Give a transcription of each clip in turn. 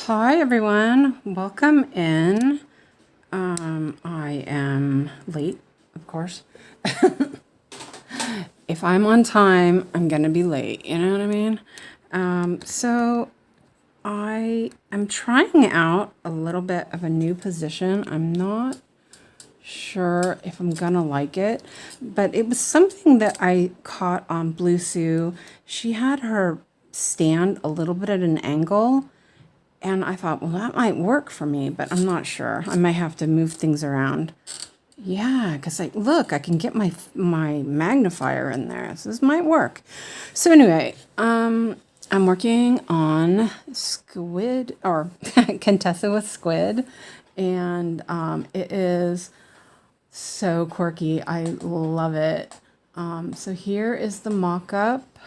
Hi everyone, welcome in. I am late, of course. If I'm on time, I'm gonna be late, you know what I mean? So I am trying out a little bit of a new position. I'm not sure if I'm gonna like it, but it was something that I caught on Blue Sue. She had her stand a little bit at an angle, and I thought, well, that might work for me, but I'm not sure. I might have to move things around. Yeah, because look, I can get my magnifier in there. So this might work. So anyway, I'm working on Squid, or Contessa with Squid, and it is so quirky. I love it. So here is the mock-up.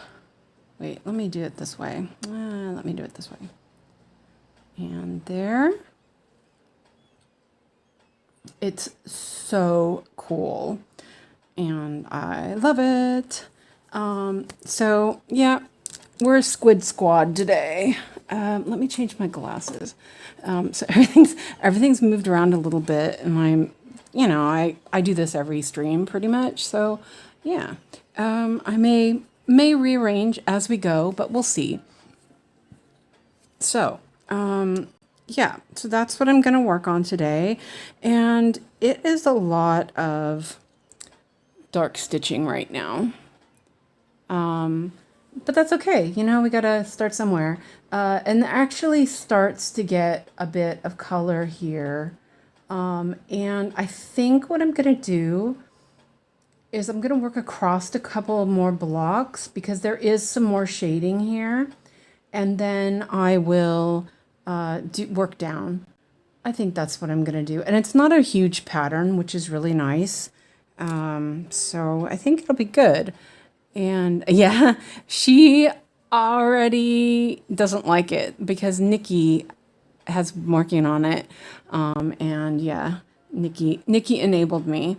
Wait, let me do it this way. Let me do it this way. And there. It's so cool. And I love it. So yeah, we're a squid squad today. Let me change my glasses. So everything's moved around a little bit, and I do this every stream pretty much. So yeah, I may rearrange as we go, but we'll see. So yeah, so that's what I'm going to work on today. And it is a lot of dark stitching right now. But that's okay. You know, we got to start somewhere. And it actually starts to get a bit of color here. And I think what I'm going to do is I'm going to work across a couple more blocks because there is some more shading here. And then I will work down. I think that's what I'm going to do. And it's not a huge pattern, which is really nice. So I think it'll be good. And yeah, she already doesn't like it because Nikki has been working on it. And yeah, Nikki enabled me.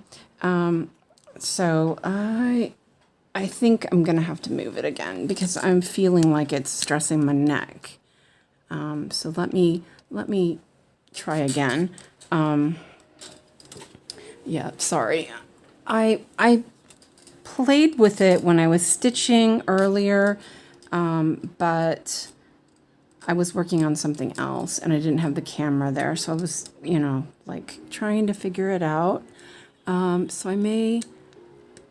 So I think I'm going to have to move it again because I'm feeling like it's stressing my neck. So let me try again. Yeah, sorry. I played with it when I was stitching earlier, but I was working on something else and I didn't have the camera there. So I was, like trying to figure it out. So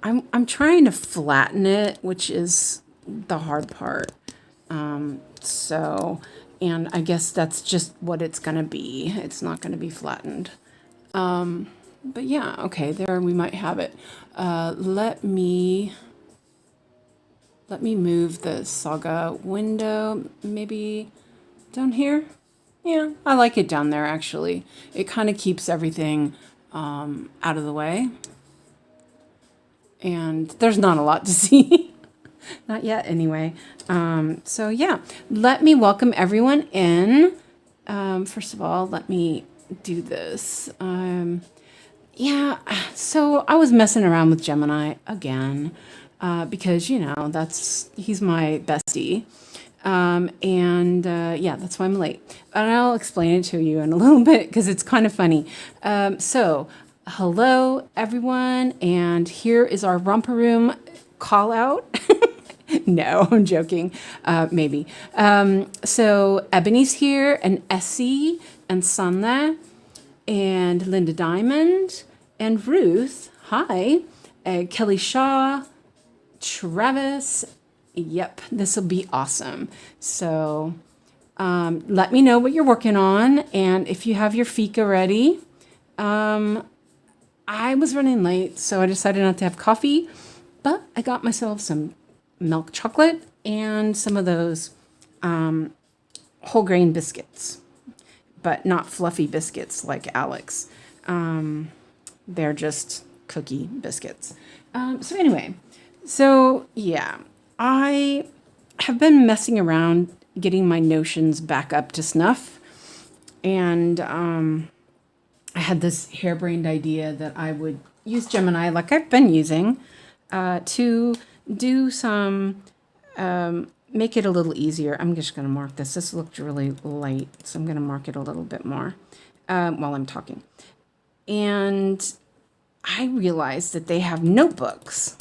I'm trying to flatten it, which is the hard part. And I guess that's just what it's going to be. It's not going to be flattened. But yeah, okay, there we might have it. Let me move the saga window maybe down here. Yeah, I like it down there actually. It kind of keeps everything out of the way. And there's not a lot to see. Not yet, anyway. So yeah, let me welcome everyone in. First of all, let me do this. Yeah, so I was messing around with Gemini again because, he's my bestie. Yeah, that's why I'm late. And I'll explain it to you in a little bit because it's kind of funny. So hello, everyone. And here is our romper room call out. No, I'm joking. Maybe. So Ebony's here, and Essie, and Sanna, and Linda Diamond, and Ruth. Hi. Kelly Shaw, Travis. Yep, this will be awesome. So let me know what you're working on, and if you have your fika ready. I was running late, so I decided not to have coffee, but I got myself some milk chocolate and some of those whole grain biscuits, but not fluffy biscuits like Alex. They're just cookie biscuits. So anyway, so yeah, I have been messing around getting my notions back up to snuff, and I had this harebrained idea that I would use Gemini like I've been using to do some make it a little easier, I'm just going to mark this. This looked really light, so I'm going to mark it a little bit more while I'm talking. And I realized that they have notebooks.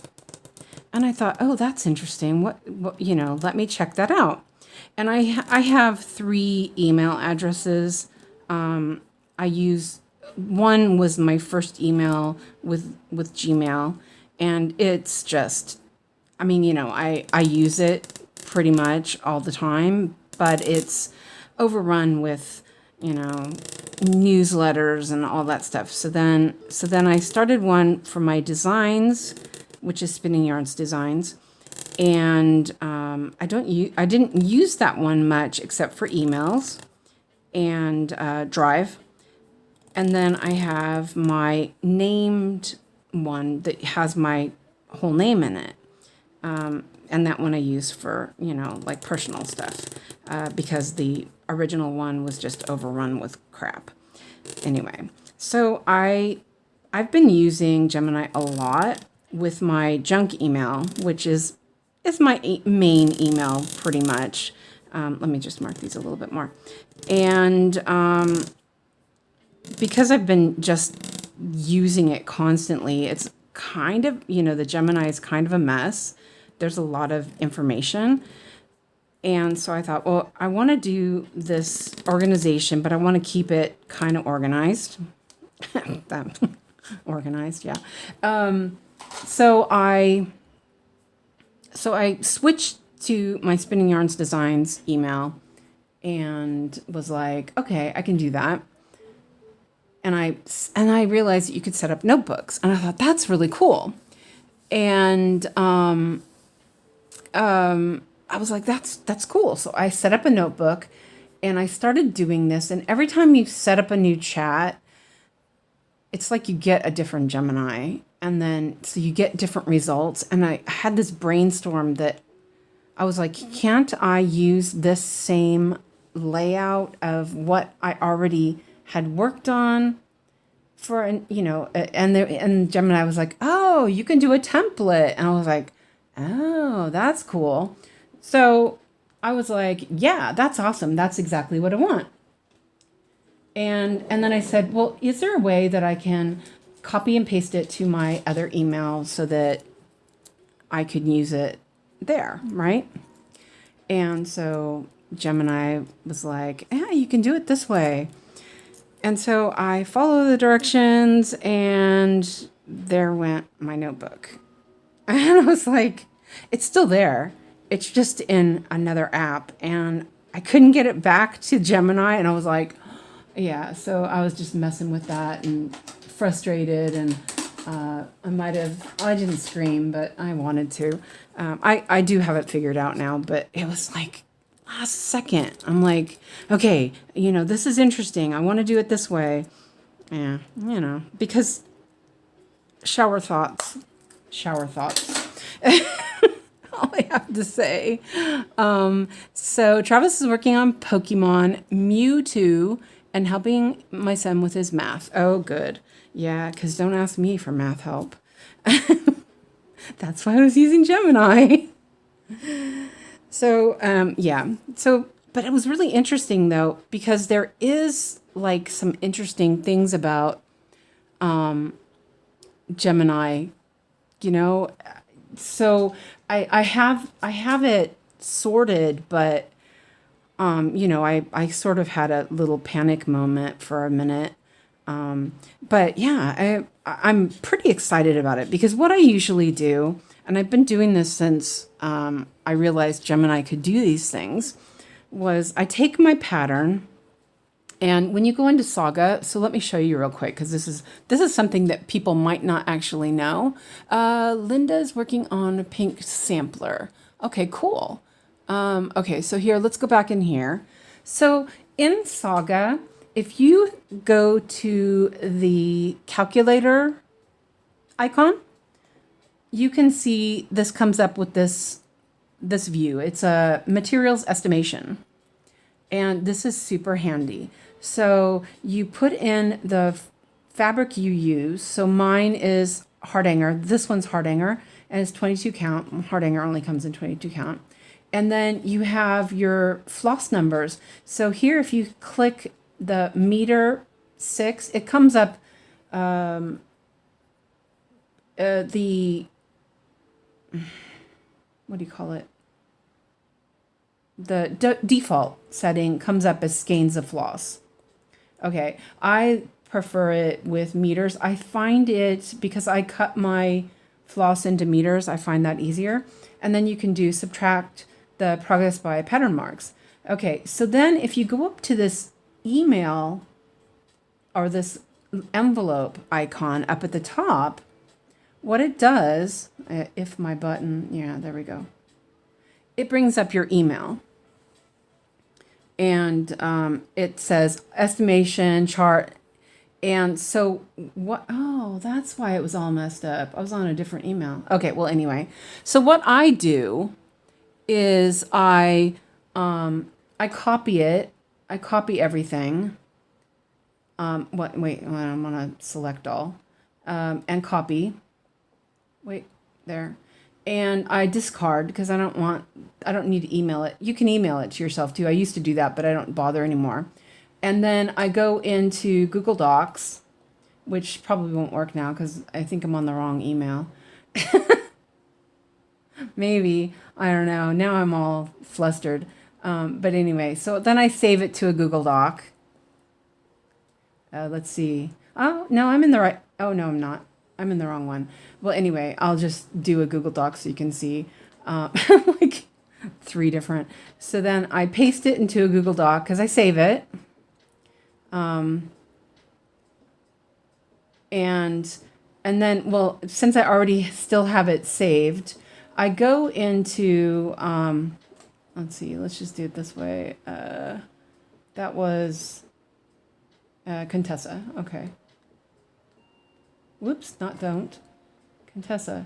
And I thought, oh, that's interesting. What you know, let me check that out. And I have 3 email addresses. I use, one was my first email with Gmail, and it's just, I mean, you know, I use it pretty much all the time, but it's overrun with, you know, newsletters and all that stuff. So then I started one for my designs, which is Spinning Yarns Designs. And I didn't use that one much except for emails and Drive. And then I have my named one that has my whole name in it. And that one I use for, you know, like personal stuff, because the original one was just overrun with crap. Anyway, so I've been using Gemini a lot with my junk email, which is my main email pretty much. Let me just mark these a little bit more. And because I've been just using it constantly, it's kind of, you know, the Gemini is kind of a mess. There's a lot of information. And so I thought, well, I want to do this organization, but I want to keep it kind of organized. Organized, yeah. So I switched to my Spinning Yarns Designs email and was like, okay, I can do that. And I realized that you could set up notebooks, and I thought that's really cool. And I was like, that's cool. So I set up a notebook, and I started doing this. And every time you set up a new chat, it's like you get a different Gemini, and then so you get different results. And I had this brainstorm that I was like, can't I use this same layout of what I already had worked on for, you know, and Gemini was like, oh, you can do a template. And I was like, oh, that's cool. So I was like, yeah, that's awesome. That's exactly what I want. And then I said, well, is there a way that I can copy and paste it to my other email so that I could use it there, right? And so Gemini was like, yeah, you can do it this way. And so I followed the directions, and there went my notebook. And I was like, it's still there. It's just in another app, and I couldn't get it back to Gemini. And I was like, yeah, so I was just messing with that and frustrated. And I didn't scream, but I wanted to. I do have it figured out now, but it was like last second. I'm like, okay, you know, this is interesting. I want to do it this way. Yeah, you know, because shower thoughts. All I have to say. So Travis is working on Pokemon Mewtwo and helping my son with his math. Oh, good. Yeah, because don't ask me for math help. That's why I was using Gemini. So, yeah. So, but it was really interesting, though, because there is, like, some interesting things about Gemini, you know. So I have it sorted, but you know, I sort of had a little panic moment for a minute. But yeah, I'm pretty excited about it, because what I usually do, and I've been doing this since I realized Gemini could do these things, was I take my pattern. And when you go into Saga, so let me show you real quick, because this is something that people might not actually know. Linda's working on a pink sampler. Okay, cool. Okay, so here, let's go back in here. So in Saga, if you go to the calculator icon, you can see this comes up with this view. It's a materials estimation. And this is super handy. So you put in the fabric you use. So mine is Hardanger. This one's Hardanger, and it's 22 count. Hardanger only comes in 22 count. And then you have your floss numbers. So here, if you click the meter 6, it comes up the, what do you call it? The default setting comes up as skeins of floss. Okay, I prefer it with meters. I find it, because I cut my floss into meters, I find that easier. And then you can do subtract the progress by pattern marks. Okay, so then if you go up to this email or this envelope icon up at the top, what it does, if my button, yeah, there we go. It brings up your email. And it says estimation chart. And so what, oh, that's why it was all messed up. I was on a different email. Okay, well, anyway. So what I do is I copy it. I copy everything. I'm gonna select all and copy. Wait, there. And I discard because I don't need to email it. You can email it to yourself too. I used to do that, but I don't bother anymore. And then I go into Google Docs, which probably won't work now because I think I'm on the wrong email. Maybe, I don't know. Now I'm all flustered. But anyway, so then I save it to a Google Doc. Let's see. Oh, no, I'm in the right. Oh, no, I'm not. I'm in the wrong one. Well, anyway, I'll just do a Google Doc so you can see like 3 different. So then I paste it into a Google Doc because I save it. And then, well, since I already still have it saved, I go into, let's see, let's just do it this way. That was Contessa. Okay. Whoops, not don't. Contessa.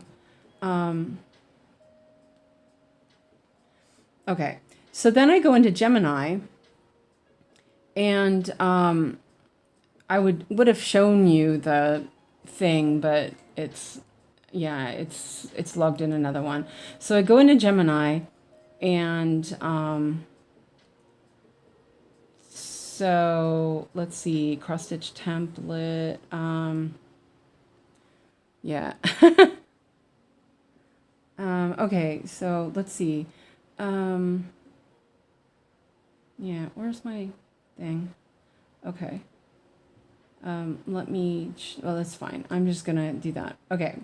Okay, so then I go into Gemini, and I would have shown you the thing, but it's logged in another one. So I go into Gemini, and so let's see, cross stitch template. Yeah. Okay, so let's see. Yeah, where's my thing? Okay. Let me, well, that's fine. I'm just gonna do that. Okay.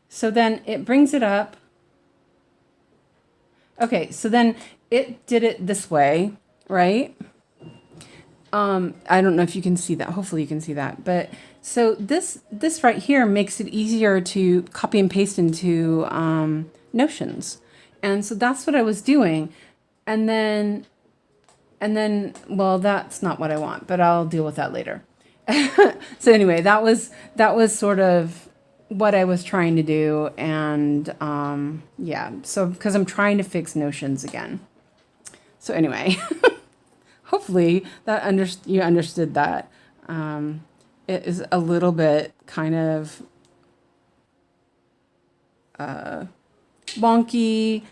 So then it brings it up. Okay, so then it did it this way, right? I don't know if you can see that. Hopefully you can see that. But so this right here makes it easier to copy and paste into Notions. And so that's what I was doing. And then, well, that's not what I want, but I'll deal with that later. So anyway, that was sort of what I was trying to do. And yeah, so because I'm trying to fix Notions again. So anyway, hopefully that you understood that. It is a little bit kind of wonky.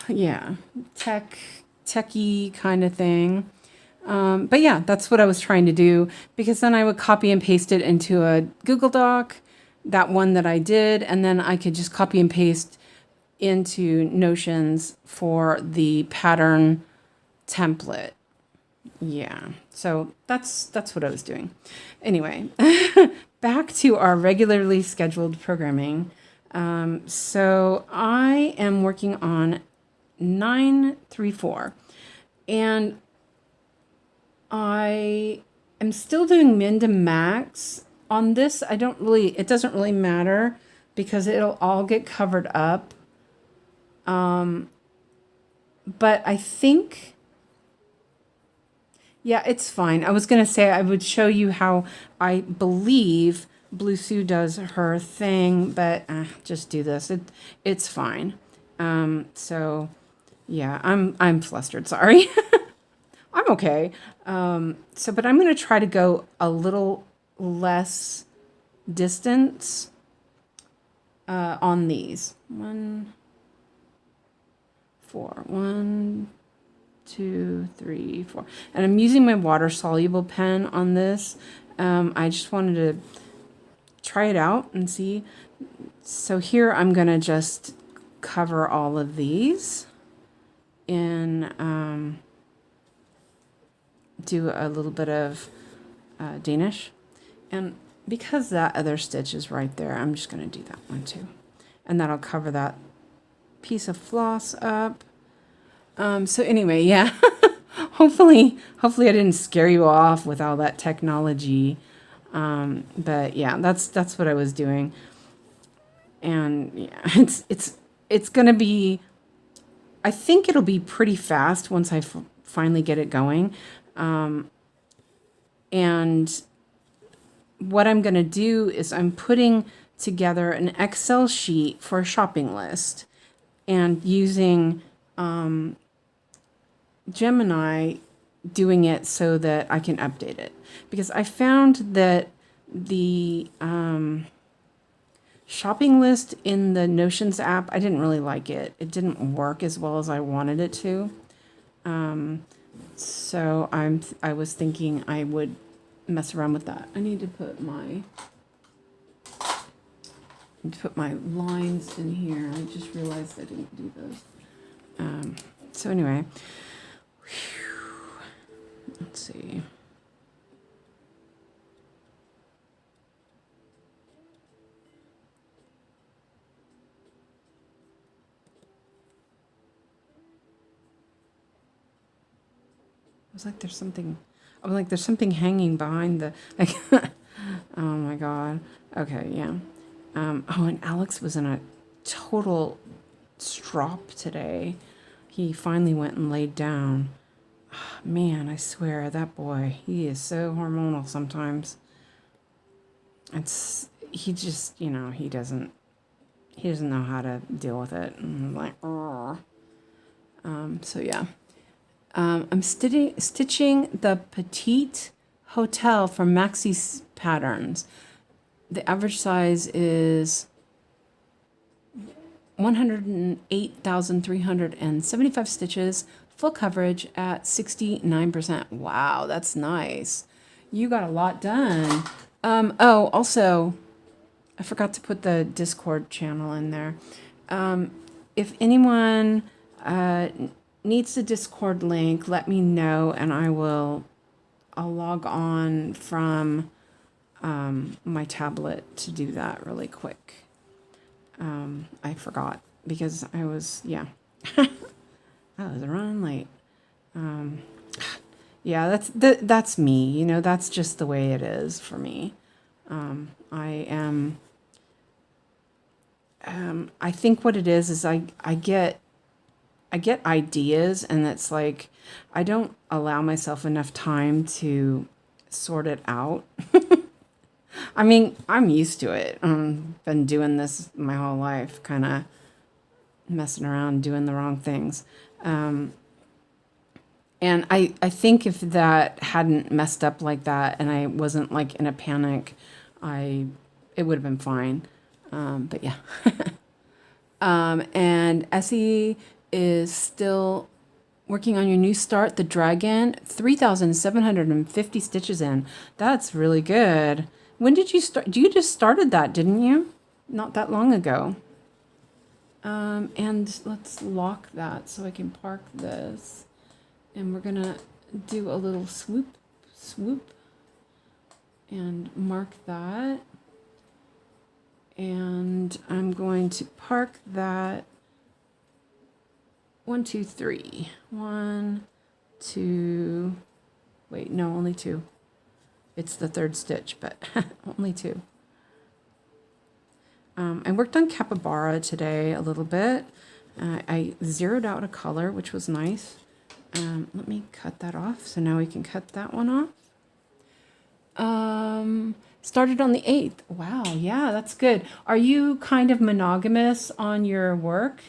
Yeah, techie kind of thing. But yeah, that's what I was trying to do, because then I would copy and paste it into a Google Doc, that one that I did, and then I could just copy and paste into Notions for the pattern template. Yeah, so that's what I was doing. Anyway, back to our regularly scheduled programming. So I am working on 934, and I am still doing min to max on this. It doesn't really matter because it'll all get covered up. But I think, yeah, it's fine. I was going to say I would show you how I believe Blue Sue does her thing, but just do this. It's fine. So yeah, I'm flustered. Sorry. I'm okay. But I'm going to try to go a little less distance. on these. 1, 4. 1, 2, 3, 4. And I'm using my water soluble pen on this. I just wanted to try it out and see. So here I'm going to just cover all of these in, do a little bit of Danish. And because that other stitch is right there, I'm just going to do that one too. And that'll cover that piece of floss up. So anyway, yeah, hopefully I didn't scare you off with all that technology. But yeah, that's what I was doing. And yeah, it's going to be, I think it'll be pretty fast once I finally get it going. And what I'm going to do is I'm putting together an Excel sheet for a shopping list and using Gemini, doing it so that I can update it. Because I found that the shopping list in the Notions app, I didn't really like it. It didn't work as well as I wanted it to. So I was thinking I would mess around with that. I need to put my lines in here. I just realized I didn't do those. So anyway, let's see. There's something hanging behind the, like, oh my God. Okay, yeah. Oh, and Alex was in a total strop today. He finally went and laid down. Oh, man, I swear, that boy, he is so hormonal sometimes. He just, he doesn't know how to deal with it. And I'm like, oh. So yeah. I'm stitching the Petite Hotel from Maxi Patterns. The average size is 108,375 stitches, full coverage at 69%. Wow, that's nice. You got a lot done. Oh, also, I forgot to put the Discord channel in there. If anyone needs the Discord link, let me know and I'll log on from my tablet to do that really quick. I forgot because I was running late. Yeah, that's me. That's just the way it is for me. I think what it is I get ideas, and it's like I don't allow myself enough time to sort it out. I mean, I'm used to it. Been doing this my whole life, kind of messing around, doing the wrong things. And I think if that hadn't messed up like that and I wasn't like in a panic, it would have been fine. But yeah. And Essie is still working on your new start, the Dragon, 3,750 stitches in. That's really good. When did you start? You just started that, didn't you? Not that long ago. And let's lock that so I can park this. And we're gonna do a little swoop, and mark that. And I'm going to park that. 1, 2, 3. 1, 2. Wait, no, only 2. It's the third stitch, but only 2. I worked on capybara today a little bit. I zeroed out a color, which was nice. Let me cut that off. So now we can cut that one off. Started on the 8th. Wow, yeah, that's good. Are you kind of monogamous on your work?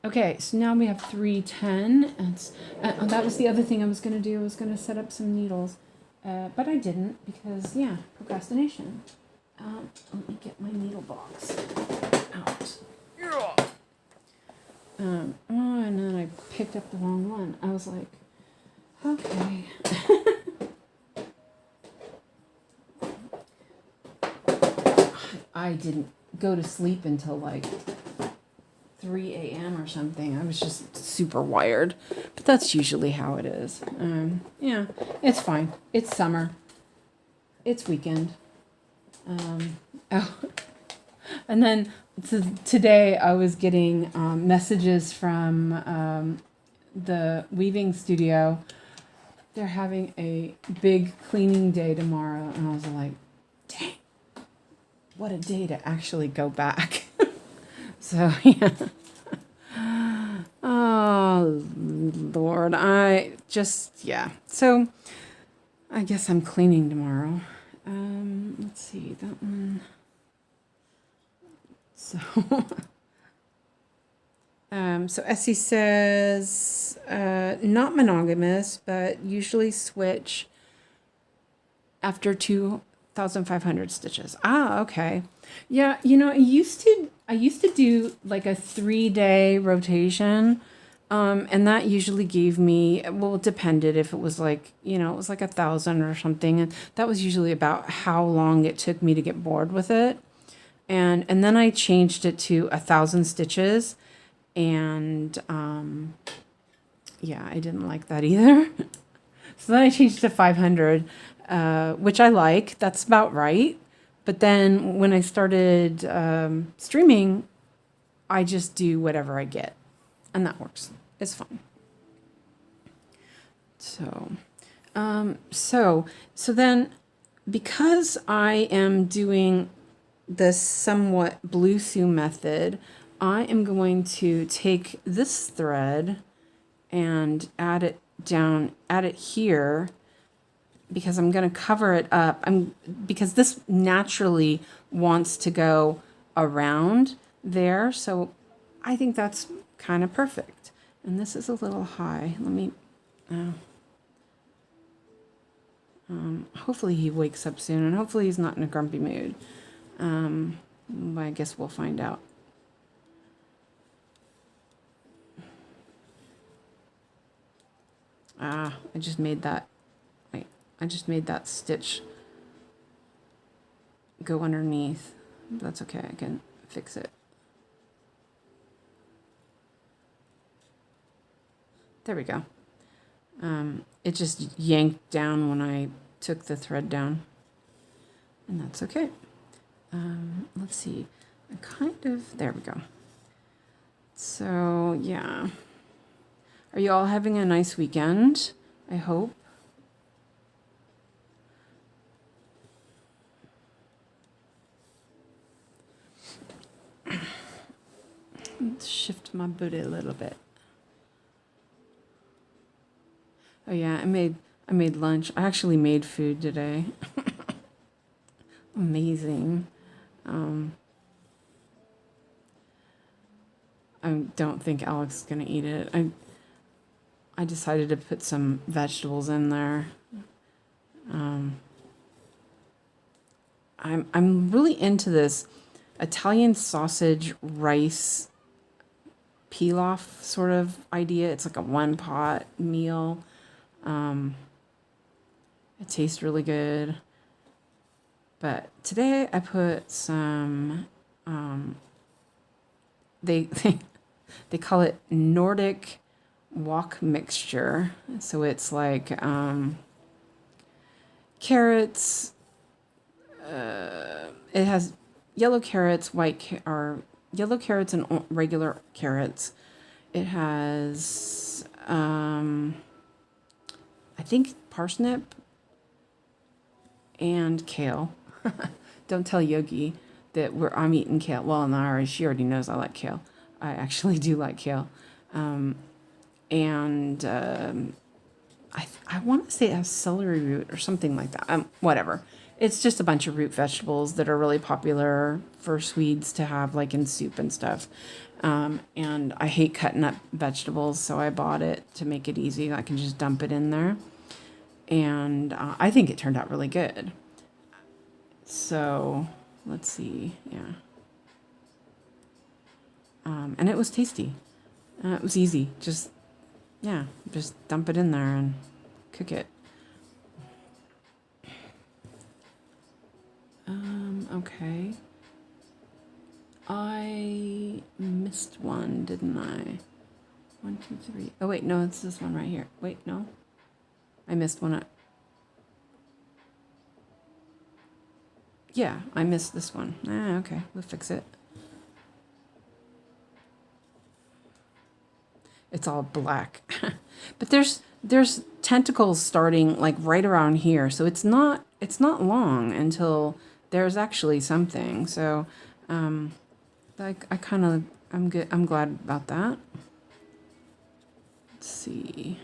Okay, so now we have 310. That was the other thing I was going to do. I was going to set up some needles. But I didn't because, yeah, procrastination. Let me get my needle box out. Oh, and then I picked up the wrong one. I was like, okay. I didn't go to sleep until like 3 a.m. or something. I was just super wired, but that's usually how it is. Yeah, it's fine. It's summer. It's weekend. Oh, and then today I was getting messages from the weaving studio. They're having a big cleaning day tomorrow, and I was like, dang, what a day to actually go back. So, yeah. Oh, Lord. Yeah. So, I guess I'm cleaning tomorrow. Let's see, that one. So, so Essie says, not monogamous, but usually switch after 2,500 stitches. Ah, okay. Yeah, you know, I used to do like a 3-day rotation. And that usually gave me, well, it depended if it was like, you know, it was like 1,000 or something. And that was usually about how long it took me to get bored with it. And then I changed it to 1,000 stitches. And, yeah, I didn't like that either. So then I changed it to 500, which I like. That's about right. But then when I started streaming, I just do whatever I get. And that works. It's fine. So, so then because I am doing this somewhat blue Sue method, I am going to take this thread and add it here, because I'm going to cover it up. Because this naturally wants to go around there. So I think that's kind of perfect. And this is a little high. Let me, hopefully he wakes up soon, and hopefully he's not in a grumpy mood. I guess we'll find out. I just made that, I just made that stitch go underneath. That's okay, I can fix it. There we go. It just yanked down when I took the thread down, and that's okay. Let's see, there we go. So yeah, are you all having a nice weekend? I hope. Let's shift my booty a little bit. Oh yeah, I made lunch. I actually made food today. Amazing. I don't think Alex is gonna eat it. I decided to put some vegetables in there. I'm really into this Italian sausage rice pilaf sort of idea. It's like a one-pot meal. It tastes really good. But today I put some, they call it Nordic wok mixture. So it's like carrots. It has yellow carrots, yellow carrots and regular carrots. It has I think parsnip and kale. Don't tell Yogi that I'm eating kale. Well, no, she already knows I like kale. I actually do like kale. I want to say it has celery root or something like that. Whatever. It's just a bunch of root vegetables that are really popular for Swedes to have like in soup and stuff. And I hate cutting up vegetables, so I bought it to make it easy. I can just dump it in there. And I think it turned out really good. So let's see. Yeah. And it was tasty. It was easy. Just, yeah, just dump it in there and cook it. Okay. I missed one, didn't I? 1, 2, 3. Oh, wait, no, it's this one right here. Wait, no. I missed one. Yeah, I missed this one. Okay, we'll fix it. It's all black. But there's tentacles starting like right around here. So it's not long until there's actually something. So like I'm good. I'm glad about that. Let's see.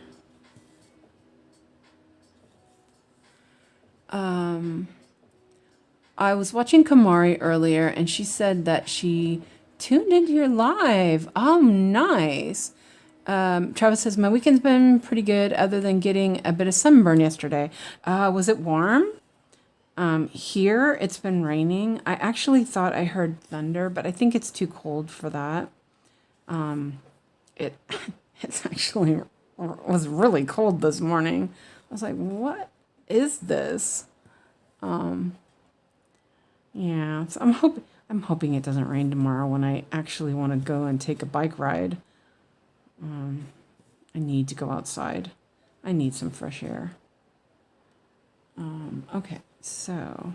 I was watching Kamari earlier and she said that she tuned into your live. Oh, nice. Travis says, my weekend's been pretty good other than getting a bit of sunburn yesterday. Was it warm? Here, it's been raining. I actually thought I heard thunder, but I think it's too cold for that. It's actually was really cold this morning. I was like, what is this? Yeah, so I'm hoping it doesn't rain tomorrow when I actually want to go and take a bike ride. I need to go outside. I need some fresh air. Okay, so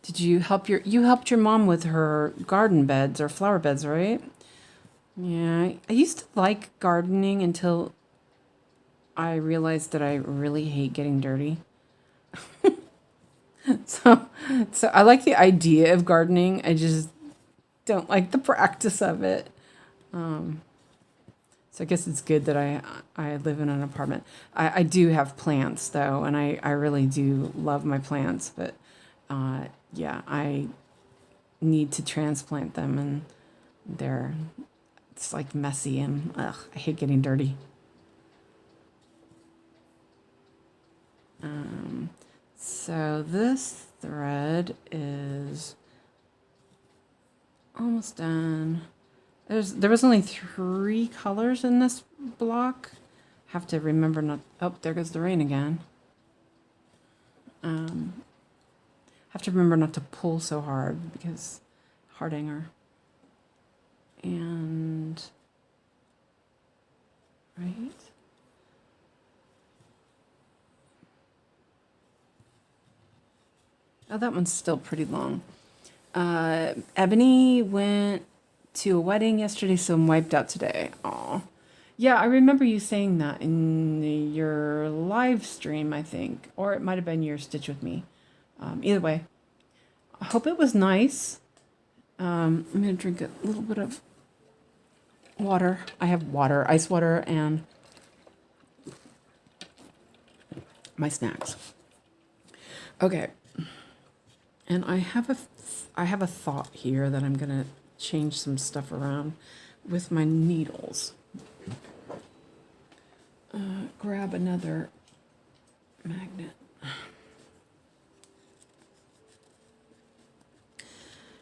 did you helped your mom with her garden beds or flower beds, right? Yeah, I used to like gardening until I realized that I really hate getting dirty. So I like the idea of gardening. I just don't like the practice of it. So I guess it's good that I live in an apartment. I do have plants though, and I really do love my plants, but yeah, I need to transplant them, and it's like messy, and ugh, I hate getting dirty. So this thread is almost done. There was only 3 colors in this block. Have to remember not. Oh, there goes the rain again. Have to remember not to pull so hard because Hardanger. And right. Oh, that one's still pretty long. Ebony went to a wedding yesterday, so I'm wiped out today. Aw. Yeah, I remember you saying that in your live stream, I think. Or it might have been your Stitch With Me. Either way, I hope it was nice. I'm going to drink a little bit of water. I have water, ice water, and my snacks. Okay. And I have a thought here that I'm going to change some stuff around with my needles. Grab another magnet.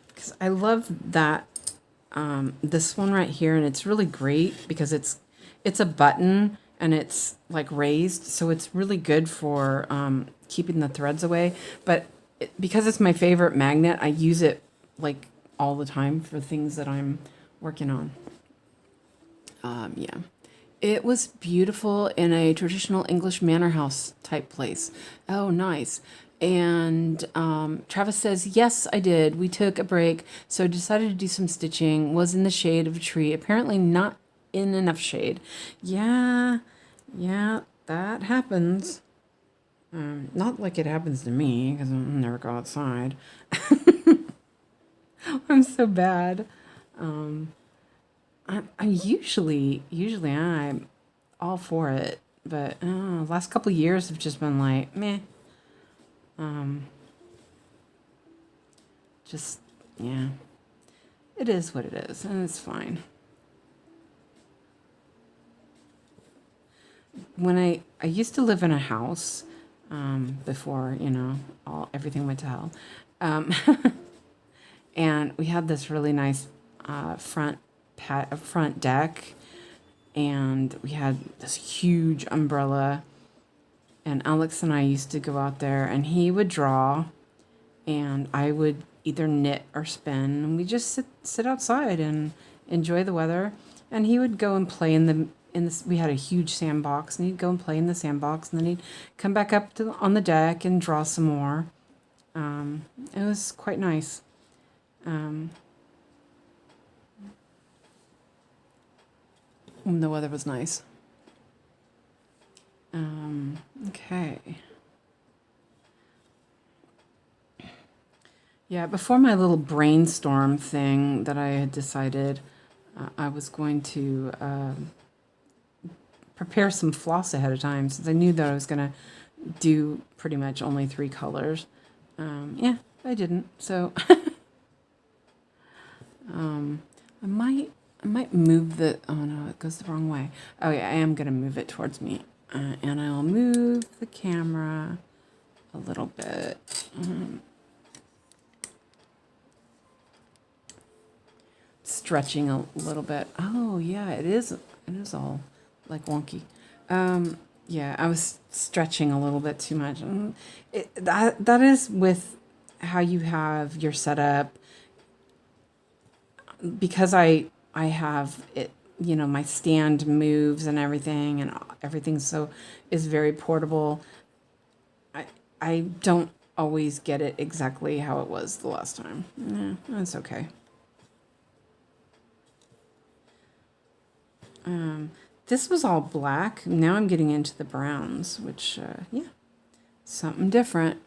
Because I love that this one right here, and it's really great because it's a button and it's like raised, so it's really good for keeping the threads away. But because it's my favorite magnet, I use it like all the time for things that I'm working on. Yeah. It was beautiful in a traditional English manor house type place. Oh, nice. And Travis says, yes, I did. We took a break, so I decided to do some stitching. Was in the shade of a tree. Apparently not in enough shade. Yeah, that happens. Not like it happens to me, because I'll never go outside. I'm so bad. I'm usually I'm all for it, but last couple of years have just been like meh. Just yeah, it is what it is, and it's fine. when I used to live in a house before, you know, everything went to hell. Um, and we had this really nice front deck, and we had this huge umbrella, and Alex and I used to go out there, and he would draw and I would either knit or spin, and we just sit outside and enjoy the weather. And he would go and play we had a huge sandbox, and he'd go and play in the sandbox, and then he'd come back up on the deck and draw some more. It was quite nice. The weather was nice. Okay. Yeah, before my little brainstorm thing that I had decided, I was going to prepare some floss ahead of time, since I knew that I was going to do pretty much only 3 colors. Yeah, I didn't. So I might move the, oh no, it goes the wrong way. Oh yeah, I am going to move it towards me. And I'll move the camera a little bit. Stretching a little bit. Oh yeah, it is all like wonky. Yeah, I was stretching a little bit too much. That is with how you have your setup, because I have it, you know, my stand moves and everything, and everything is very portable. I don't always get it exactly how it was the last time. Yeah, that's okay. This was all black. Now I'm getting into the browns, which, yeah, something different.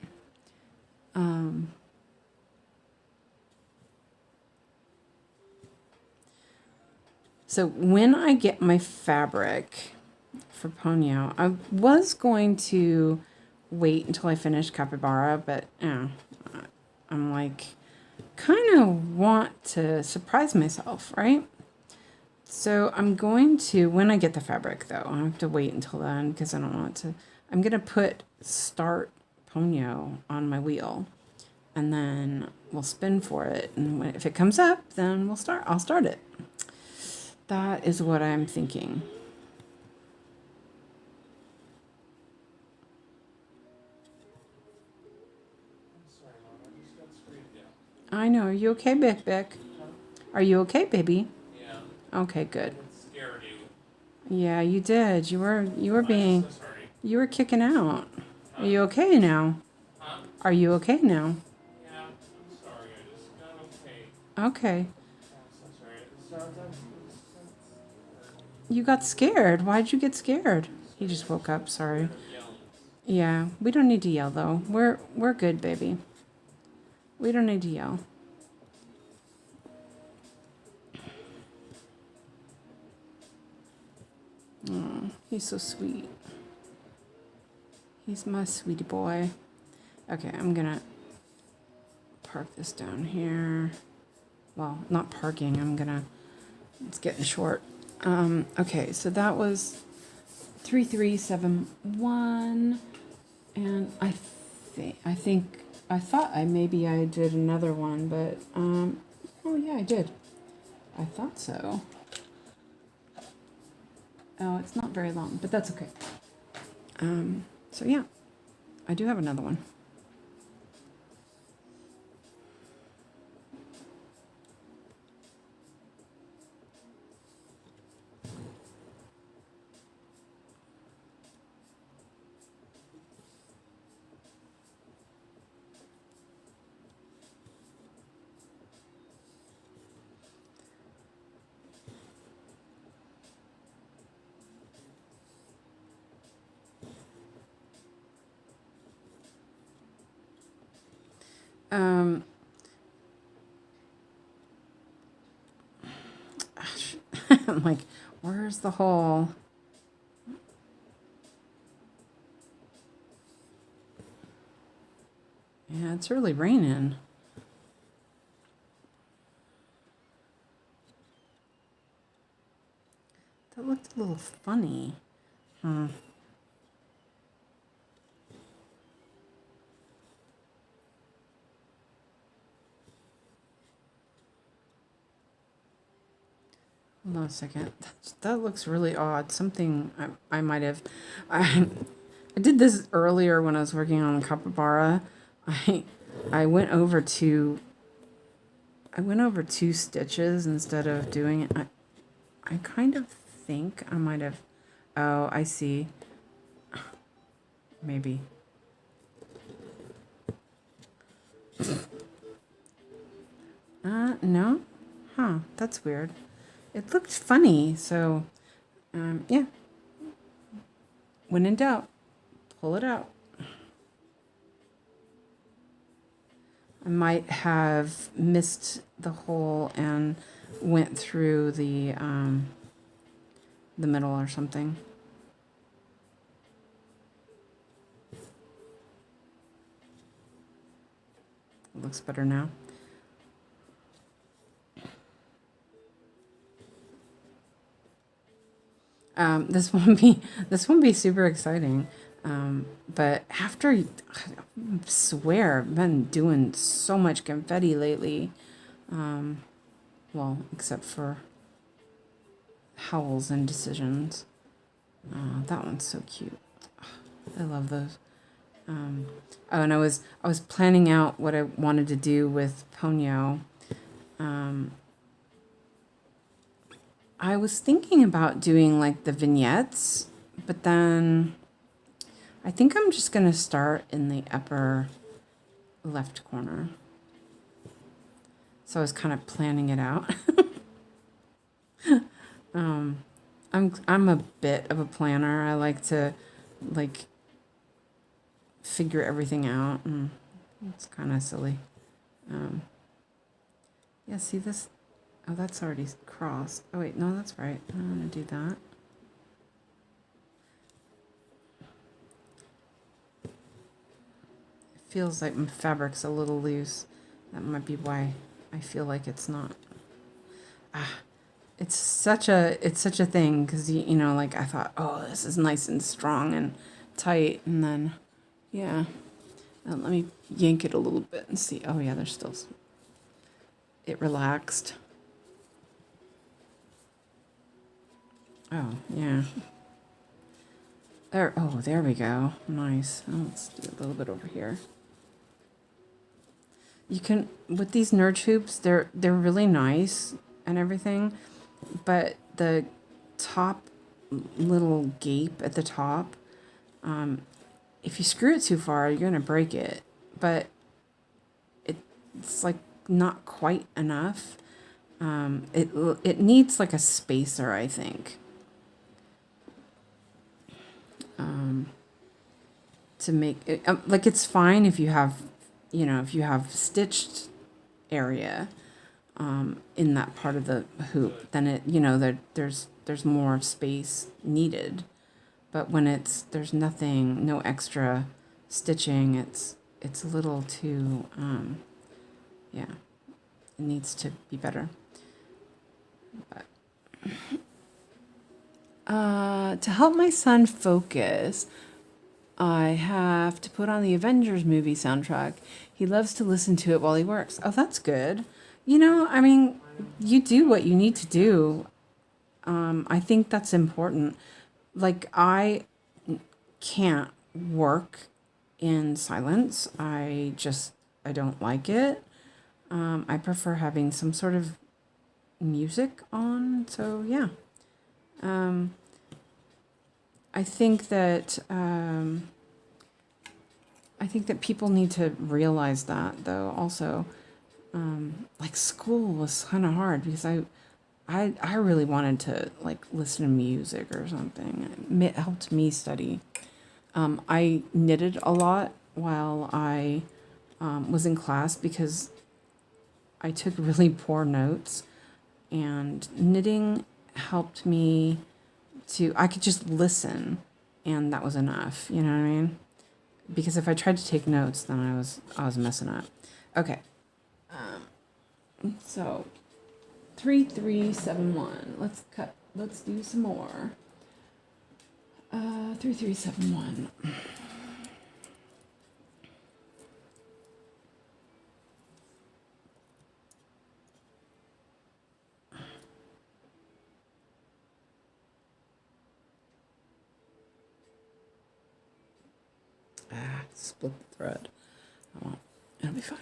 So when I get my fabric for Ponyo, I was going to wait until I finished Capybara, but I'm like, kind of want to surprise myself, right? So I'm going to, when I get the fabric though, I have to wait until then because I don't want to, I'm going to put start Ponyo on my wheel, and then we'll spin for it. And if it comes up, then I'll start it. That is what I'm thinking. I know. Are you okay, Bick Bick? Are you okay, baby? Yeah. Okay, good. Scared you. Yeah, you did. You were being, you were kicking out. Are you okay now? Huh? Are you okay now? Yeah, I'm sorry. I just got okay. Okay. I'm so sorry. You got scared. Why'd you get scared? He just woke up. Sorry. Yeah, we don't need to yell though. We're good, baby. We don't need to yell. Oh, he's so sweet. He's my sweetie boy. Okay, I'm gonna park this down here. Well, not parking. It's getting short. Okay, so that was 3371, and I thought I did another one, but oh yeah, I did. I thought so. Oh, it's not very long, but that's okay. So yeah, I do have another one. I'm like, where's the hole? Yeah, it's really raining. That looked a little funny. Hold on a second. That looks really odd. Something I might have... I did this earlier when I was working on capybara. I went over two stitches instead of doing it. I kind of think I might have... Oh, I see. Maybe. No? Huh, that's weird. It looked funny, so, yeah. When in doubt, pull it out. I might have missed the hole and went through the middle or something. It looks better now. This won't be super exciting. But after, I swear, I've been doing so much confetti lately. Well, except for howls and decisions. That one's so cute. I love those. Oh, and I was planning out what I wanted to do with Ponyo. I was thinking about doing like the vignettes, but then I think I'm just going to start in the upper left corner. So I was kind of planning it out. I'm a bit of a planner. I like to figure everything out, and it's kind of silly. Yeah, see this? Oh, that's already crossed. Oh wait, no, that's right. I'm gonna do that. It feels like my fabric's a little loose. That might be why I feel like it's not. It's such a thing, because you know, like I thought, oh, this is nice and strong and tight, and then yeah. Let me yank it a little bit and see. Oh yeah, there's still some. It relaxed. Oh, yeah. There, oh, there we go. Nice. Oh, let's do a little bit over here. You can, with these nerd hoops, they're really nice and everything, but the top little gape at the top, if you screw it too far, you're gonna break it. But it's like not quite enough. It needs like a spacer, I think. To make it, like, it's fine if you have, you know, if you have stitched area in that part of the hoop, then it, you know, there's more space needed. But when there's nothing, no extra stitching, it's a little too, yeah, it needs to be better. But to help my son focus, I have to put on the Avengers movie soundtrack. He loves to listen to it while he works. Oh, that's good. You know, I mean, you do what you need to do. I think that's important. Like, I can't work in silence. I don't like it. I prefer having some sort of music on. So, yeah. I think that people need to realize that, though. Also, like, school was kind of hard because I really wanted to like listen to music or something. It helped me study. I knitted a lot while I was in class because I took really poor notes, and knitting helped me I could just listen, and that was enough, you know what I mean? Because if I tried to take notes, then I was messing up. Okay. So 3371. Let's do some more. 3371. split the thread. Oh, well, it'll be fine.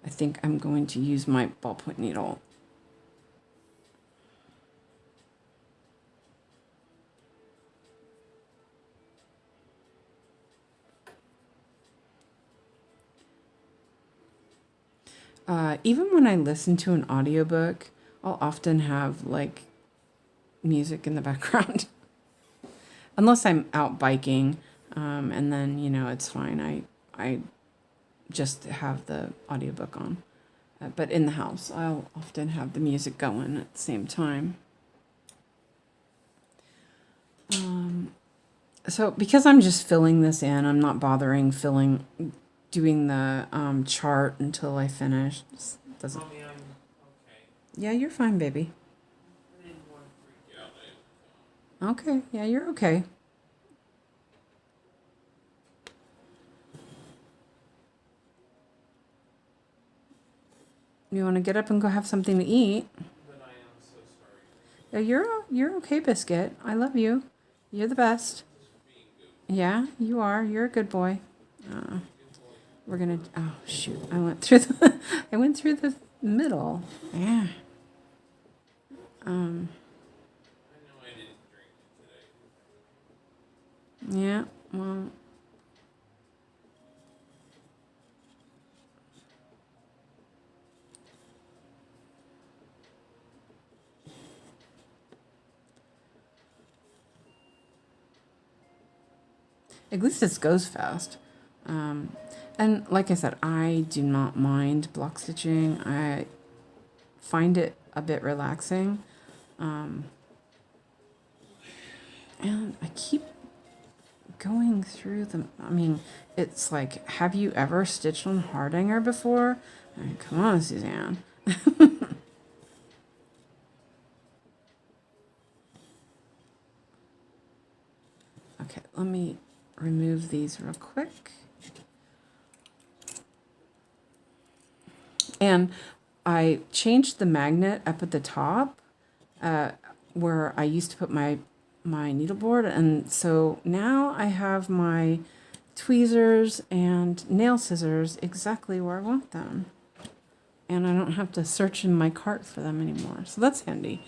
I think I'm going to use my ballpoint needle. Even when I listen to an audiobook, I'll often have like music in the background. Unless I'm out biking, and then, you know, it's fine. I just have the audiobook on. But in the house, I'll often have the music going at the same time. So because I'm just filling this in, I'm not bothering doing the chart until I finish. Just doesn't. Mommy, I'm okay. Yeah, you're fine, baby. I didn't want to freak out. Okay, yeah, you're okay. You want to get up and go have something to eat? But I am so sorry. Yeah, you're okay, Biscuit. I love you. You're the best. Yeah, you are. You're a good boy. We're gonna. Oh shoot! I went through the. I went through the middle. Yeah. I know I didn't drink today. Yeah. Well. At least this goes fast. And like I said, I do not mind block stitching. I find it a bit relaxing. And I keep going through them. I mean, it's like, have you ever stitched on Hardanger before? I mean, come on, Suzanne. Okay, let me remove these real quick. And I changed the magnet up at the top where I used to put my needleboard, and so now I have my tweezers and nail scissors exactly where I want them, and I don't have to search in my cart for them anymore, so that's handy.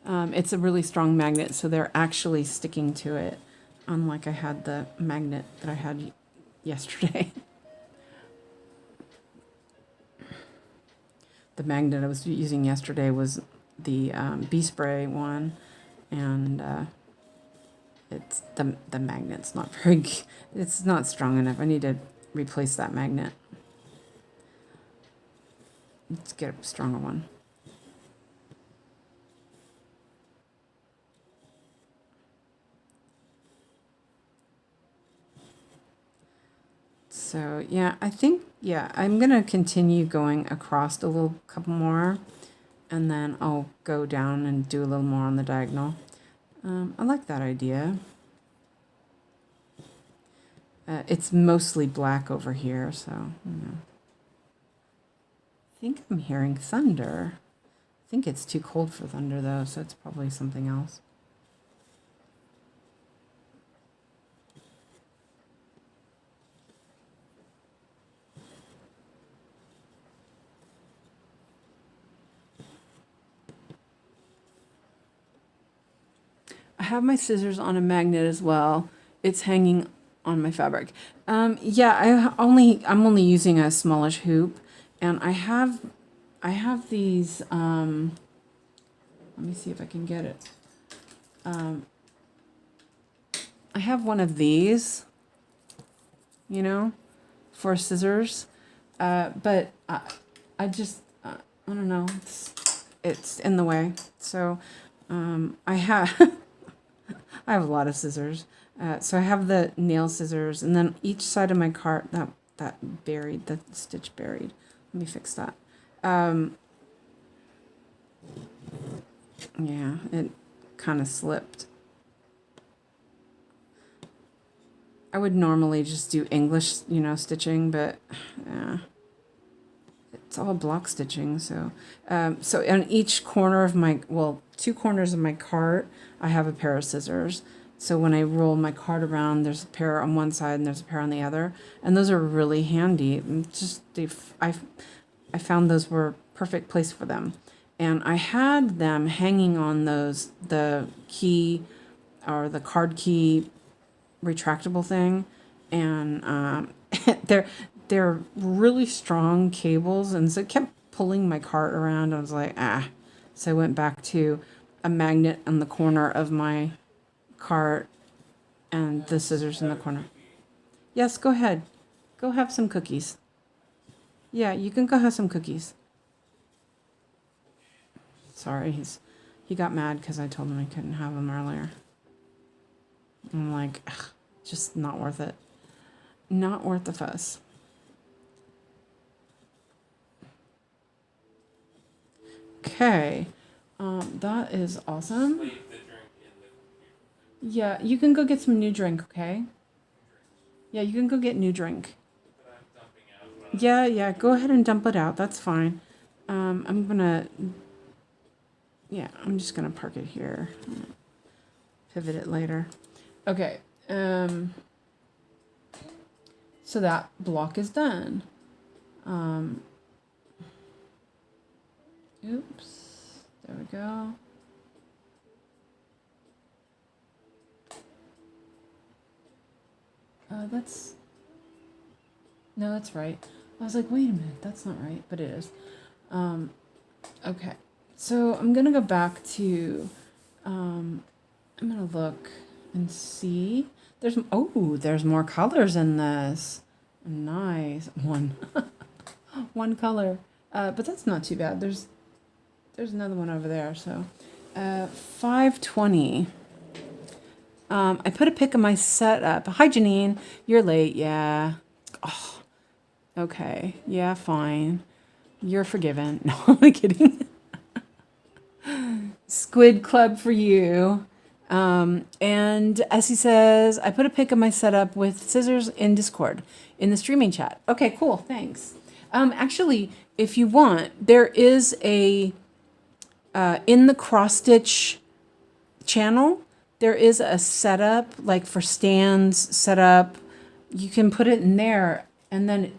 It's a really strong magnet, so they're actually sticking to it, unlike I had the magnet that I had yesterday. The magnet I was using yesterday was the bee spray one, and it's the magnet's not very, it's not strong enough. I need to replace that magnet. Let's get a stronger one. So yeah, I think, yeah, I'm gonna continue going across a little couple more, and then I'll go down and do a little more on the diagonal. I like that idea. It's mostly black over here, so you know. I think I'm hearing thunder. I think it's too cold for thunder though, so it's probably something else. I have my scissors on a magnet as well. It's hanging on my fabric. Yeah, I'm only using a smallish hoop, and I have these. Let me see if I can get it. I have one of these, you know, for scissors, but I just I don't know. It's in the way, so I have. I have a lot of scissors. So I have the nail scissors, and then each side of my cart, that buried, the stitch buried. Let me fix that. Yeah, it kind of slipped. I would normally just do English, you know, stitching, but yeah, it's all block stitching. So, so on each corner of my, well, 2 corners of my cart, I have a pair of scissors. So when I roll my cart around, there's a pair on one side and there's a pair on the other, and those are really handy. Just I found those were perfect place for them, and I had them hanging on those the key or the card key retractable thing, and they're really strong cables, and so it kept pulling my cart around. I was like, ah. So I went back to a magnet on the corner of my cart and the scissors in the corner. Yes, go ahead. Go have some cookies. Yeah, you can go have some cookies. Sorry, he got mad because I told him I couldn't have them earlier. I'm like, ugh, just not worth it. Not worth the fuss. Okay, that is awesome. Leave the drink in the computer. Yeah, you can go get some new drink, okay? Yeah, you can go get new drink. That I'm dumping out. But Yeah, go ahead and dump it out. That's fine. I'm just gonna park it here. Pivot it later. Okay. So that block is done. Oops. There we go. That's right. I was like, wait a minute, that's not right, but it is. Okay, so I'm gonna go back to, I'm gonna look and see. There's more colors in this. Nice. One color. But that's not too bad. There's another one over there. So, 520. I put a pic of my setup. Hi, Janine. You're late. Yeah. Oh, okay. Yeah, fine. You're forgiven. No, I'm kidding. Squid Club for you. And as he says, I put a pic of my setup with scissors in Discord in the streaming chat. Okay, cool. Thanks. Actually, if you want, there is a, in the cross stitch channel, there is a setup like for stands setup. You can put it in there and then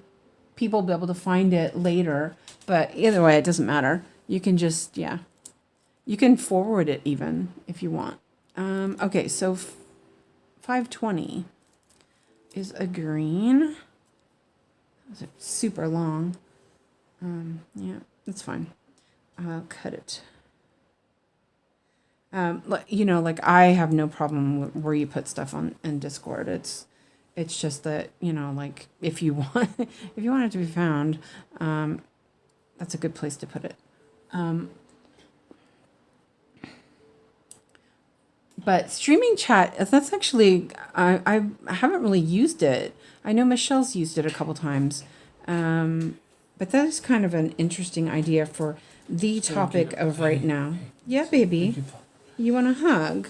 people will be able to find it later. But either way, it doesn't matter. You can just, you can forward it even if you want. Okay, so 520 is a green. It's super long. Yeah, that's fine. I'll cut it. Like I have no problem where you put stuff on in Discord. It's just that, like if you want it to be found, that's a good place to put it. But streaming chat, that's actually, I haven't really used it. I know Michelle's used it a couple times. But that is kind of an interesting idea for the topic of right now. Yeah, baby. You want a hug?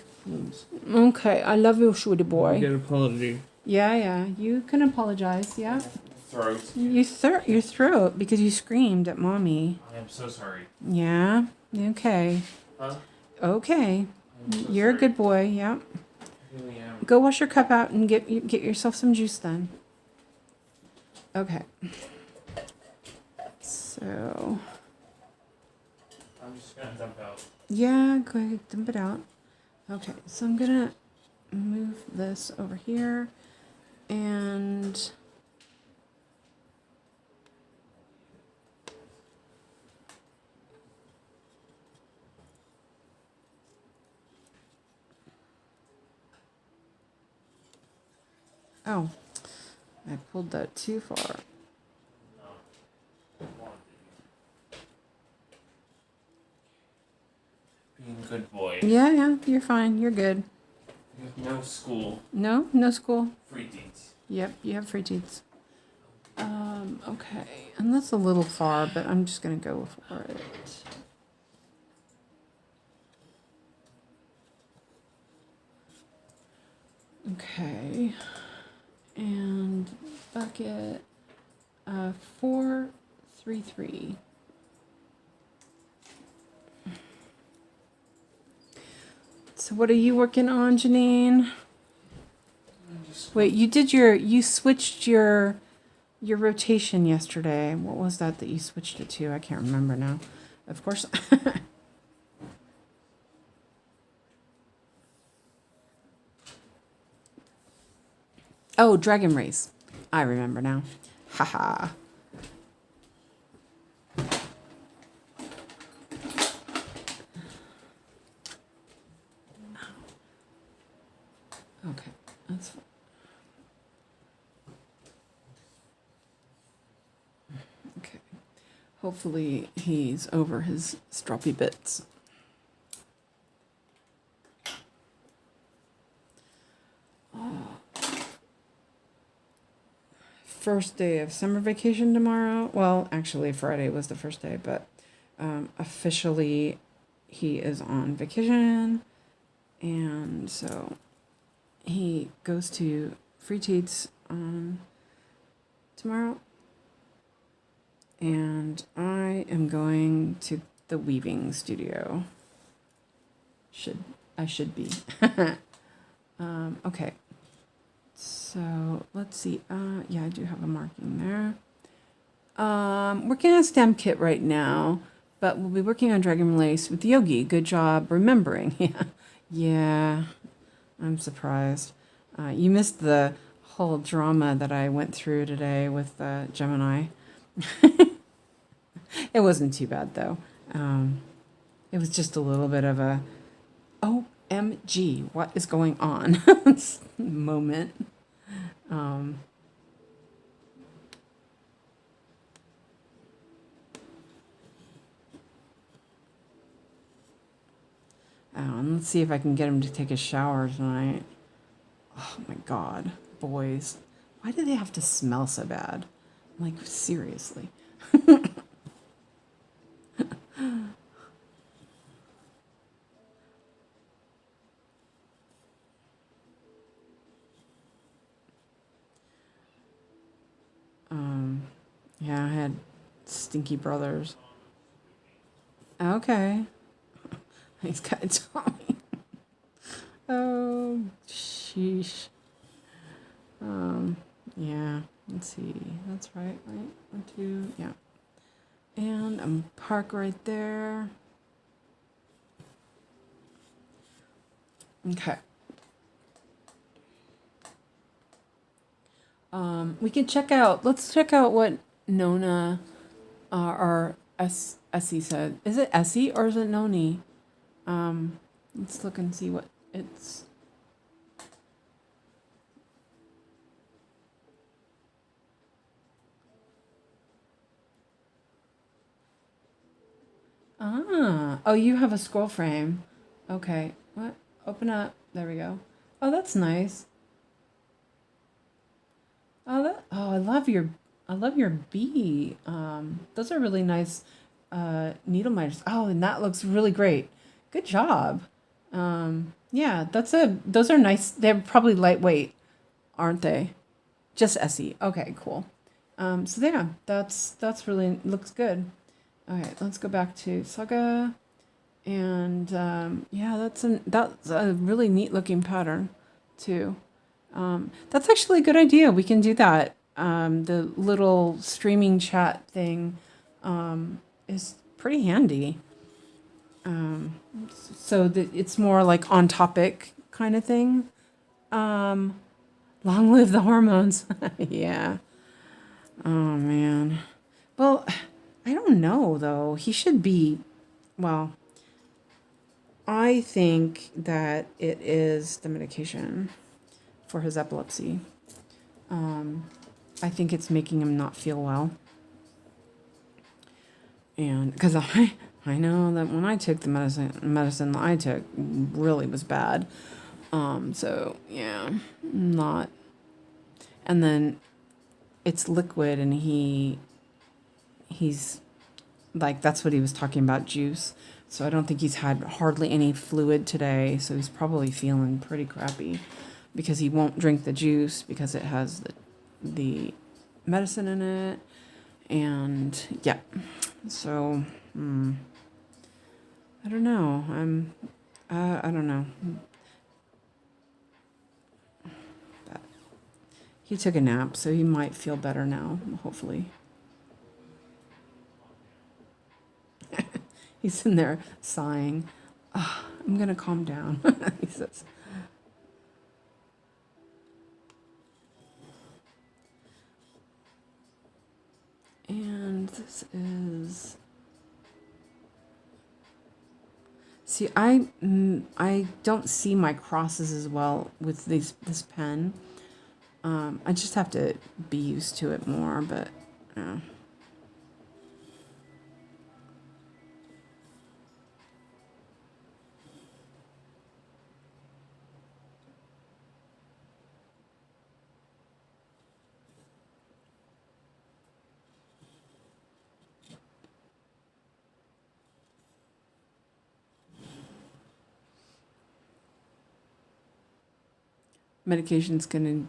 Okay, I love you, sweetie boy. get an apology. Yeah, you can apologize, yeah. Throat. Your throat, because you screamed at mommy. I am so sorry. Yeah, okay. Huh? Okay. I'm so You're a sorry. good boy, yeah. I really am. Go wash your cup out and get yourself some juice then. Okay. So, I'm just gonna dump out. yeah, go ahead, dump it out. Okay, so I'm gonna move this over here and oh, I pulled that too far. Being a good boy. Yeah, you're fine. You're good. You have no school. No school. Free deeds. Yep, you have free teats. Okay, and that's a little far, but I'm just gonna go for it. Okay, and bucket 4, 3-3. So what are you working on, Janine? Wait, you switched your rotation yesterday. What was that you switched it to? I can't remember now. Of course. Oh, Dragon Race. I remember now. Haha. Okay, that's fine. Okay. Hopefully he's over his stroppy bits. First day of summer vacation tomorrow. Well, actually Friday was the first day, but officially he is on vacation, and so he goes to Free Teats tomorrow, and I am going to the weaving studio. I should be. Okay. So let's see. Yeah, I do have a marking there. Working on a stem kit right now, but we'll be working on Dragon Lace with Yogi. Good job remembering. Yeah, yeah. I'm surprised. You missed the whole drama that I went through today with Gemini. It wasn't too bad though. It was just a little bit of a OMG, what is going on moment. And let's see if I can get him to take a shower tonight. Oh my God, boys. Why do they have to smell so bad? Like, seriously. Yeah, I had stinky brothers. Okay. He's got Tommy. Oh, sheesh. Yeah, let's see. That's right? 1, 2, yeah. And I'm park right there. Okay. We can let's check out what Nona or Essie said. Is it Essie or is it Noni? Let's look and see what it's. Oh, you have a scroll frame. Okay, what? Open up. There we go. Oh, that's nice. Oh, I love your bee. Those are really nice needle miters. Oh, and that looks really great. Good job. Yeah, those are nice. They're probably lightweight, aren't they? Just Essie. Okay, cool. So yeah, that's really looks good. All right, let's go back to Saga, and yeah, that's a really neat looking pattern, too. That's actually a good idea. We can do that. The little streaming chat thing is pretty handy. So that it's more like on topic kind of thing. Long live the hormones. Yeah. Oh man. Well, I don't know though. He should be, well, I think that it is the medication for his epilepsy. I think it's making him not feel well. And because I know that when I took the medicine I took really was bad. So yeah, not. And then it's liquid, and he's like, that's what he was talking about, juice. So I don't think he's had hardly any fluid today. So he's probably feeling pretty crappy because he won't drink the juice because it has the medicine in it. And yeah, so I don't know. I don't know. But he took a nap, so he might feel better now, hopefully. He's in there sighing. Oh, I'm going to calm down, he says. And this is... See, I don't see my crosses as well with this pen. I just have to be used to it more, but... Medication's gonna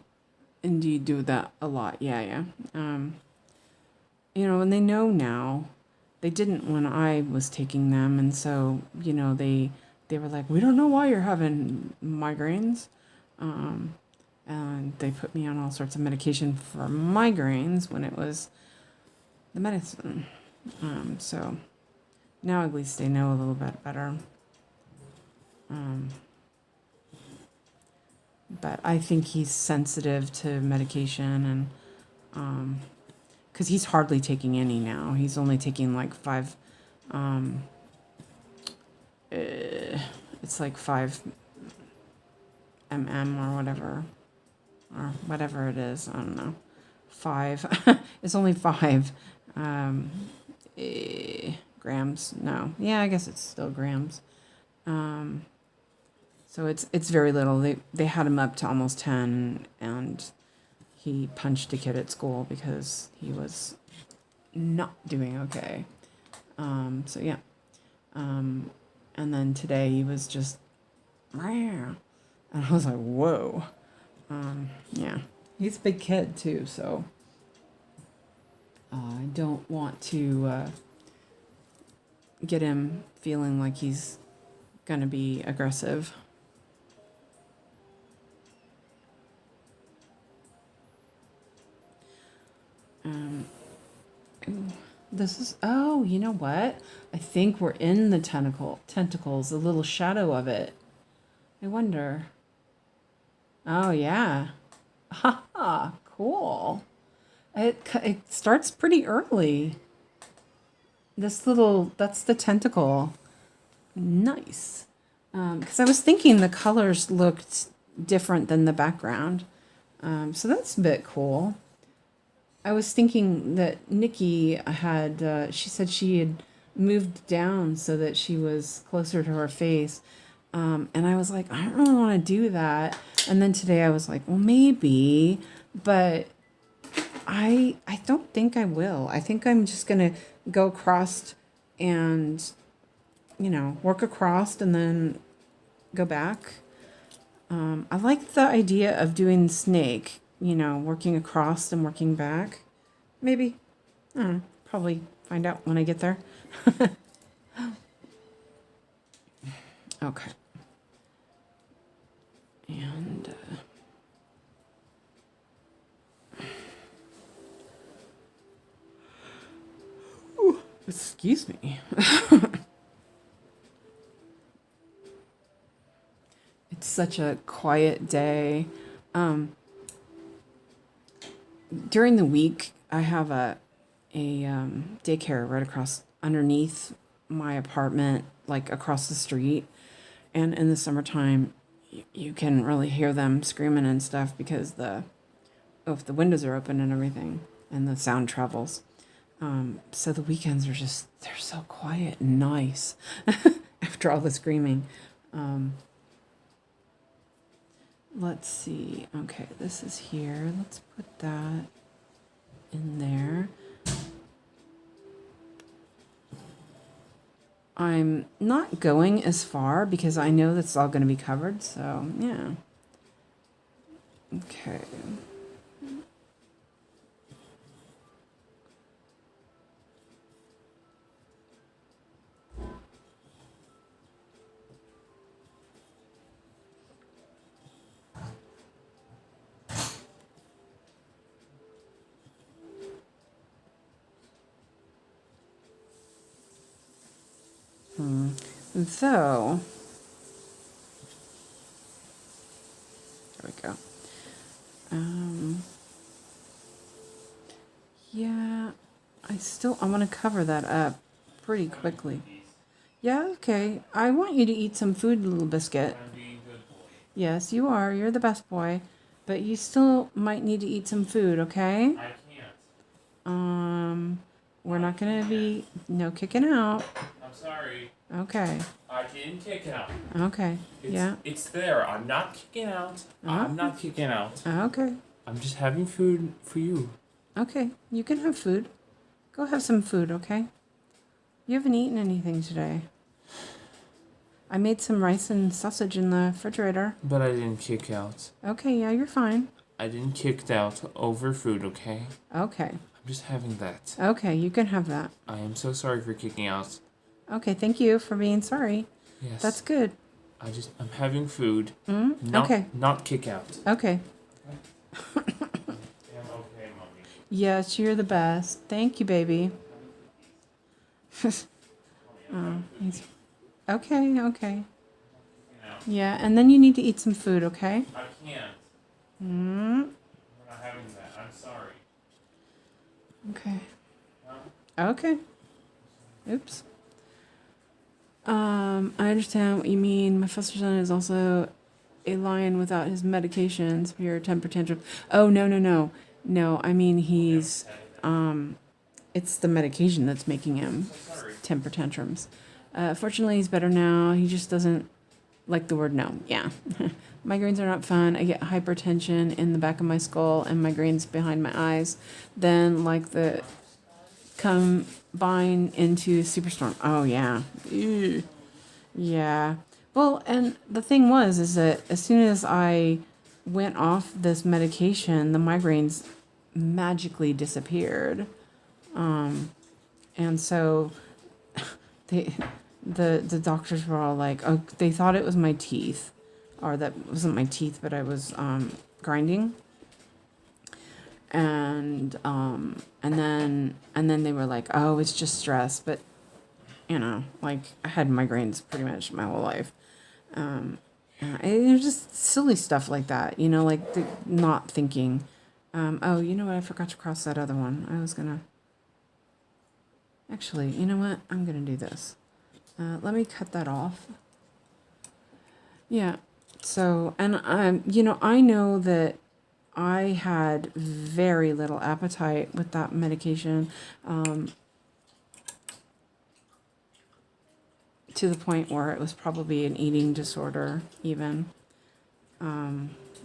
indeed do that a lot. Yeah. You know, and they know now. They didn't when I was taking them, and so, you know, they were like, we don't know why you're having migraines. And they put me on all sorts of medication for migraines when it was the medicine. So now at least they know a little bit better. But I think he's sensitive to medication, and because he's hardly taking any now. He's only taking like 5. It's like 5 mm or whatever it is. I don't know. 5. It's only 5 grams. No, yeah, I guess it's still grams. So it's very little. They had him up to almost 10, and he punched a kid at school because he was not doing okay. So yeah. And then today he was just, and I was like, whoa. Yeah, he's a big kid too, so I don't want to get him feeling like he's gonna be aggressive. This is, oh, you know what? I think we're in the tentacles, a little shadow of it. I wonder. Oh, yeah. Haha, cool. It starts pretty early. This little, that's the tentacle. Nice. Because I was thinking the colors looked different than the background. So that's a bit cool. I was thinking that Nikki had, she said she had moved down so that she was closer to her face. And I was like, I don't really want to do that. And then today I was like, well, maybe, but I don't think I will. I think I'm just going to go across and, you know, work across and then go back. I like the idea of doing snake, you know, working across and working back. Maybe. I don't know. Probably find out when I get there. Okay. And excuse me. It's such a quiet day. During the week, I have a daycare right across underneath my apartment, like across the street. And in the summertime, you can really hear them screaming and stuff because if the windows are open and everything, and the sound travels. So the weekends are just, they're so quiet and nice after all the screaming. Let's see. Okay, this is here. Let's put that in there. I'm not going as far because I know that's all going to be covered. So, yeah. Okay. So, there we go. Yeah, I want to cover that up pretty quickly. Yeah, okay. I want you to eat some food, little biscuit. I'm being a good boy. Yes, you are. You're the best boy. But you still might need to eat some food, okay? I can't. We're not going to be... No kicking out. I'm sorry. Okay. I didn't kick out. Okay. Yeah. It's there. I'm not kicking out. I'm not kicking out. Okay. I'm just having food for you. Okay. You can have food. Go have some food, okay? You haven't eaten anything today. I made some rice and sausage in the refrigerator. But I didn't kick out. Okay, yeah, you're fine. I didn't kick out over food, okay? Okay. I'm just having that. Okay, you can have that. I am so sorry for kicking out. Okay, thank you for being sorry. Yes. That's good. I'm having food. Okay. Not kick out. Okay. I'm okay, Mommy. Yes, you're the best. Thank you, baby. Okay, okay. Yeah, and then you need to eat some food, okay? I can't. Mm. We're not having that. I'm sorry. Okay. Huh? Okay. Oops. I understand what you mean. My foster son is also a lion without his medication, severe temper tantrum. Oh, no, no, no. No, I mean he's, it's the medication that's making him temper tantrums. Fortunately, he's better now. He just doesn't like the word no. Yeah. Migraines are not fun. I get hypertension in the back of my skull and migraines behind my eyes. Then, like the combine into superstorm. Oh, yeah. Ew. Yeah. Well, and the thing is that as soon as I went off this medication, the migraines magically disappeared. And so the doctors were all like, oh, they thought it was my teeth, or that wasn't my teeth, but I was grinding. And then they were like, oh, it's just stress. But you know, like I had migraines pretty much my whole life. It was just silly stuff like that, you know, like not thinking. Oh, you know what? I forgot to cross that other one. I was gonna. Actually, you know what? I'm gonna do this. Let me cut that off. Yeah. So, and you know, I know that I had very little appetite with that medication, to the point where it was probably an eating disorder even.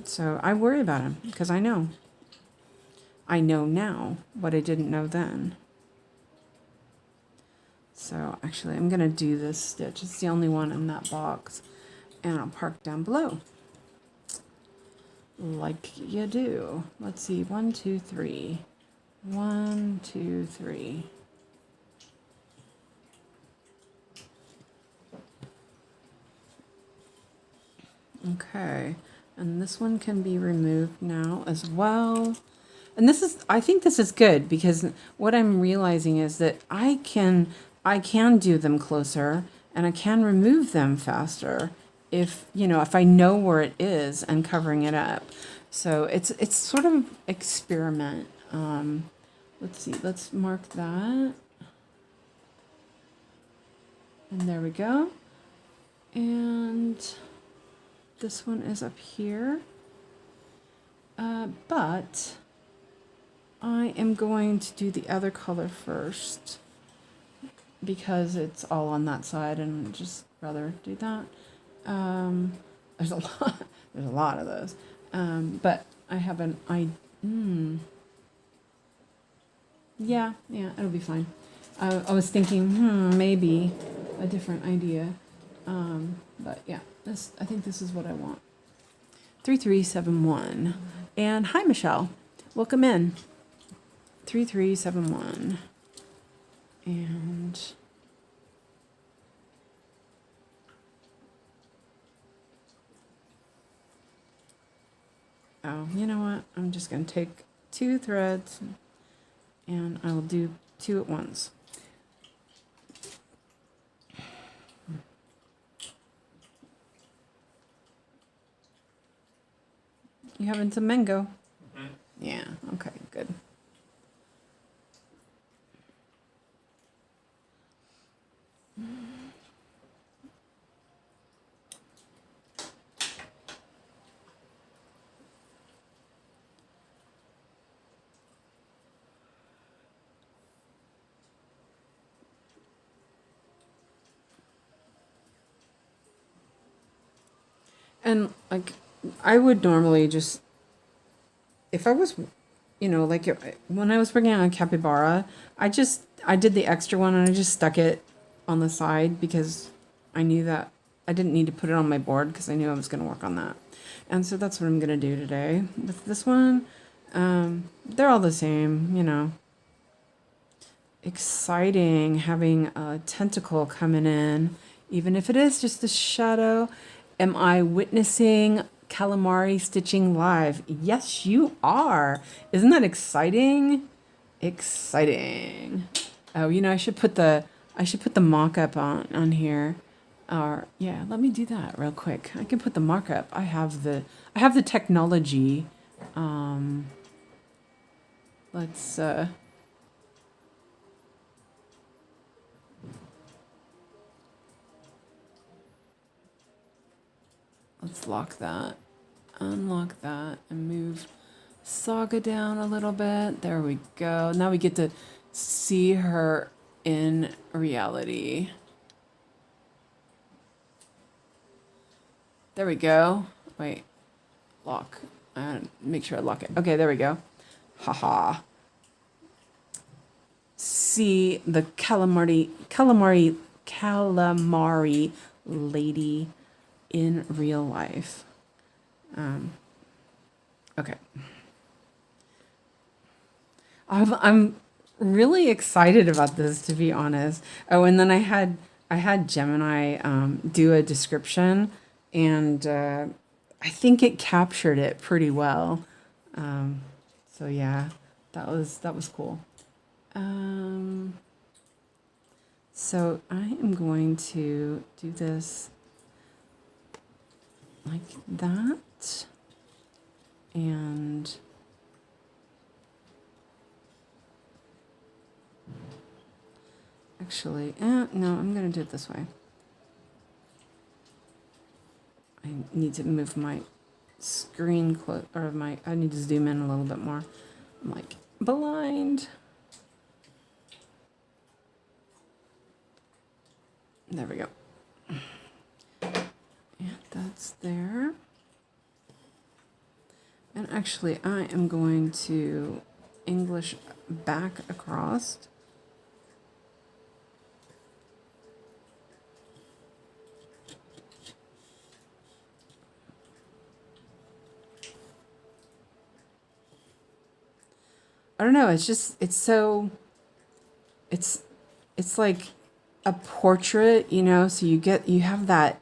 So I worry about him because I know now what I didn't know then. So actually I'm going to do this stitch. It's the only one in that box, and I'll park down below. Like you do. Let's see. 1, 2, 3. 1, 2, 3. Okay. And this one can be removed now as well. And I think this is good because what I'm realizing is that I can do them closer and I can remove them faster if I know where it is and covering it up. So it's sort of experiment. Let's see, let's mark that. And there we go. And this one is up here. But I am going to do the other color first because it's all on that side and I'd just rather do that. There's a lot of those. But I have yeah, it'll be fine. I was thinking, maybe a different idea. But yeah, I think this is what I want. 3371. And hi, Michelle. Welcome in. 3371. And oh, you know what? I'm just going to take 2 threads and I will do 2 at once. You having some mango? Mhm. Yeah. Okay. Good. And like, I would normally just, if I was, you know, like when I was working on capybara, I did the extra one and I just stuck it on the side because I knew that I didn't need to put it on my board because I knew I was going to work on that. And so that's what I'm going to do today with this one. They're all the same, you know. Exciting having a tentacle coming in, even if it is just a shadow. Am I witnessing calamari stitching live? Yes, you are. Isn't that exciting? Exciting. Oh, you know, I should put the mock-up on here. Or yeah, let me do that real quick. I can put the markup. I have the technology. Let's lock that, unlock that, and move Saga down a little bit. There we go. Now we get to see her in reality. There we go. Wait, lock. Make sure I lock it. Okay, there we go. Haha. See the calamari lady in real life. Okay. I'm really excited about this, to be honest. Oh, and then I had Gemini do a description, and I think it captured it pretty well. So yeah, that was cool. So I am going to do this like that, and actually, no, I'm going to do it this way. I need to move my screen I need to zoom in a little bit more. I'm like blind. There we go. Yeah, that's there. And actually, I am going to English back across. I don't know, it's like a portrait, you know, so you have that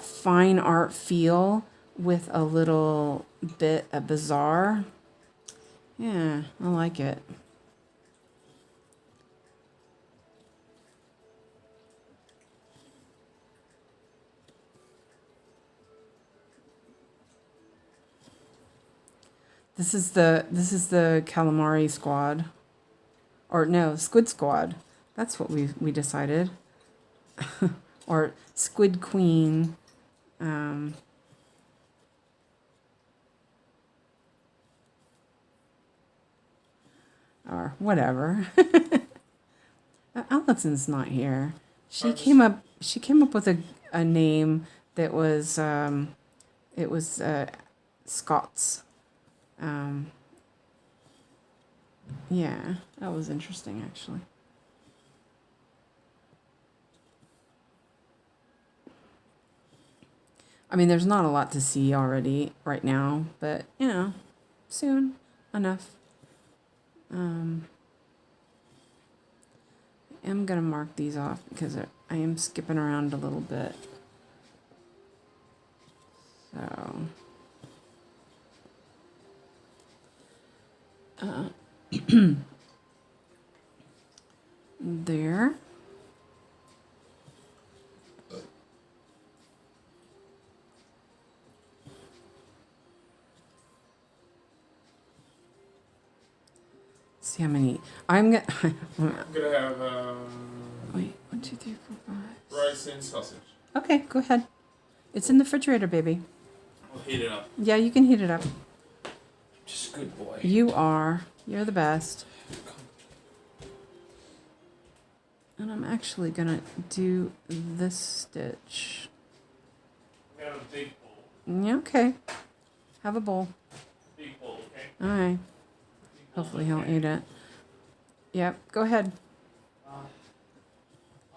fine art feel with a little bit of bizarre. Yeah, I like it. This is the calamari squad. Or no, squid squad. That's what we decided. Or squid queen. Or whatever. Allison's not here. She came up with a name that was it was Scots. Yeah, that was interesting actually. I mean, there's not a lot to see already right now, but you know, soon enough. I am gonna mark these off because I am skipping around a little bit. So there. see how many. I'm gonna. I'm gonna have Wait, 1, 2, 3, 4, 5. rice and sausage. Okay, go ahead. It's in the refrigerator, baby. I'll heat it up. Yeah, you can heat it up. Just a good boy. You are. You're the best. And I'm actually gonna do this stitch. We have a big bowl. Yeah, okay. Have a bowl. Big bowl, okay? All right. Big bowl, Hopefully he'll okay. eat it. Yep, go ahead. Oh,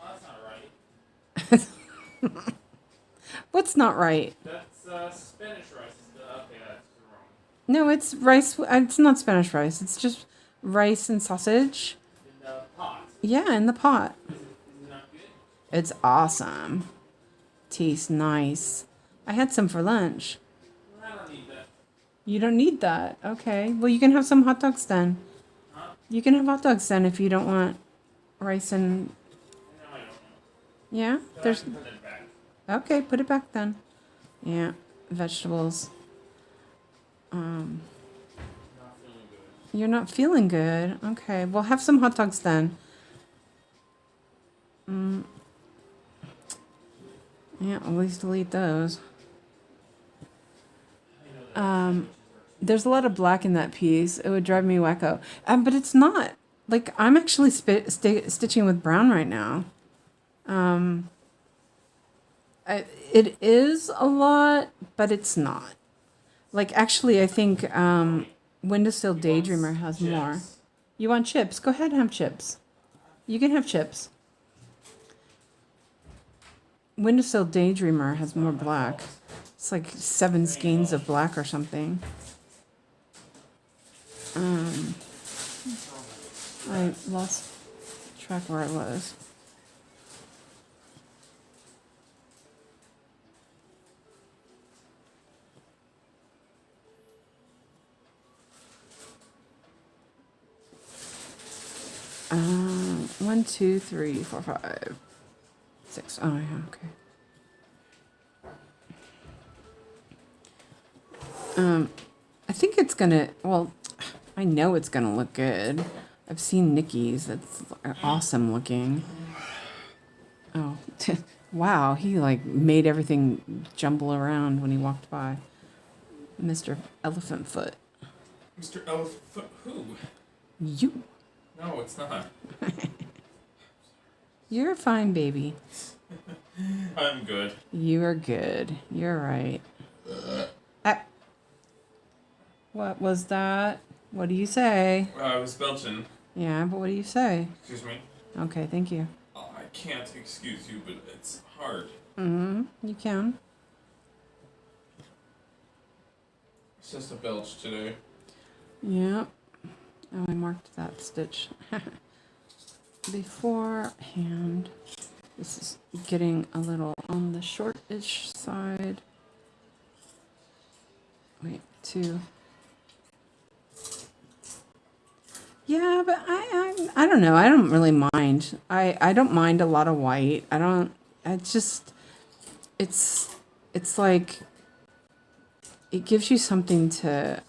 that's not right. What's not right? That's Spanish rice. Okay, that's wrong. No, it's rice. It's not Spanish rice. It's just rice and sausage. In the pot. Yeah, in the pot. Is it not good? It's awesome. Tastes nice. I had some for lunch. I don't need that. You don't need that. Okay. Well, you can have some hot dogs then. Huh? You can have hot dogs then if you don't want rice and... No, I don't know. Yeah? But There's... I can put it back. Okay, put it back then. Yeah, vegetables. Not feeling good. You're not feeling good. Okay, well, have some hot dogs then. Yeah, at least we'll eat those. I know that. There's a lot of black in that piece. It would drive me wacko. But it's not. Like, I'm actually stitching with brown right now. It is a lot, but it's not. Like, actually, I think Windowsill Daydreamer has more. Chips. You want chips? Go ahead and have chips. You can have chips. Windowsill Daydreamer has more black. It's like 7 skeins of black or something. I lost track where I was. One, 2, 3, 4, 5, 6. Oh, yeah, okay. I think it's gonna, well, I know it's gonna look good. I've seen Nikki's. That's awesome looking. Oh, wow. He like made everything jumble around when he walked by. Mr. Elephant Foot. Mr. Elephant, who? You. No, it's not. You're fine, baby. I'm good. You are good. You're right. What was that? What do you say? I was belching. Yeah, but what do you say? Excuse me. Okay, thank you. Oh, I can't excuse you, but it's hard. You can. It's just a belch today. Yep. Oh, I marked that stitch beforehand. This is getting a little on the short-ish side. Wait, 2. Yeah, but I don't know. I don't really mind. I don't mind a lot of white. I don't. It's just. It's like. It gives you something to.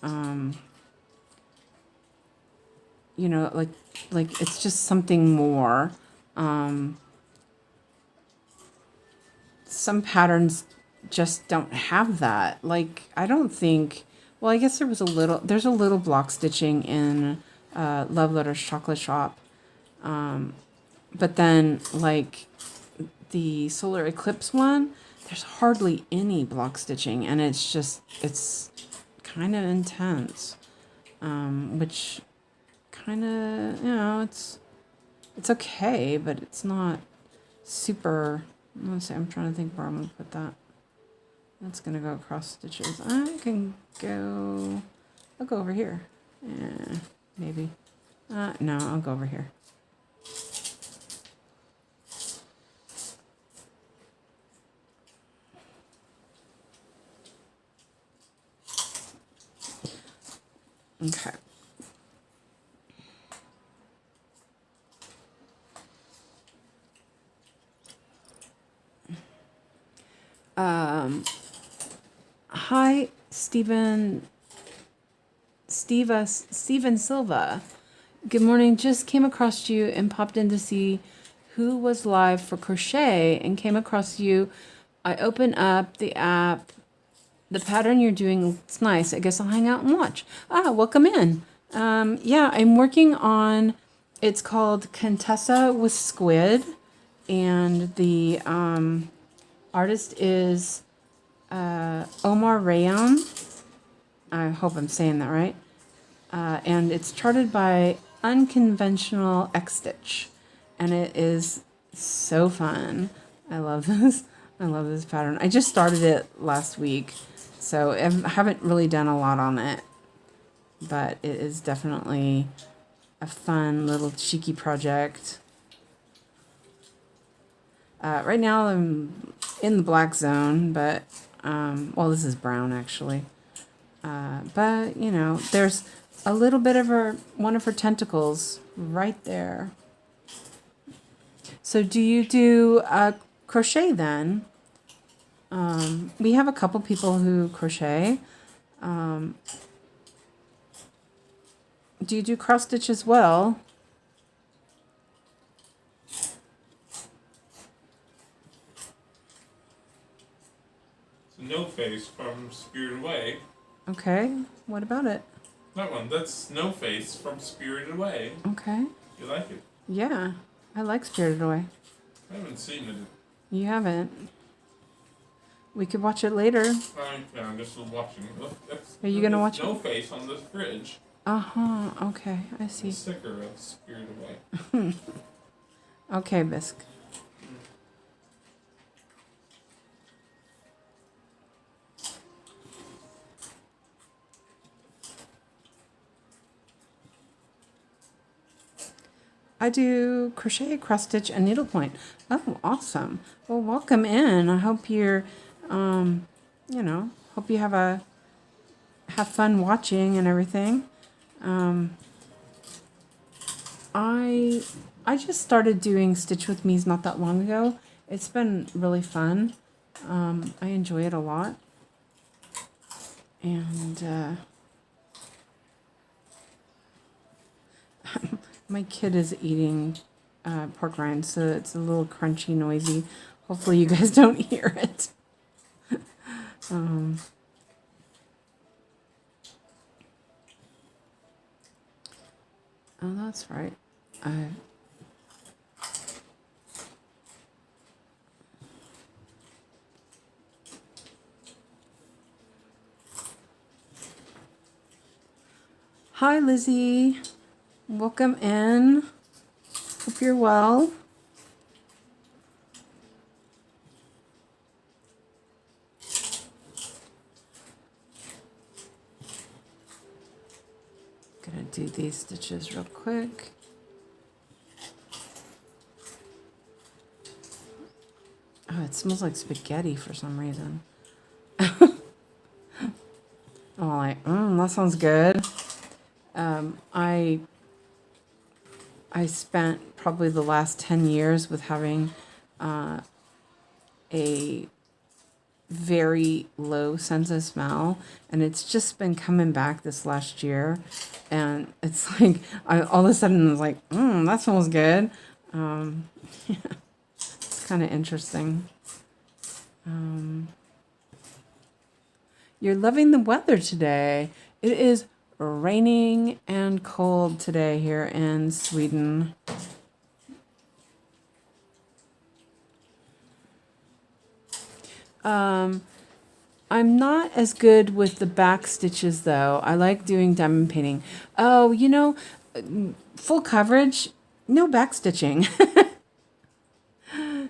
You know, like it's just something more. Some patterns just don't have that. Like, I don't think. Well, I guess there's a little block stitching in Love Letters Chocolate Shop. But then, like, the Solar Eclipse one, there's hardly any block stitching, and it's kind of intense. Which kind of, you know, it's okay, but it's not super. Let's see, I'm trying to think where I'm going to put that. That's going to go across stitches. I'll go over here. Yeah, maybe. No, I'll go over here. Okay. Hi, Steven Silva. Good morning. Just came across you and popped in to see who was live for crochet and came across you. I open up the app. The pattern you're doing, it's nice. I guess I'll hang out and watch. Welcome in. Yeah, I'm working on, it's called Contessa with Squid. And the artist is Omar Rayyan. I hope I'm saying that right. And it's charted by Unconventional X-Stitch. And it is so fun. I love this. I love this pattern. I just started it last week, so I haven't really done a lot on it. But it is definitely a fun little cheeky project. Right now I'm in the black zone, but, well, this is brown actually. But, you know, there's a little bit of one of her tentacles right there. So do you do crochet then? We have a couple people who crochet. Do you do cross stitch as well? It's a no face from Spirited Away. Okay, what about it? That one, that's No Face from Spirited Away. Okay. You like it? Yeah, I like Spirited Away. I haven't seen it. You haven't? We could watch it later. I'm just watching. Look, Are you gonna watch No Face on this fridge. Uh-huh, okay, I see. A sticker of Spirited Away. Okay, Bisque. I do crochet, cross stitch, and needlepoint. Oh, awesome. Well, welcome in. I hope you're, you know, hope you have fun watching and everything. I just started doing Stitch with Me's not that long ago. It's been really fun. I enjoy it a lot. And my kid is eating pork rinds, so it's a little crunchy, noisy. Hopefully you guys don't hear it. Oh, that's right. Hi, Lizzie. Welcome in. Hope you're well. Gonna do these stitches real quick. Oh, it smells like spaghetti for some reason. Oh, like, that sounds good. I spent probably the last 10 years with having a very low sense of smell, and it's just been coming back this last year, and it's like all of a sudden I was like, that smells good. Yeah, it's kind of interesting. You're loving the weather today. It is raining and cold today here in Sweden. I'm not as good with the back stitches though. I like doing diamond painting. Oh, you know, full coverage, no back stitching.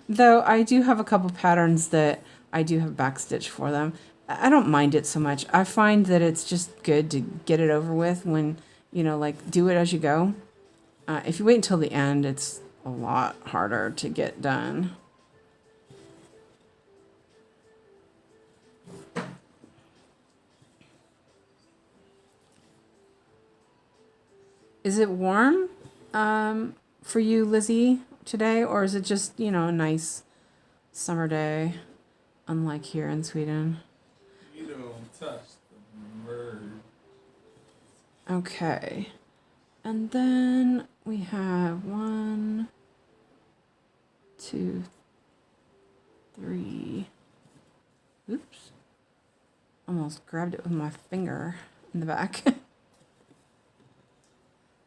Though I do have a couple patterns that I do have back stitch for them. I don't mind it so much. I find that it's just good to get it over with when, you know, like do it as you go. If you wait until the end, it's a lot harder to get done. Is it warm for you, Lizzie, today? Or is it just, you know, a nice summer day, unlike here in Sweden? You don't touch the bird. Okay. And then we have 1, 2, 3. Oops. Almost grabbed it with my finger in the back.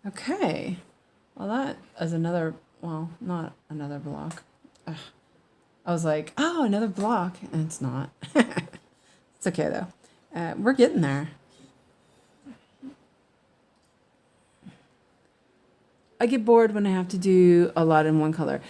Okay. Well, that is another, well, not another block. Ugh. I was like, oh, another block. And it's not. It's okay, though. We're getting there. I get bored when I have to do a lot in one color.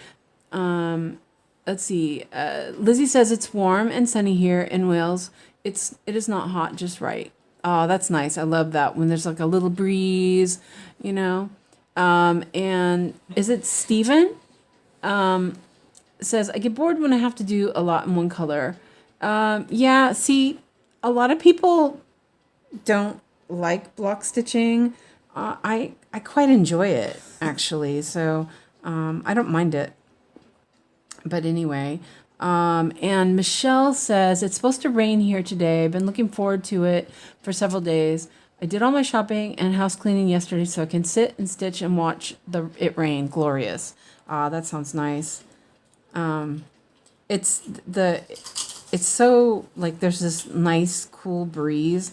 Let's see. Lizzie says it's warm and sunny here in Wales. It is not hot, just right. Oh, that's nice. I love that when there's like a little breeze, you know. And is it Steven? Says I get bored when I have to do a lot in one color. Yeah. See, a lot of people don't like block stitching. I quite enjoy it actually, so I don't mind it. But anyway, and Michelle says it's supposed to rain here today. I've been looking forward to it for several days. I did all my shopping and house cleaning yesterday, so I can sit and stitch and watch it rain. Glorious. That sounds nice. It's so like there's this nice cool breeze.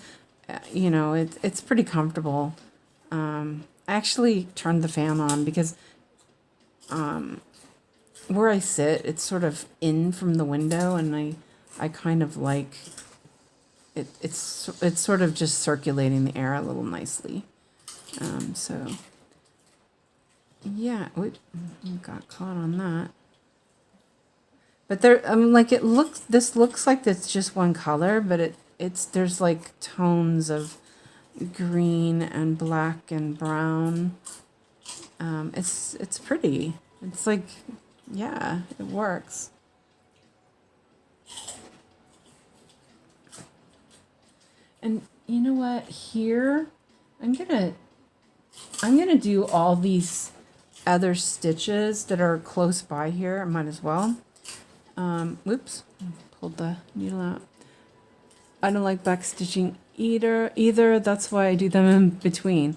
You know, it's pretty comfortable. I actually turned the fan on because where I sit, it's sort of in from the window, and I kind of like it. It's sort of just circulating the air a little nicely. So yeah, we got caught on that. But there, like this looks like it's just one color, but there's like tones of green and black and brown. It's pretty. It's like, yeah, it works. And you know what? Here, I'm gonna do all these other stitches that are close by here. I might as well. Whoops, pulled the needle out. I don't like back stitching either. That's why I do them in between.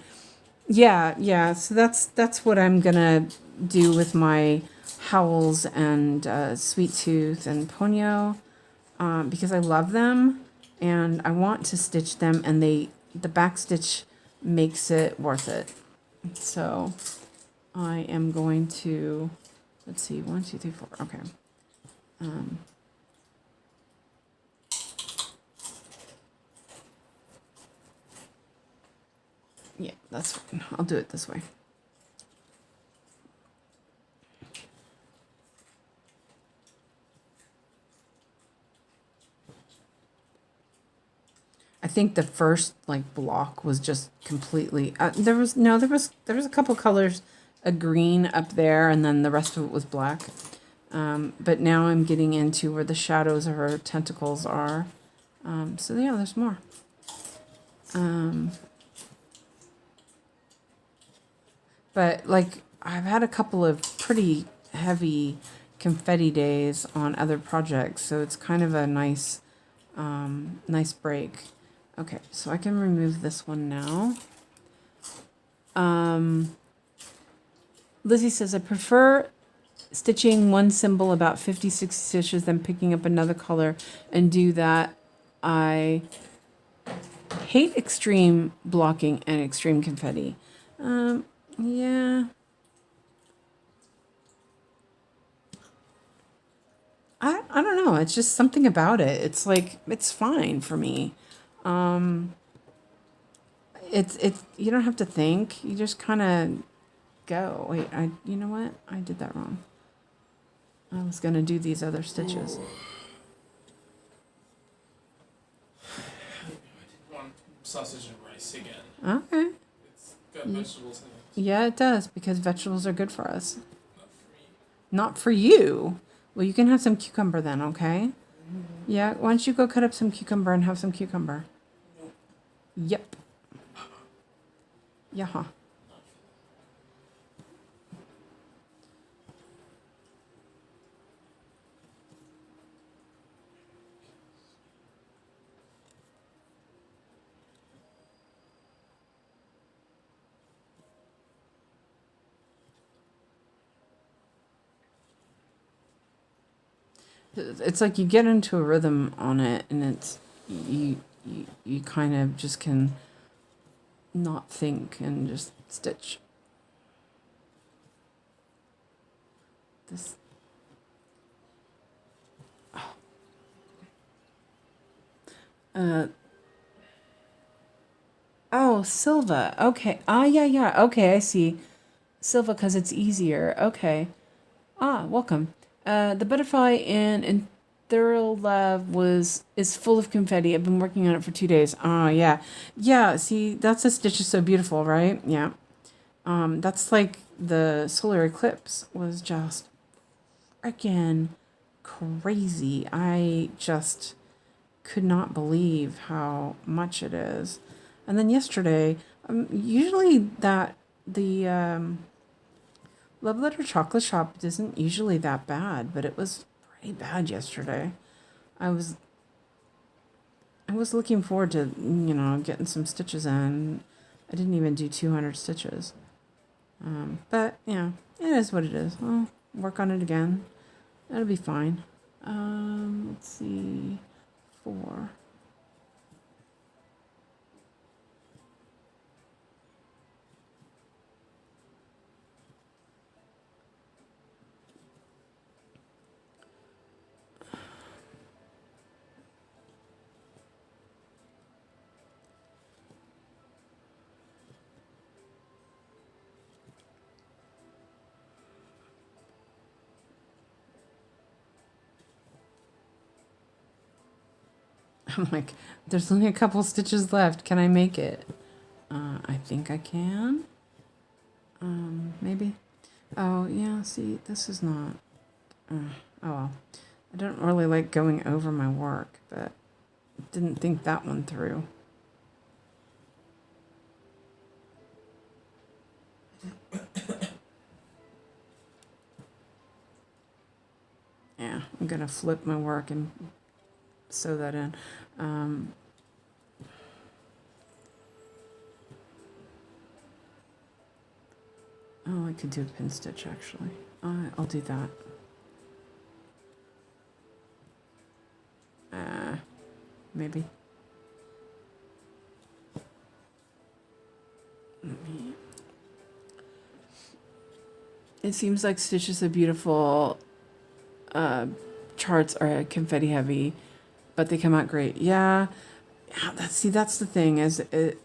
Yeah. So that's what I'm gonna do with my Howls and Sweet Tooth and Ponyo, because I love them and I want to stitch them, and the back stitch makes it worth it. So I am going to, let's see, 1, 2, 3, 4. Okay. Yeah, that's fine. I'll do it this way. I think the first like block was just completely there was a couple colors, a green up there, and then the rest of it was black. But now I'm getting into where the shadows of her tentacles are. So yeah, there's more. But like I've had a couple of pretty heavy confetti days on other projects, so it's kind of a nice break. Okay, so I can remove this one now. Lizzie says, I prefer stitching one symbol about 50, 60 stitches, then picking up another color and do that. I hate extreme blocking and extreme confetti. Yeah. I don't know. It's just something about it. It's like, it's fine for me. It's you don't have to think. You just kind of go. Wait, you know what? I did that wrong. I was going to do these other stitches. I want sausage and rice again. Okay. It's got vegetables in it. Yeah, it does, because vegetables are good for us. Not for me. Not for you. Well, you can have some cucumber then, okay? Yeah, why don't you go cut up some cucumber and have some cucumber? Nope. Yep. Yeah. It's like you get into a rhythm on it, and it's you kind of just can not think and just stitch. This. Oh, Silva. Okay. Ah, yeah. Okay, I see. Silva, because it's easier. Okay. Ah, welcome. The butterfly in Thorough Love is full of confetti. I've been working on it for 2 days. Ah, yeah. Yeah, see, that's a stitch is so beautiful, right? Yeah. That's like the solar eclipse was just freaking crazy. I just could not believe how much it is. And then yesterday, usually the Love Letter Chocolate Shop isn't usually that bad, but it was pretty bad yesterday. I was looking forward to, getting some stitches in. I didn't even do 200 stitches. But, yeah, it is what it is. I'll work on it again. That'll be fine. Let's see. 4. I'm like, there's only a couple stitches left. Can I make it? I think I can. Maybe. Oh, yeah, see, this is not... oh, well. I don't really like going over my work, but didn't think that one through. Yeah, I'm going to flip my work and sew that in. Oh, I could do a pin stitch, actually. I'll do that. Maybe. It seems like stitches are beautiful. Charts are confetti heavy, but they come out great. Yeah, that's the thing. Is it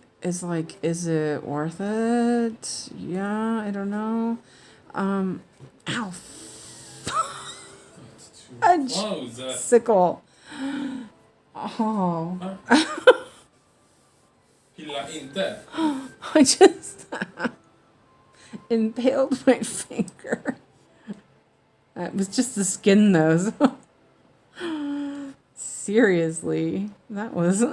worth it? Yeah, I don't know. Ow. A sickle. Oh. Pilla inte. I just impaled my finger. It was just the skin, though. So. Seriously, that was...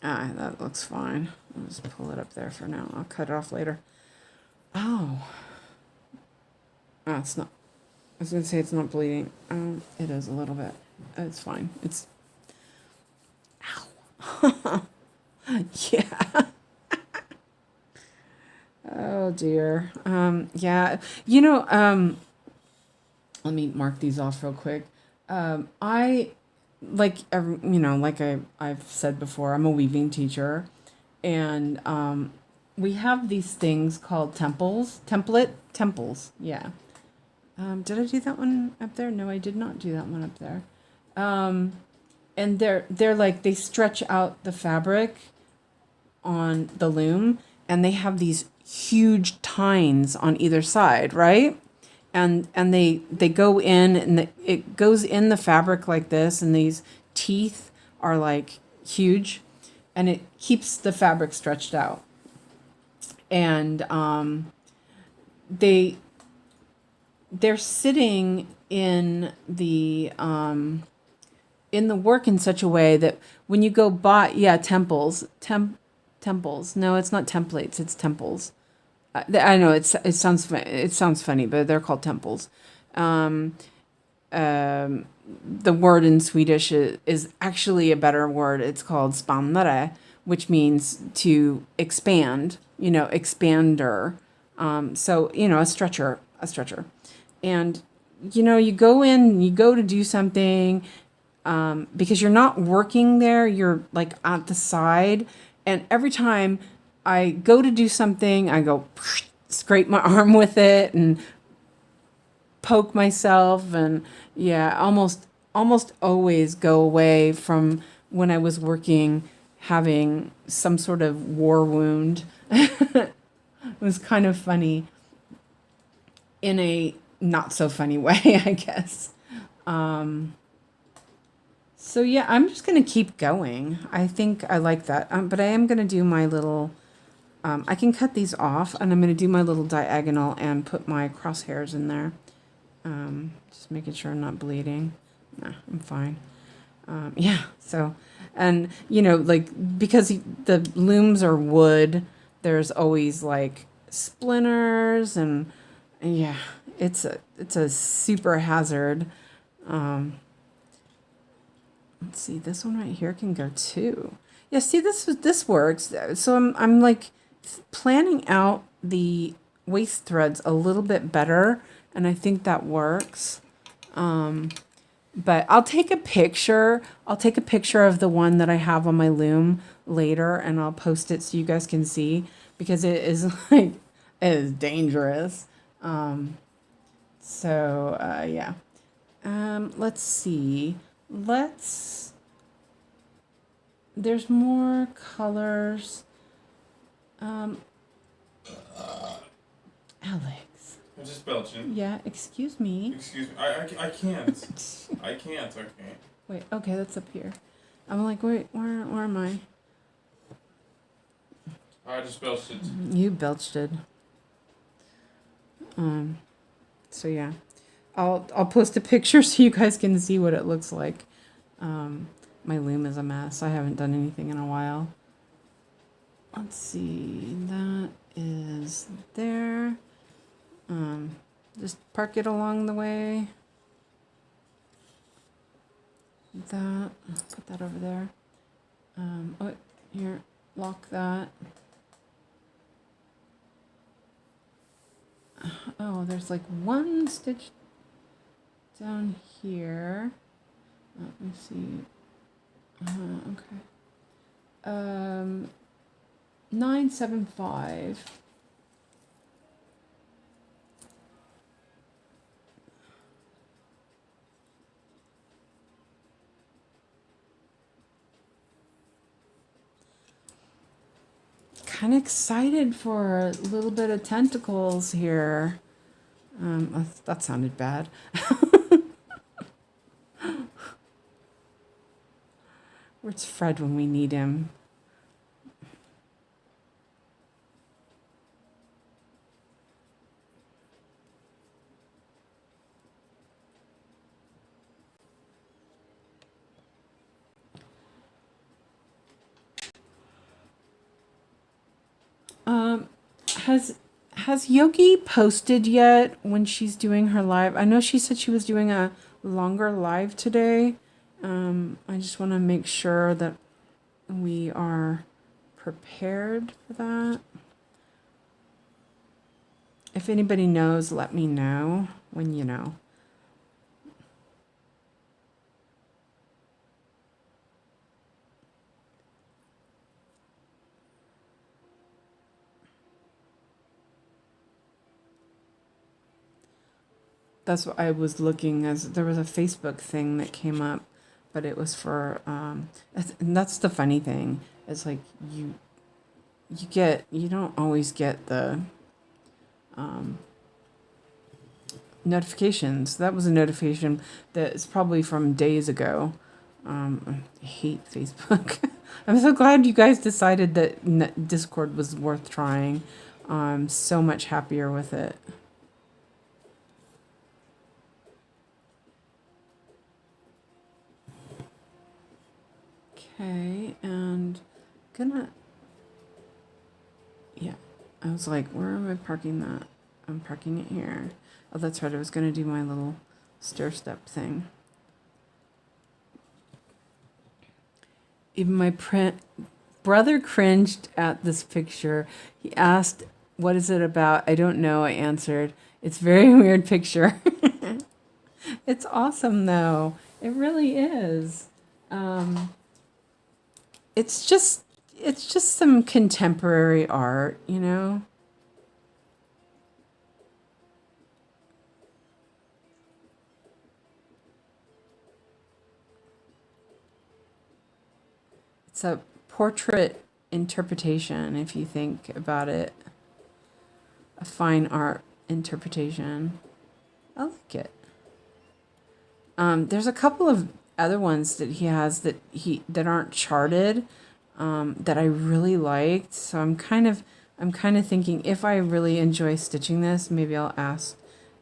that looks fine. I'll just pull it up there for now. I'll cut it off later. Oh. It's not... I was going to say it's not bleeding. It is a little bit. It's fine. It's... Ow. Yeah. Oh, dear. Yeah. Let me mark these off real quick. I've said before, I'm a weaving teacher, and we have these things called temples. Yeah. Did I do that one up there? No, I did not do that one up there. And they're like, they stretch out the fabric on the loom, and they have these huge tines on either side, right? And they go in, and it goes in the fabric like this, and these teeth are like huge, and it keeps the fabric stretched out. And they're sitting in the work in such a way that when you go by, temples. No, it's not templates, it's temples. I know it sounds funny, but they're called temples. The word in Swedish is actually a better word. It's called spannare, which means to expand, you know, expander. So, you know, a stretcher. And, you know, you go in, you go to do something, because you're not working there, you're like at the side. And every time I go to do something, I go scrape my arm with it and poke myself. And yeah, almost always go away from when I was working having some sort of war wound. It was kind of funny in a not so funny way, I guess. So yeah, I'm just going to keep going. I think I like that. But I am going to do my little, I can cut these off, and I'm going to do my little diagonal and put my crosshairs in there. Just making sure I'm not bleeding. Nah, I'm fine. Yeah, so, and, you know, like, because the looms are wood, there's always, like, splinters, and, yeah, it's a super hazard. Let's see, this one right here can go too. Yeah, see, this works. So I'm like planning out the waist threads a little bit better, and I think that works. But I'll take a picture. I'll take a picture of the one that I have on my loom later, and I'll post it so you guys can see, because it is like, it is dangerous. Yeah. Let's see. There's more colors. Alex. I'm just belching. Yeah, excuse me. Excuse me. I can't. I can't, okay. Wait, okay, that's up here. I'm like, wait, where am I? I just belched it. You belched it. So yeah. I'll post a picture so you guys can see what it looks like. My loom is a mess. I haven't done anything in a while. Let's see. That is there. Just park it along the way. That. Put that over there. Oh, here. Lock that. Oh, there's like one stitch down here. Let me see. Okay. 975. Kind of excited for a little bit of tentacles here. That sounded bad. Where's Fred when we need him? Has Yogi posted yet when she's doing her live? I know she said she was doing a longer live today. I just want to make sure that we are prepared for that. If anybody knows, let me know when you know. That's what I was looking as. There was a Facebook thing that came up, but it was for, and that's the funny thing. It's like you don't always get the notifications. That was a notification that is probably from days ago. I hate Facebook. I'm so glad you guys decided that Discord was worth trying. I'm so much happier with it. Okay, and yeah, I was like, where am I parking that? I'm parking it here. Oh, that's right, I was gonna do my little stair step thing. Even my print brother cringed at this picture. He asked, "What is it about?" "I don't know," I answered. "It's a very weird picture." It's awesome though. It really is. It's just some contemporary art, you know? It's a portrait interpretation, if you think about it. A fine art interpretation. I like it. There's a couple of other ones that he has that aren't charted, that I really liked. So I'm kind of thinking, if I really enjoy stitching this, maybe I'll ask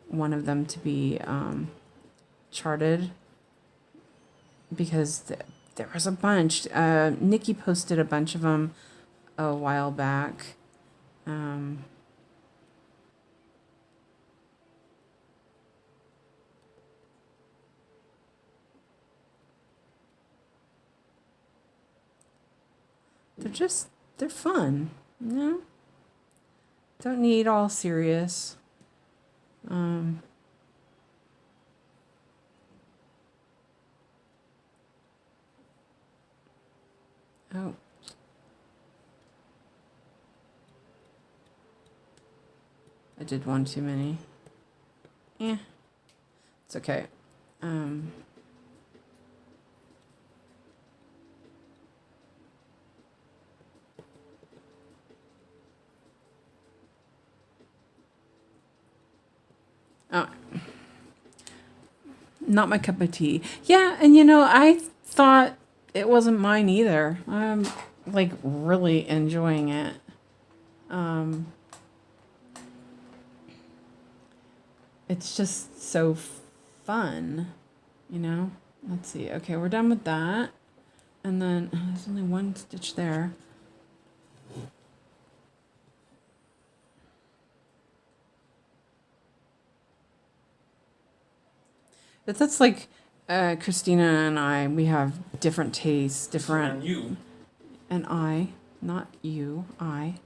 one of them to be charted, because there was a bunch. Nikki posted a bunch of them a while back. They're fun, you know? Don't need all serious. Oh, I did one too many. Yeah, it's okay. Oh, not my cup of tea. Yeah, and you know, I thought it wasn't mine either. I'm like really enjoying it. It's just so fun, you know? Let's see. Okay, we're done with that. And then there's only one stitch there. But that's like Christina and I, we have different tastes, different. And you. And I, not you, I.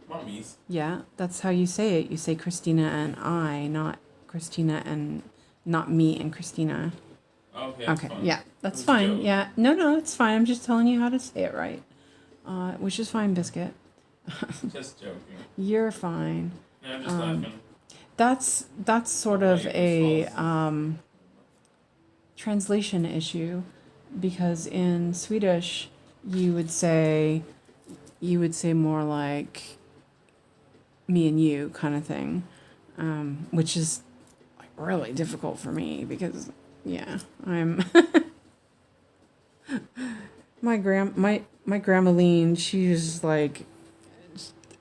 Mummies. Yeah, that's how you say it. You say Christina and I, not Christina and not me and Christina. Okay. Okay. Fine. Yeah, that's fine. Joke. Yeah. No, it's fine. I'm just telling you how to say it right. Which is fine, Biscuit. Just joking. You're fine. No, I'm just laughing. That's sort of a translation issue, because in Swedish you would say more like me and you kind of thing, which is like really difficult for me because I'm my grandma Lean, she was like,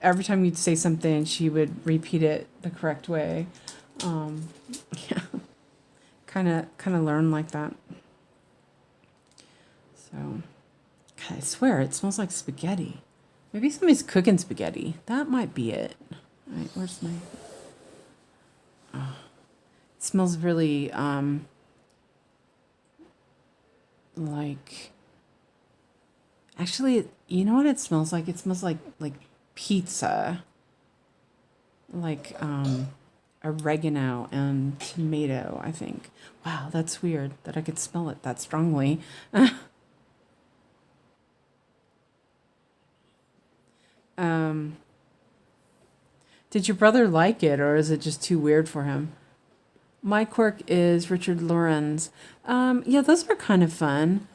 every time you'd say something she would repeat it the correct way. Yeah. Kind of learn like that. So, God, I swear it smells like spaghetti. Maybe somebody's cooking spaghetti. That might be it. All right, where's my? Oh, it smells really like. Actually, you know what it smells like? It smells like pizza. Like oregano and tomato, I think. Wow, that's weird that I could smell it that strongly. Did your brother like it, or is it just too weird for him? My quirk is Richard Lorenz. Yeah, those are kind of fun.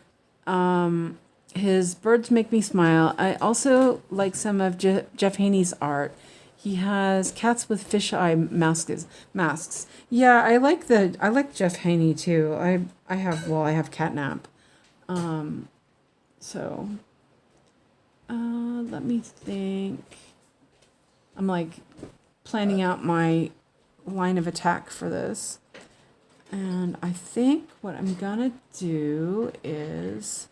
His birds make me smile. I also like some of Jeff Haney's art. He has cats with fisheye masks. Yeah, I like Jeff Haney too. I have catnap. So let me think. I'm like planning out my line of attack for this. And I think what I'm gonna do is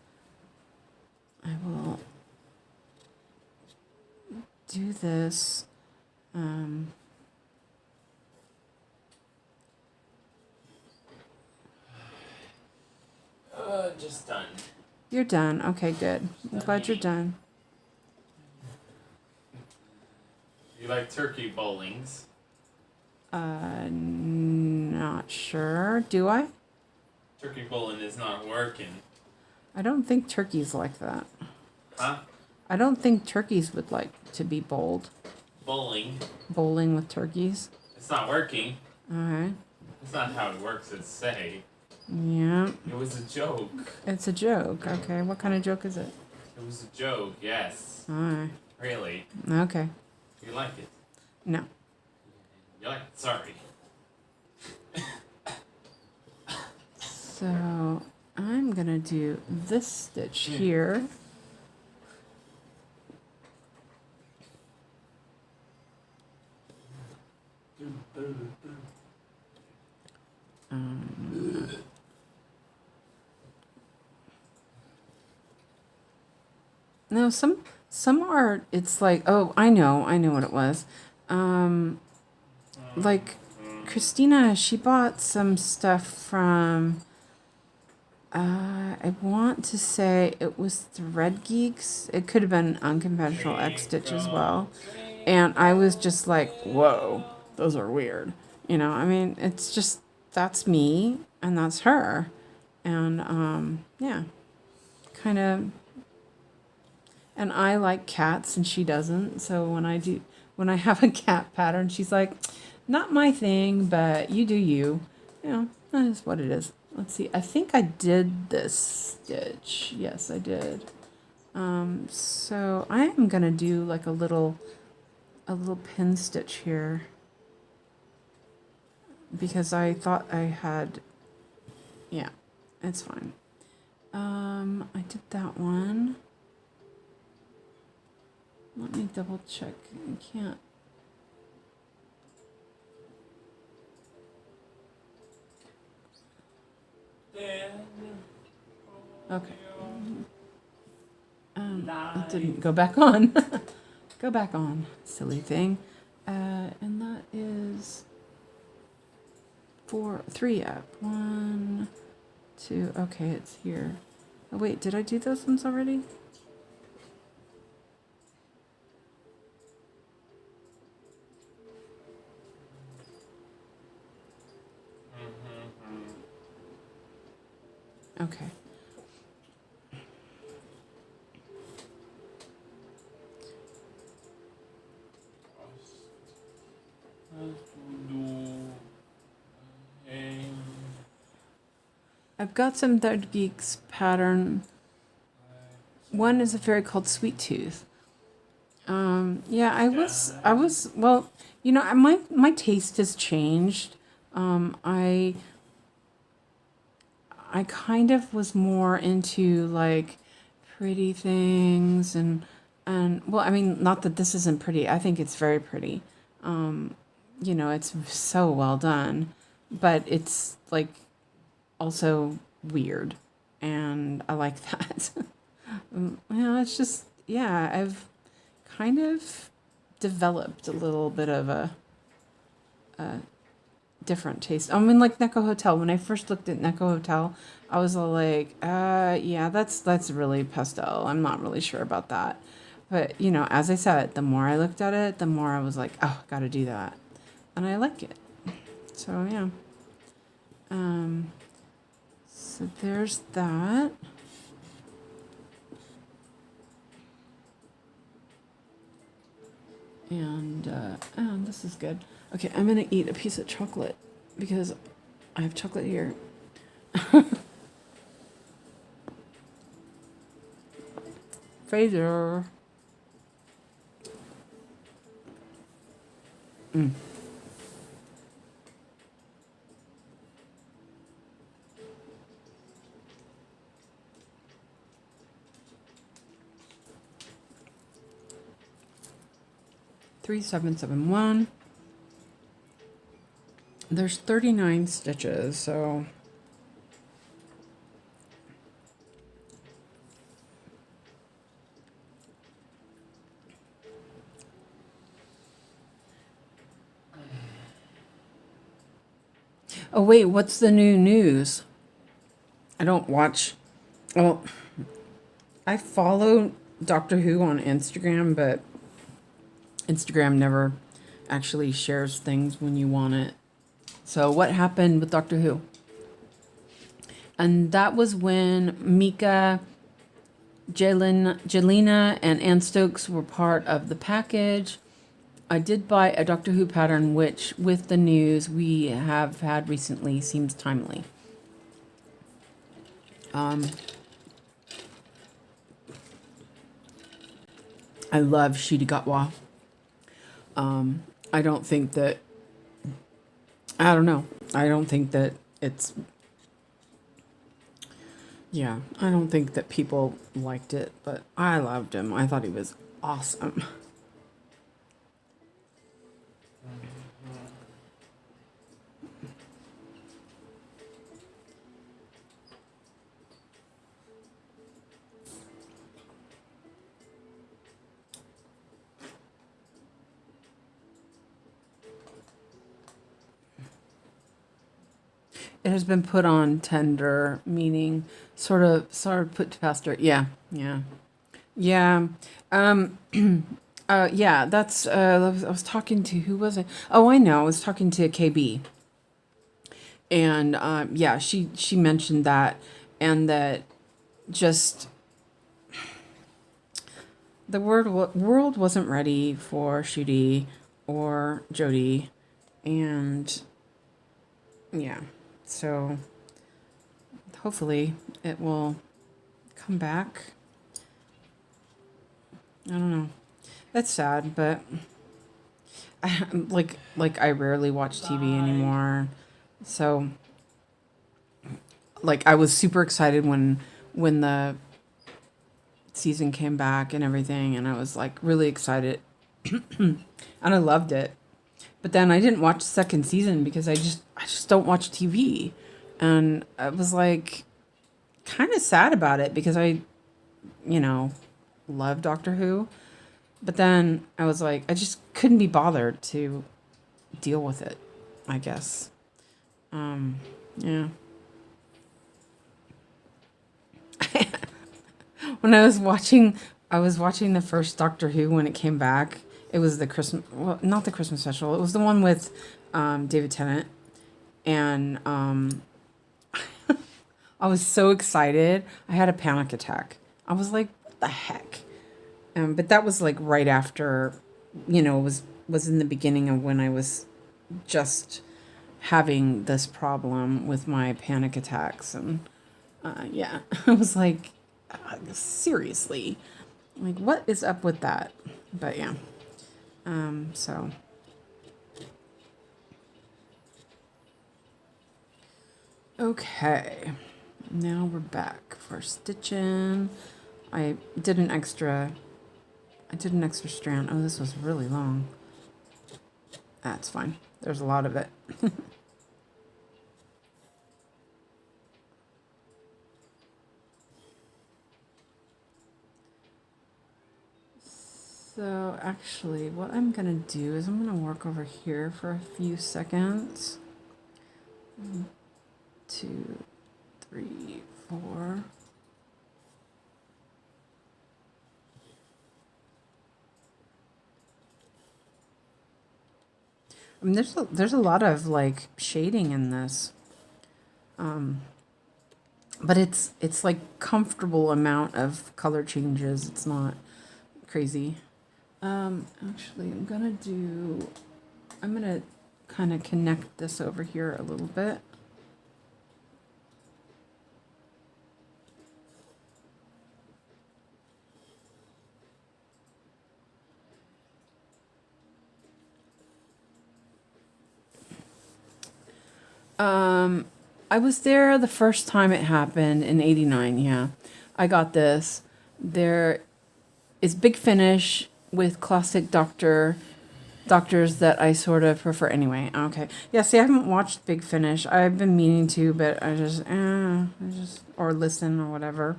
I will do this. Just done. You're done. Okay, good. I'm glad you're done. You like turkey bowlings? Not sure. Do I? Turkey bowling is not working. I don't think turkeys like that. Huh? I don't think turkeys would like to be bowled. Bowling. Bowling with turkeys. It's not working. Alright. That's not how it works, it's say. Yeah. It was a joke. It's a joke. Okay. What kind of joke is it? It was a joke, yes. Alright. Really? Okay. You like it? No. You like it? Sorry. So I'm gonna do this stitch here. No, some are. It's like, oh, I know what it was. Like Christina, she bought some stuff from. I want to say it was Thread Geeks. It could have been Unconventional X Stitch as well. And I was just like, whoa, those are weird. You know, I mean, it's just, that's me and that's her. And, yeah, kind of, and I like cats and she doesn't. So when I have a cat pattern, she's like, not my thing, but you do you. You know, that is what it is. Let's see. I think I did this stitch. Yes, I did. So I am gonna do like a little pin stitch here because I thought I had. Yeah, it's fine. I did that one. Let me double check. I can't. Okay. It didn't go back on. Go back on, silly thing. And that is 3 up. 1, 2. Okay, it's here. Oh wait, did I do those ones already? Okay. I've got some Thread Geeks pattern. One is a fairy called Sweet Tooth. Yeah, I was well, you know, my taste has changed. I kind of was more into like pretty things and well, I mean, not that this isn't pretty. I think it's very pretty. You know, it's so well done, but it's like also weird, and I like that. You know, it's just, yeah, I've kind of developed a little bit of a different taste. I mean, like 𝐂𝐲𝐈𝐓𝐇. When I first looked at 𝐂𝐲𝐈𝐓𝐇, I was all like, yeah, that's really pastel. I'm not really sure about that. But, you know, as I said, the more I looked at it, the more I was like, oh, gotta do that. And I like it. So, yeah. So there's that. And, oh, this is good. Okay, I'm gonna eat a piece of chocolate because I have chocolate here. Fraser. 3771. There's 39 stitches, so oh wait, what's the new news? I don't watch. Well, I follow Doctor Who on Instagram, but Instagram never actually shares things when you want it. So what happened with Doctor Who? And that was when Mika, Jelena, and Ann Stokes were part of the package. I did buy a Doctor Who pattern, which, with the news we have had recently, seems timely. I love 𝐤𝐫𝐈𝐓𝐇. I don't think that, I don't know. I don't think that it's, yeah, I don't think that people liked it, but I loved him. I thought he was awesome. It has been put on tender, meaning sort of put to pasture. Yeah, yeah, yeah. Yeah. That's. I was talking to, who was it? Oh, I know. I was talking to KB, and yeah, she mentioned that, and that just the world wasn't ready for Ncuti or Jodie, and yeah. So hopefully it will come back. I don't know. That's sad, but I rarely watch TV anymore. So like I was super excited when the season came back and everything, and I was like really excited. And I loved it. But then I didn't watch the second season because I just don't watch TV. And I was like kind of sad about it because I, love Doctor Who. But then I was like, I just couldn't be bothered to deal with it, I guess. Yeah. When I was watching the first Doctor Who when it came back. It was the Christmas, well, not the Christmas special. It was the one with David Tennant. And I was so excited. I had a panic attack. I was like, what the heck? But that was like right after, it was in the beginning of when I was just having this problem with my panic attacks. And yeah, I was like, seriously, like, what is up with that? But yeah. So okay, now we're back for stitching. I did an extra strand. Oh, this was really long. That's fine. There's a lot of it. So actually what I'm gonna do is I'm gonna work over here for a few seconds. 1, 2, 3, 4. I mean, there's a lot of like shading in this, but it's like comfortable amount of color changes. It's not crazy. Actually, I'm gonna kind of connect this over here a little bit. I was there the first time it happened in '89. Yeah, I got this. There is Big Finish with classic doctors that I sort of prefer. Anyway, okay. Yeah, see, I haven't watched Big Finish. I've been meaning to, but I just or listen or whatever.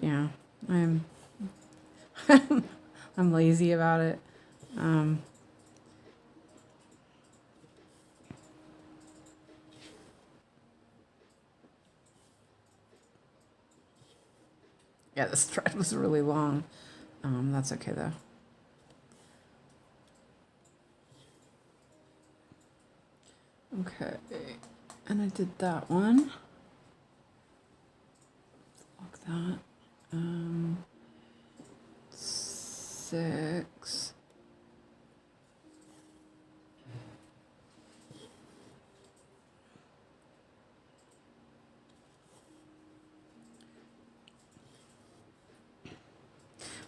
Yeah, I'm I'm lazy about it. Yeah, this thread was really long. That's okay though. Okay, and I did that one. Lock that. 6.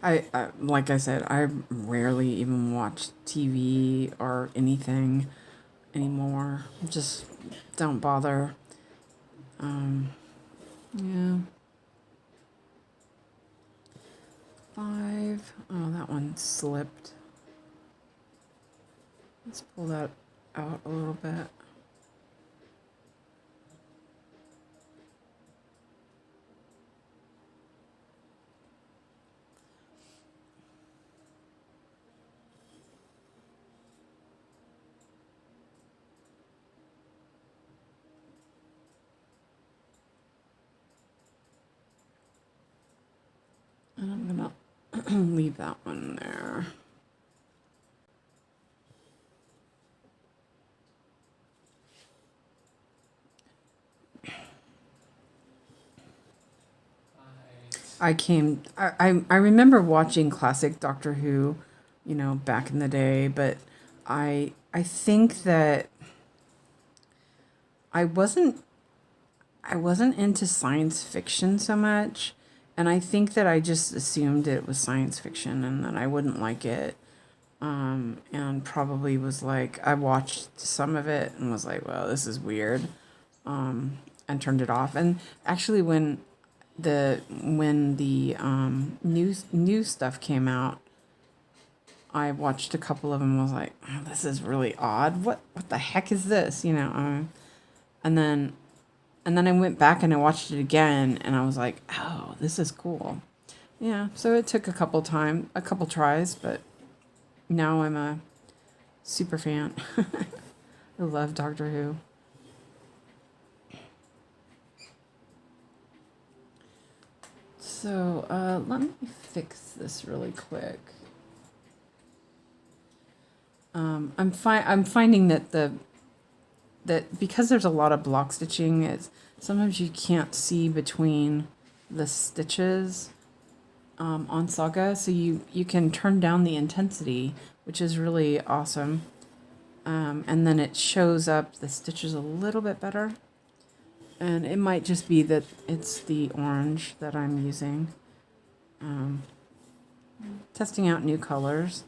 I like I said, I rarely even watch TV or anything anymore. Just don't bother. Yeah. 5. Oh, that one slipped. Let's pull that out a little bit. And I'm gonna leave that one there. I remember watching classic Doctor Who, you know, back in the day, but I think that I wasn't into science fiction so much, and I think that I just assumed it was science fiction and that I wouldn't like it. And probably was like, I watched some of it and was like, well, this is weird, and turned it off. And actually when the new stuff came out, I watched a couple of them and was like, oh, this is really odd. What the heck is this? You know, and then I went back and I watched it again and I was like, oh, this is cool. Yeah, so it took a couple tries, but now I'm a super fan. I love Doctor Who. So let me fix this really quick. I'm finding that because there's a lot of block stitching, sometimes you can't see between the stitches on Saga, so you can turn down the intensity, which is really awesome, and then it shows up the stitches a little bit better. And it might just be that it's the orange that I'm using. Testing out new colors.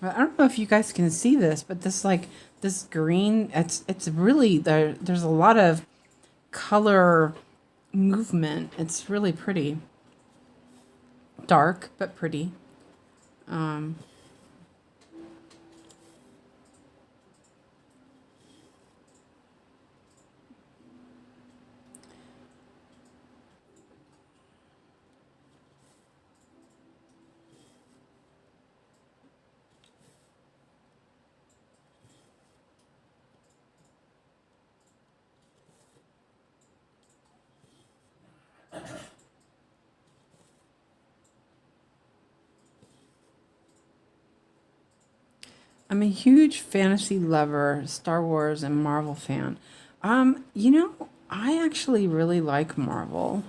I don't know if you guys can see this, but this green, it's really there's a lot of color movement. It's really pretty. Dark but pretty. I'm a huge fantasy lover, Star Wars and Marvel fan. You know, I actually really like Marvel.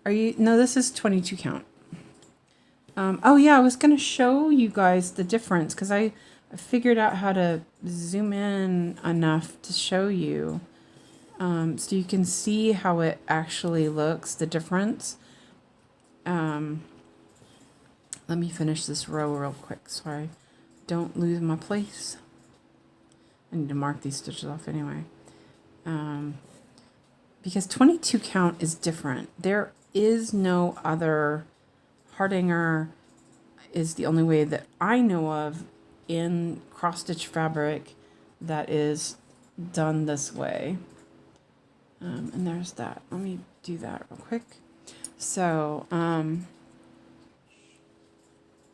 Are you? No, this is 22 count. Oh yeah, I was gonna show you guys the difference because I figured out how to zoom in enough to show you, so you can see how it actually looks, the difference. Let me finish this row real quick. Sorry. Don't lose my place. I need to mark these stitches off anyway. Because 22 count is different. There is no other. Hardanger is the only way that I know of in cross stitch fabric that is done this way. And there's that. Let me do that real quick. So,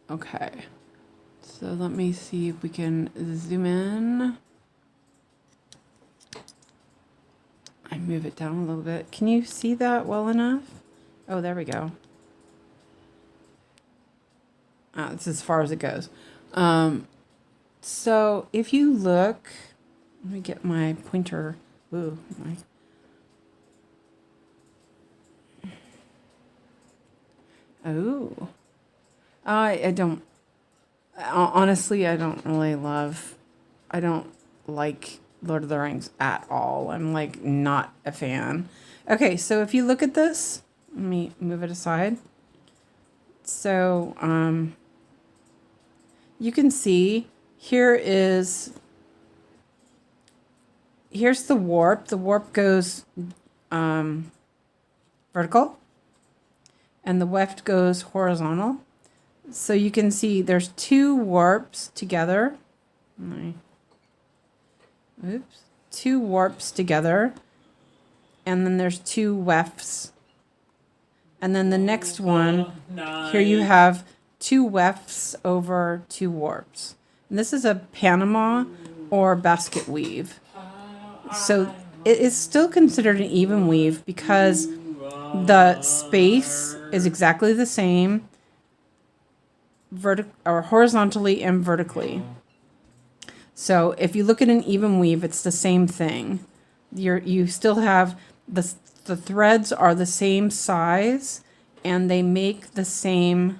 okay. So let me see if we can zoom in. I'm move it down a little bit. Can you see that well enough? Oh, there we go. It's as far as it goes. So if you look, let me get my pointer. Ooh, oh, I don't, honestly, I don't really love, I don't like Lord of the Rings at all. I'm like not a fan. Okay, so if you look at this, let me move it aside. So, you can see here's the warp. The warp goes vertical and the weft goes horizontal. So you can see there's two warps together. Oops. Two warps together. And then there's two wefts. And then the next one, here you have two wefts over two warps. And this is a Panama or basket weave. So it is still considered an even weave because the space is exactly the same or horizontally and vertically. So if you look at an even weave, it's the same thing. You still have the threads are the same size and they make the same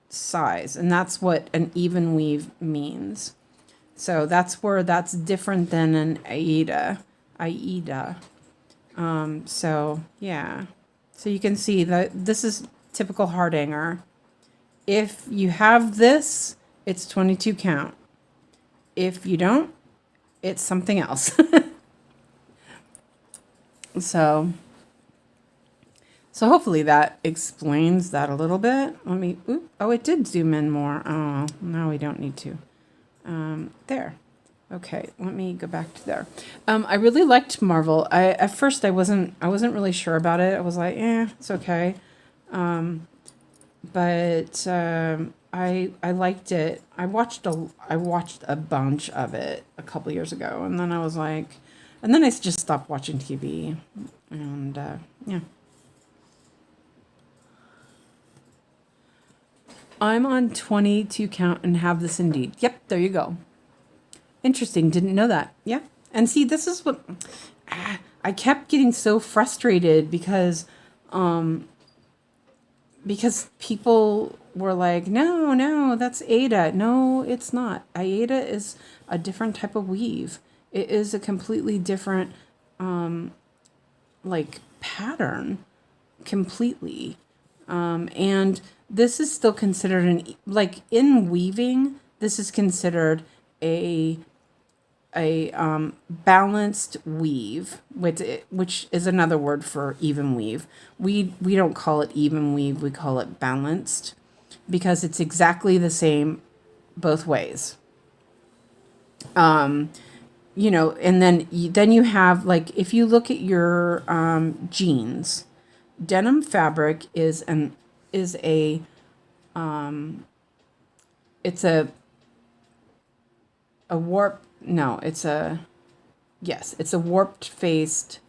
size, and that's what an even weave means. So that's where that's different than an 𝐈𝐈𝐓. So yeah, so you can see that this is typical Hardanger. If you have this, it's 22 count. If you don't, it's something else. So hopefully that explains that a little bit. Let me, oh, it did zoom in more. Oh, no, we don't need to. There. Okay, let me go back to there. I really liked Marvel. At first I wasn't really sure about it. I was like, it's okay. But I liked it. I watched a bunch of it a couple years ago, and then I was like, and then I just stopped watching TV, and yeah. I'm on 22 count and have this indeed. Yep, there you go. Interesting, didn't know that. Yeah, and see, this is what I kept getting so frustrated because people were like, no, that's Aida. No, it's not. Aida is a different type of weave. It is a completely different, like, pattern, completely. And this is still considered like, in weaving, this is considered a balanced weave, which is another word for even weave. We don't call it even weave, we call it balanced, because it's exactly the same both ways. You know, and then you have, like, if you look at your jeans, denim fabric is a warp. No, it's a warped faced.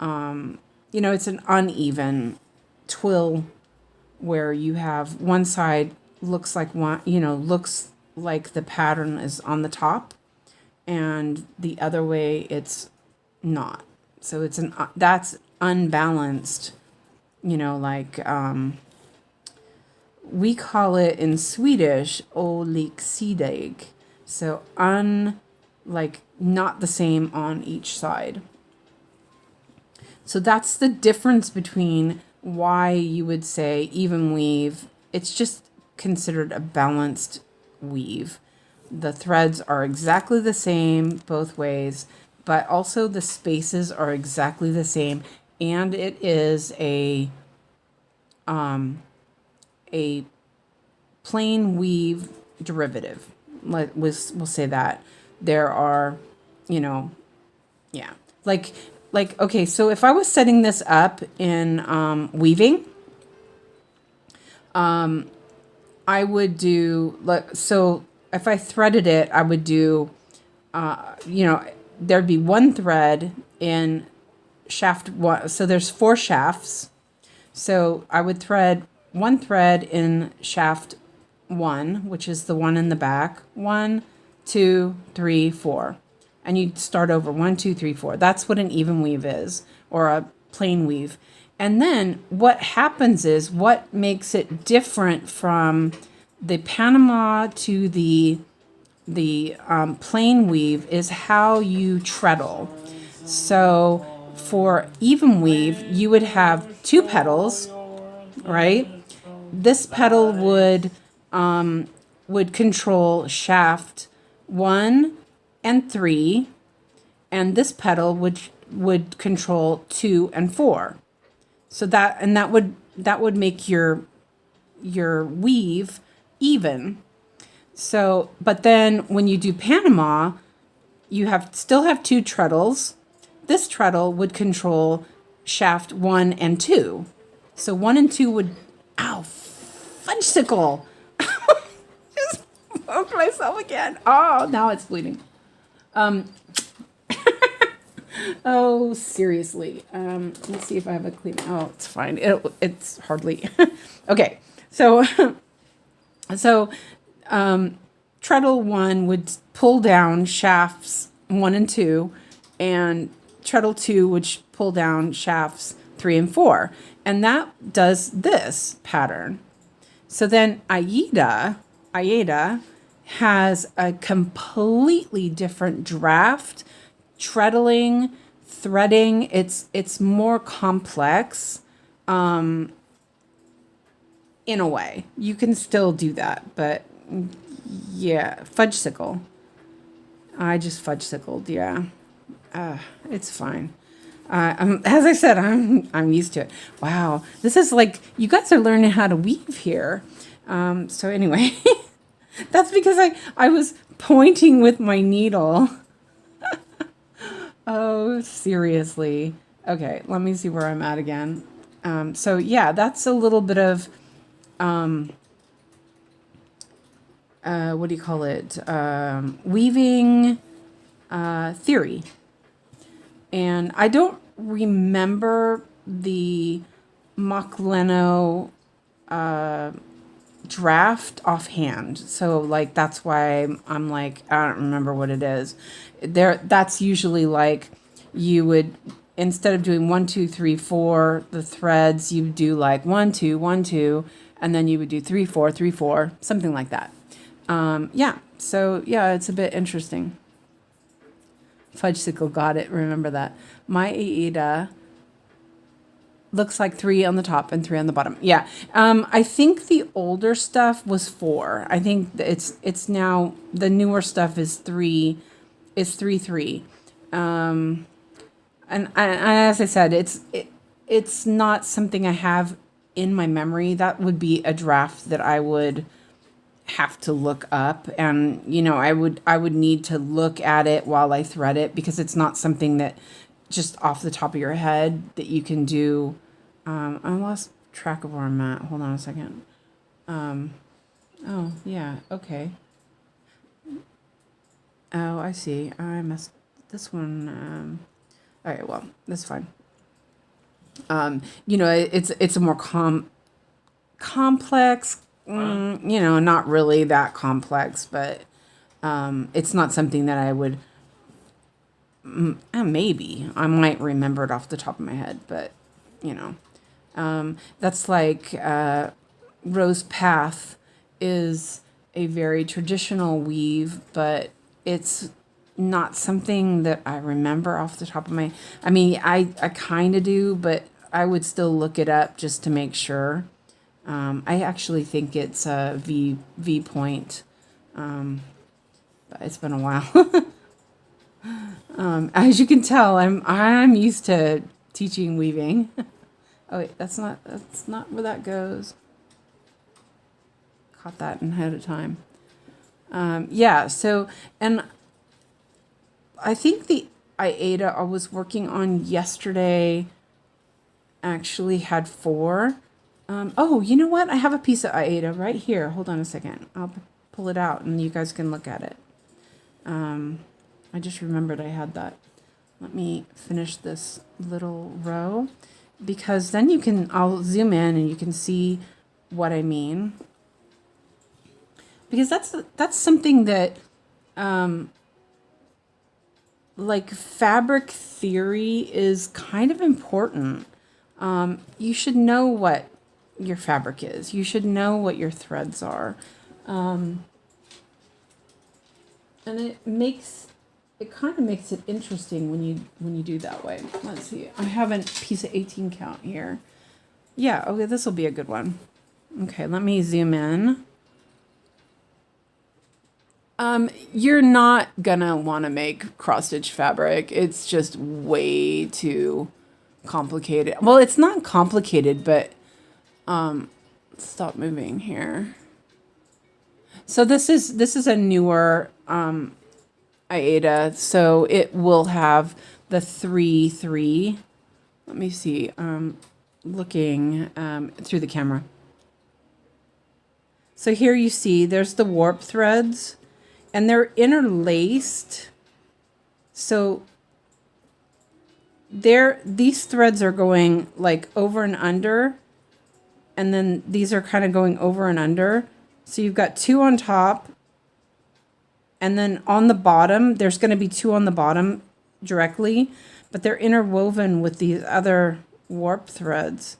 You know, it's an uneven twill where you have one side looks like the pattern is on the top, and the other way it's not. So it's that's unbalanced. You know, like, we call it in Swedish 𝐒𝐓𝐈𝐄𝐻. So like, not the same on each side. So that's the difference between why you would say even weave. It's just considered a balanced weave. The threads are exactly the same both ways, but also the spaces are exactly the same. And it is a plain weave derivative. We'll say that. There are, you know, yeah. Like, okay, so if I was setting this up in weaving, I would do, so if I threaded it, I would do, you know, there'd be one thread in shaft one. So there's 4 shafts. So I would thread 1 thread in shaft 1, which is the one in the back. 1, 2, 3, 4. And you'd start over 1, 2, 3, 4. That's what an even weave is, or a plain weave. And then what happens is, what makes it different from the Panama to the plain weave is how you treadle. So for even weave, you would have 2 petals, right? This petal would control shaft 1 and 3, and this petal would control 2 and 4. So that would make your weave even. So, but then when you do Panama, you still have 2 treadles. This treadle would control shaft 1 and 2. So 1 and 2 would, ow, fudgesicle. Just poked myself again. Oh, now it's bleeding. Oh, seriously. Let's see if I have a clean. Oh, it's fine. It's hardly. Okay. So treadle 1 would pull down shafts 1 and 2, and treadle 2 would pull down shafts 3 and 4. And that does this pattern. So then 𝐈𝐈𝐻 has a completely different draft, treadling, threading. It's more complex. In a way, you can still do that, but yeah, fudgesicle. I just fudgesicled. Yeah, it's fine. As I said, I'm used to it. Wow, this is like, you guys are learning how to weave here. So anyway, that's because I was pointing with my needle. Oh, seriously. Okay, let me see where I'm at again. So yeah, that's a little bit of what do you call it? Weaving theory. And I don't remember the Mach-Leno draft offhand. So like, that's why I'm like, I don't remember what it is. That's usually like, you would, instead of doing 1, 2, 3, 4, the threads, you do like 1, 2, 1, 2, and then you would do 3, 4, 3, 4, something like that. Yeah. So yeah, it's a bit interesting. Fudgesicle, got it. Remember that. My 𝐈𝐻 looks like 3 on the top and 3 on the bottom. Yeah. I think the older stuff was 4. I think it's now, the newer stuff is 3, 3. And as I said, it's not something I have in my memory. That would be a draft that I would have to look up, and I would need to look at it while I thread it, because it's not something that just off the top of your head that you can do. I lost track of where I'm at. Hold on a second. Oh yeah, okay. Oh, I see. I messed this one. All right, well, that's fine. It's a more complex. Not really that complex, but it's not something that I would. Maybe I might remember it off the top of my head, but that's like Rose Path is a very traditional weave, but it's not something that I remember off the top of my. I mean, I kind of do, but I would still look it up just to make sure. I actually think it's a V point. But it's been a while. As you can tell, I'm used to teaching weaving. Oh wait, that's not where that goes. Caught that in ahead of time. Yeah, so, and I think the 𝐈𝐻 I was working on yesterday actually had 4. Oh, you know what? I have a piece of 𝐈𝐻 right here. Hold on a second. I'll pull it out and you guys can look at it. I just remembered I had that. let me finish this little row, because then you can, I'll zoom in and you can see what I mean. Because that's something that, like, fabric theory is kind of important. You should know what your fabric is. You should know what your threads are. And it kind of makes it interesting when you do that way. Let's see. I have a piece of 18 count here. Yeah, okay, this will be a good one. Okay, let me zoom in. You're not gonna want to make cross stitch fabric. It's just way too complicated. Well, it's not complicated, but stop moving here. So this is a newer 𝐈𝐴𝐷, so it will have the 3-3. Let me see. Looking through the camera. So here you see there's the warp threads, and they're interlaced. So these threads are going like over and under, and then these are kind of going over and under. So you've got 2 on top, and then on the bottom, there's going to be 2 on the bottom directly, but they're interwoven with these other warp threads.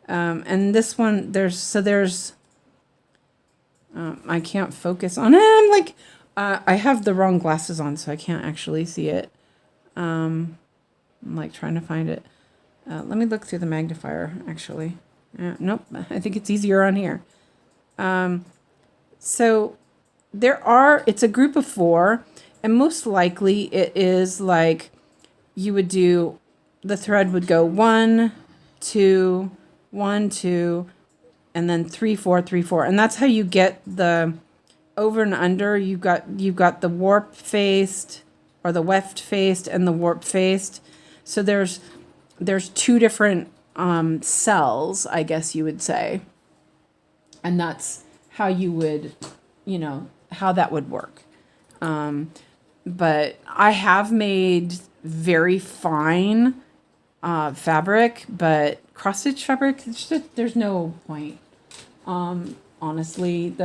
And this one, I can't focus on it. I'm like, I have the wrong glasses on, so I can't actually see it. I'm like trying to find it. Let me look through the magnifier, actually. Nope, I think it's easier on here. So it's a group of 4, and most likely it is like you would do, the thread would go 1, 2, 1, 2, and then 3, 4, 3, 4. And that's how you get the over and under. You've got the warp faced, or the weft faced, and the warp faced. So there's 2 different cells, I guess you would say. And that's how you would, how that would work. But I have made very fine fabric, but cross stitch fabric, there's no point. Honestly,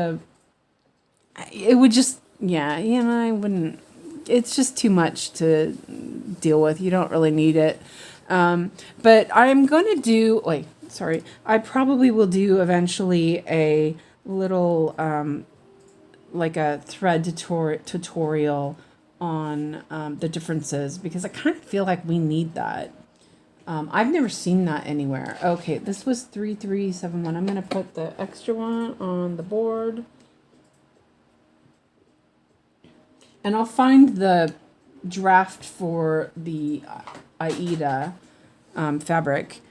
it would just, I wouldn't, it's just too much to deal with. You don't really need it. But I'm going to do, I probably will do eventually a little, like a thread tutorial on the differences, because I kind of feel like we need that. I've never seen that anywhere. Okay, this was 3371. I'm going to put the extra one on the board. And I'll find the draft for the 𝐈𝐴𝐷 fabric.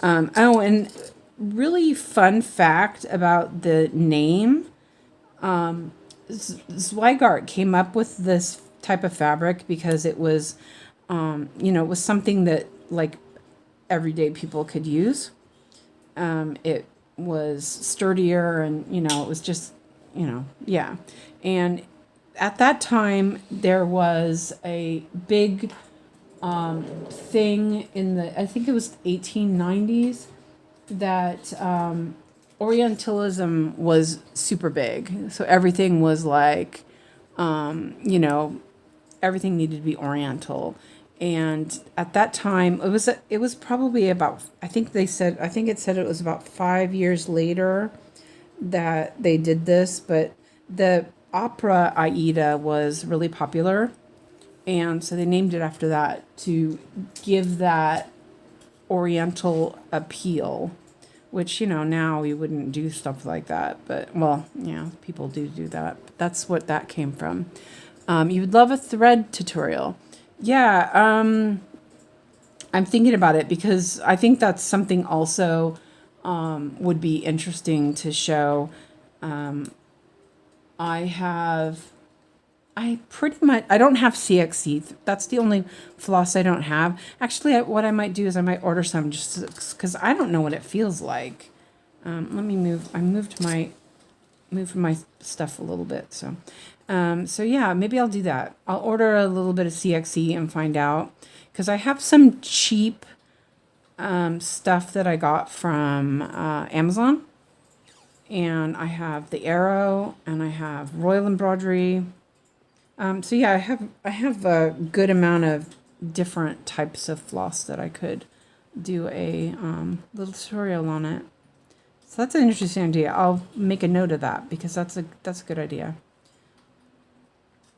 Oh, and really fun fact about the name. Zweigart came up with this type of fabric because it was, it was something that like everyday people could use. It was sturdier, and it was just, yeah. And at that time there was a big thing in I think it was 1890s, that Orientalism was super big. So everything was like, everything needed to be Oriental. And at that time, it was probably about, I think it said it was about 5 years later that they did this, but the opera 𝐈𝐴𝐷 was really popular. And so they named it after that to give that Oriental appeal, which, now you wouldn't do stuff like that. But, well, yeah, people do that. But that's what that came from. You would love a thread tutorial. Yeah, I'm thinking about it, because I think that's something also would be interesting to show. I don't have CXC. That's the only floss I don't have. Actually, what I might do is I might order some, just because I don't know what it feels like. Let me move. I moved my stuff a little bit. So So yeah, maybe I'll do that. I'll order a little bit of CXE and find out, because I have some cheap stuff that I got from Amazon, and I have the Airo, and I have Royal Embroidery. So yeah, I have a good amount of different types of floss that I could do a little tutorial on it. So that's an interesting idea. I'll make a note of that, because that's a good idea.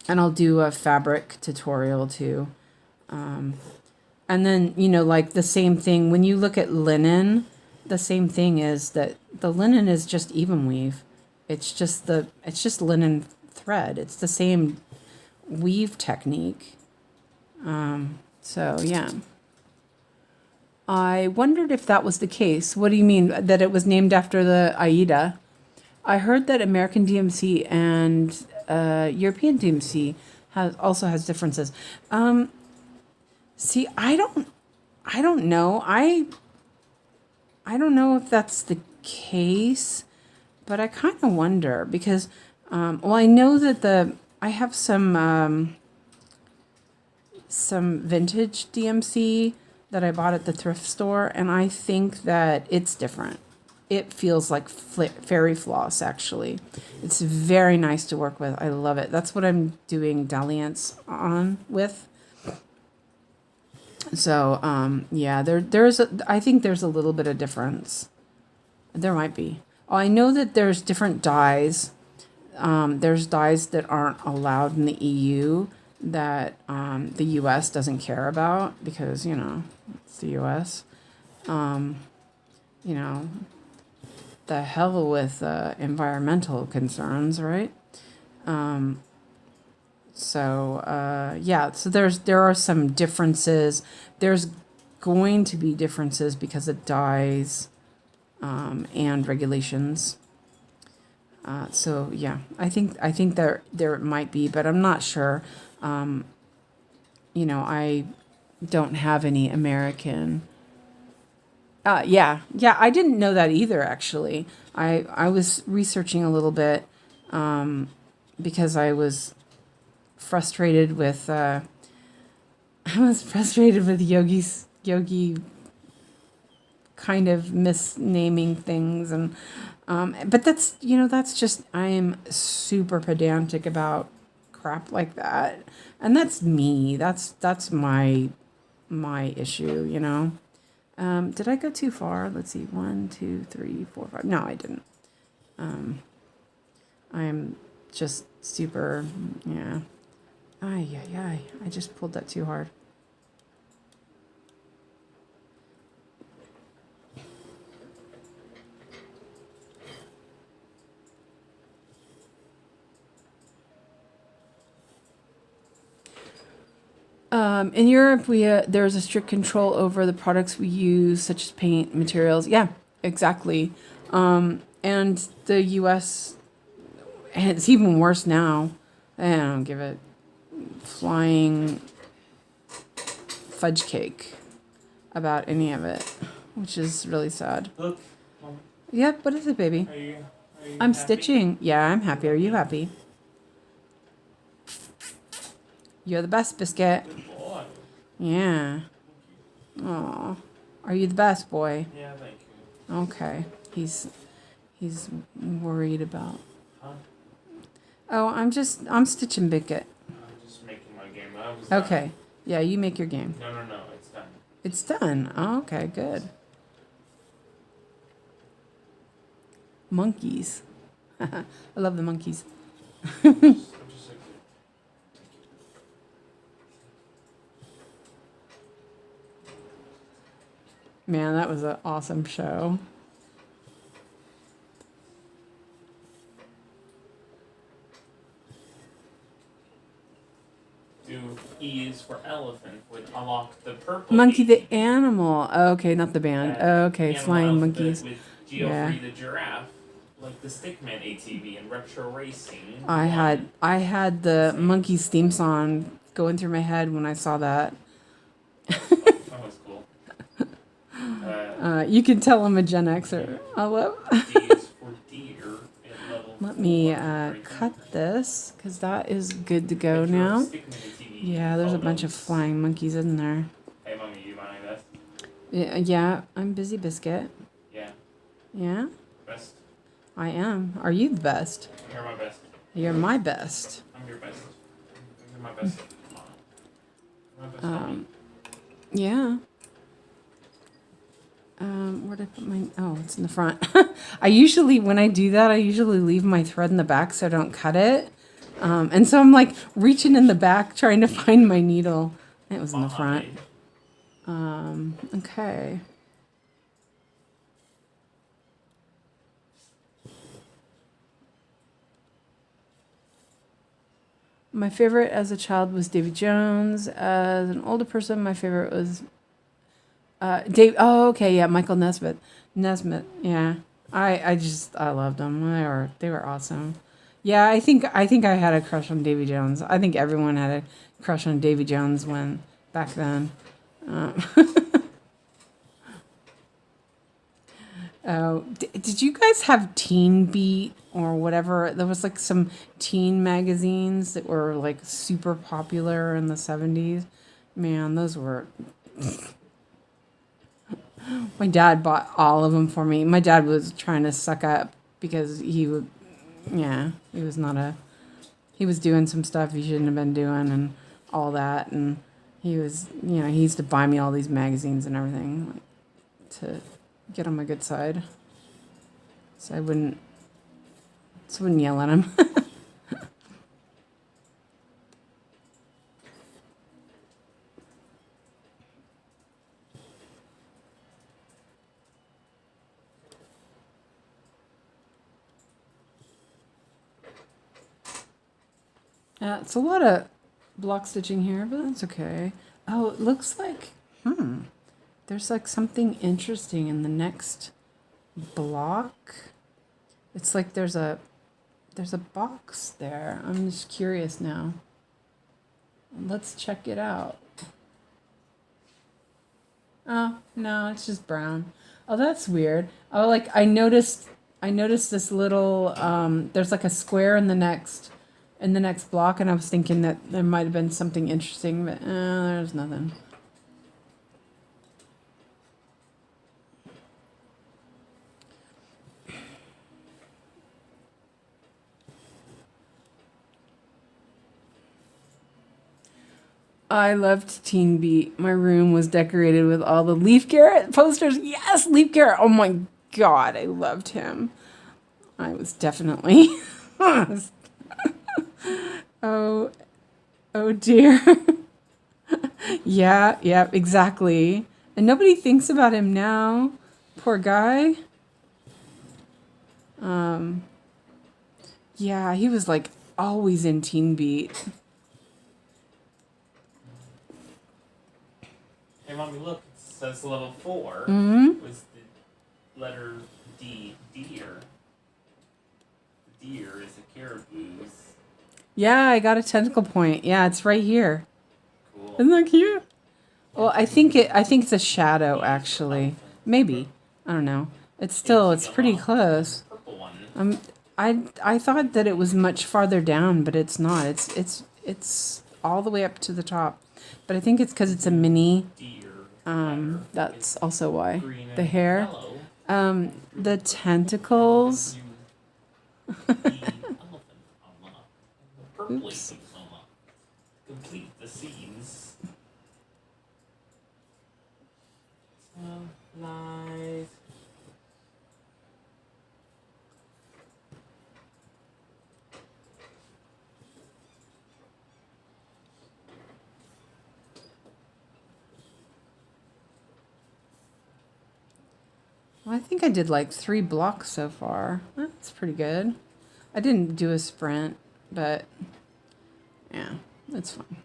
And I'll do a fabric tutorial too. And then, you know, like the same thing, when you look at linen, the same thing is that the linen is just even weave. It's just linen thread. It's the same weave technique. So yeah. I wondered if that was the case. What do you mean that it was named after the Aida? I heard that American DMC and European DMC also has differences. See, I don't know. I don't know if that's the case, but I kind of wonder, because well, I know that I have some vintage DMC that I bought at the thrift store, and I think that it's different. It feels like fairy floss, actually. It's very nice to work with. I love it. That's what I'm doing dalliance on with. So, yeah, I think there's a little bit of difference. There might be. Oh, I know that there's different dyes. There's dyes that aren't allowed in the EU that the US doesn't care about, because, you know, it's the US. You know, the hell with environmental concerns, right? So yeah, so there are some differences. There's going to be differences because of dyes and regulations. So yeah, I think there might be, but I'm not sure. You know, I don't have any American. Yeah, I didn't know that either, actually. I was researching a little bit because I was frustrated with Yogi kind of misnaming things, and but that's, you know, that's just, I am super pedantic about crap like that, and that's me. That's my issue, you know. Did I go too far? Let's see. 1, 2, 3, 4, 5. No, I didn't. I'm just super, yeah. Ay. I just pulled that too hard. In Europe, there's a strict control over the products we use, such as paint, materials. Yeah, exactly. And the U.S., and it's even worse now. I don't give it flying fudge cake about any of it, which is really sad. Look, Mom, Yep, what is it, baby? are you I'm happy? stitching. Yeah, I'm happy. Are you happy? You're the best, Biscuit. Good boy. Yeah. Aw. Are you the best, boy? Yeah, thank you. Okay. He's worried about. Huh? Oh, I'm stitching Biscuit. I'm just making my game. I was Okay. done. Yeah, you make your game. No, it's done. It's done. Oh, okay, good. Monkeys. I love the monkeys. I'm just like, Man, that was an awesome show. do E is for elephant would unlock the purple Monkey E. the animal. Oh, okay, not the band. Oh, okay, Animal flying alphabet monkeys. With Yeah. Geoffrey the giraffe, like the Stickman ATV and Retro Racing. I had the Monkeys theme song going through my head when I saw that. That was cool. You can tell I'm a Gen Xer. I love. D is for deer at level Let me cut this, because that is good to go now. Yeah, there's a bunch of flying monkeys in there. Hey, Mommy, you mind this? Yeah, I'm busy, Biscuit. Yeah. Yeah? Best. I am. Are you the best? You're my best. You're my best. I'm your best. You're my best. My best homie. Yeah. Where'd I put my... Oh, it's in the front. I usually, when I do that, I usually leave my thread in the back so I don't cut it. And so I'm like reaching in the back trying to find my needle. It was in the front. Okay. My favorite as a child was Davy Jones. As an older person, my favorite was Dave. Oh, okay, yeah, Michael Nesmith. Yeah, I loved them. They were awesome. Yeah, I think I had a crush on Davy Jones. I think everyone had a crush on Davy Jones back then. Oh, did you guys have Teen Beat or whatever? There was like some teen magazines that were like super popular in the 70s. Man, those were... My dad bought all of them for me. My dad was trying to suck up because he was doing some stuff he shouldn't have been doing and all that. And he used to buy me all these magazines and everything, like, to get on my good side, so I wouldn't yell at him. It's a lot of block stitching here, but that's okay. Oh, it looks like there's like something interesting in the next block. It's like there's a box there. I'm just curious now. Let's check it out. Oh, no, it's just brown. Oh, that's weird. Oh, like I noticed this little there's like a square in the next block, and I was thinking that there might have been something interesting, but there's nothing. I loved Teen Beat. My room was decorated with all the Leif Garrett posters. Yes, Leif Garrett. Oh my God, I loved him. I was definitely... Oh dear. Yeah, exactly. And nobody thinks about him now. Poor guy. Yeah, he was like always in Teen Beat. Hey, Mommy, look. It says level 4 was the letter D. Deer. The deer is a caribou's. Yeah, I got a tentacle point. Yeah, it's right here. Cool. Isn't that cute? Well, I think it's a shadow, actually. Maybe. I don't know. It's pretty close. Purple one. I thought that it was much farther down, but it's not. It's all the way up to the top. But I think it's because it's a mini. That's also why. The hair. The tentacles. Oops. Complete the scenes. Lies. Well, I think I did like 3 blocks so far. That's pretty good. I didn't do a sprint, but yeah, that's fine.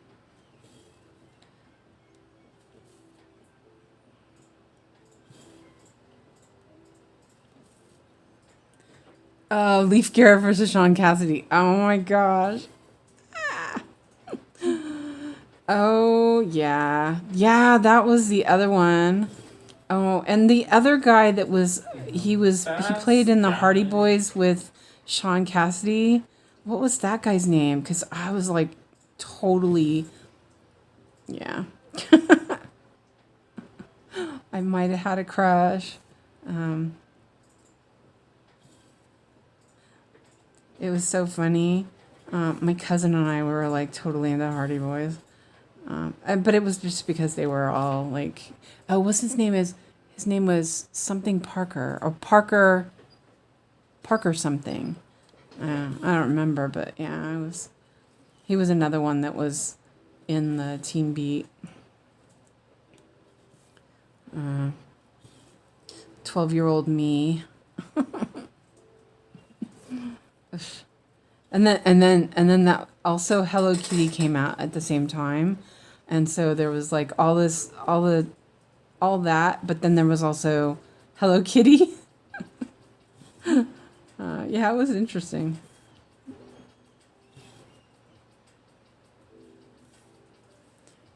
Leif Garrett versus Sean Cassidy. Oh my gosh. Oh yeah. Yeah, that was the other one. Oh, and the other guy that he played in the Hardy Boys with Sean Cassidy. What was that guy's name? Because I was like totally, yeah. I might have had a crush. It was so funny. My cousin and I were like totally into Hardy Boys. But it was just because they were all like, oh, what's his name is? His name was something Parker or Parker something. I don't remember, but yeah, he was another one that was in the Teen Beat. 12-year-old me. And then that also Hello Kitty came out at the same time. And so there was like all that, but then there was also Hello Kitty. Yeah, it was interesting.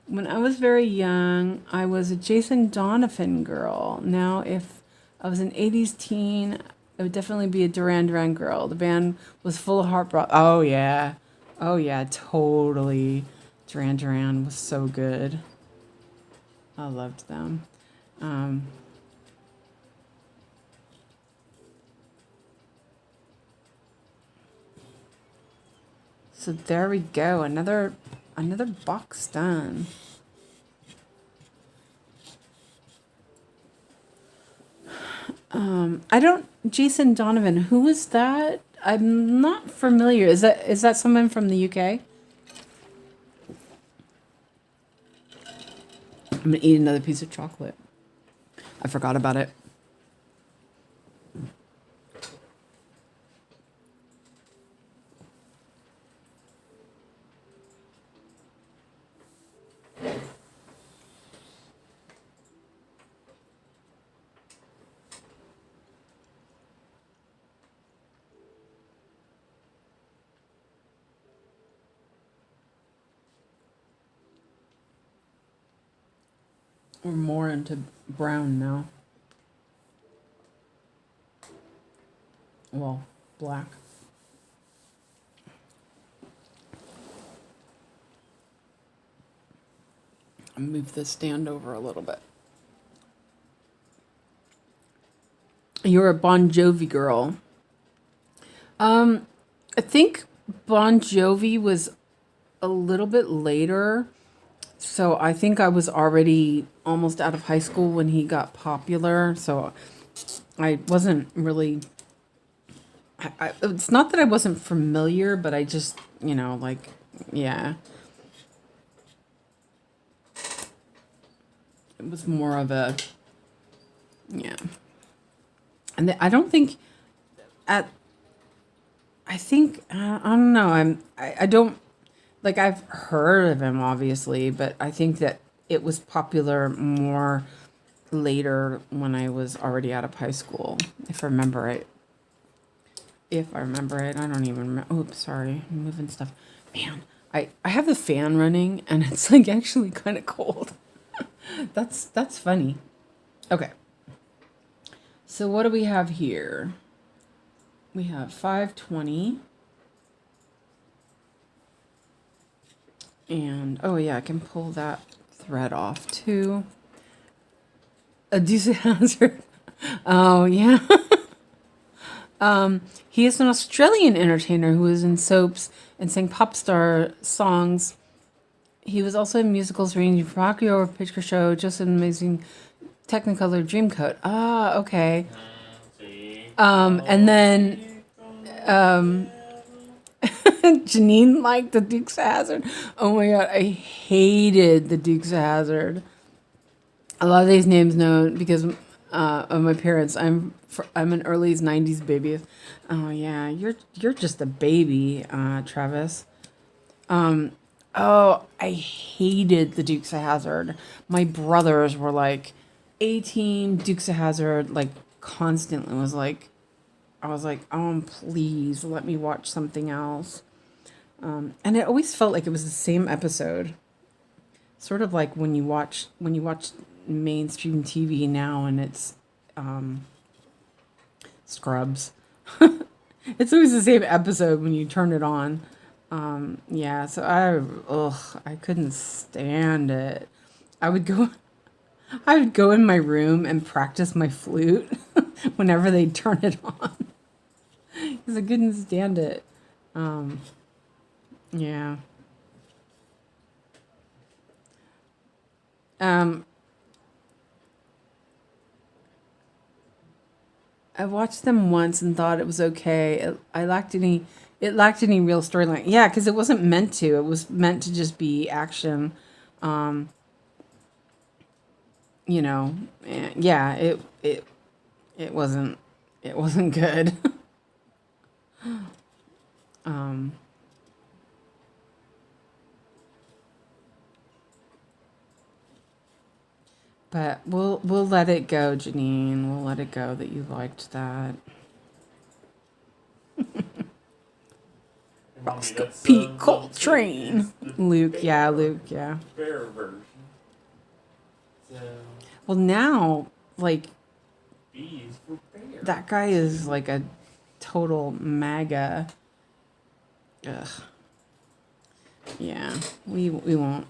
When I was very young, I was a Jason Donovan girl. Now, if I was an 80s teen, it would definitely be a Duran Duran girl. The band was full of heartbreak. Oh, yeah. Oh, yeah, totally. Duran Duran was so good. I loved them. So there we go. Another box done. Jason Donovan, who was that? I'm not familiar. Is that someone from the UK? I'm gonna eat another piece of chocolate. I forgot about it. We're more into brown now. Well, black. I'll move the stand over a little bit. You're a Bon Jovi girl. I think Bon Jovi was a little bit later. So I think I was already almost out of high school when he got popular. So I wasn't really... it's not that I wasn't familiar, but I just, like, yeah. It was more of a... Yeah. And I don't think... I don't know. I don't... Like, I've heard of him, obviously, but I think that it was popular more later when I was already out of high school, if I remember right. I don't even remember. Oops, sorry. I'm moving stuff. Man, I have the fan running, and it's, like, actually kind of cold. That's funny. Okay. So what do we have here? We have 520. And, oh yeah, I can pull that thread off too. A Deuce Hazard. Oh, yeah. He is an Australian entertainer who was in soaps and sang pop star songs. He was also in musicals ranging from Rocky Horror Picture Show, Just an Amazing Technicolor Dreamcoat. Ah, okay. And then... Janine liked the Dukes of Hazzard. Oh my god, I hated the Dukes of Hazzard. A lot of these names known because of my parents. I'm an early 90s baby. Oh yeah, you're just a baby, Travis. Oh, I hated the Dukes of Hazzard. My brothers were like A-Team, Dukes of Hazzard, like constantly. I was like, oh, please let me watch something else. And it always felt like it was the same episode. Sort of like when you watch mainstream TV now and it's Scrubs. It's always the same episode when you turn it on. Yeah, so I couldn't stand it. I would go I would go in my room and practice my flute whenever they turn it on because I couldn't stand it. Yeah. Um, I watched them once and thought it was okay. It lacked any real storyline. Yeah, because it wasn't meant to. It was meant to just be action. Um, you know, yeah, it wasn't good. um, but we'll let it go, Janine. We'll let it go that you liked that. Mommy, Pete level 2 Coltrane. is the Luke, yeah, Luke, yeah. bear version. So Well, now, like, B is for bear. that guy is like a total MAGA. Ugh. Yeah, we won't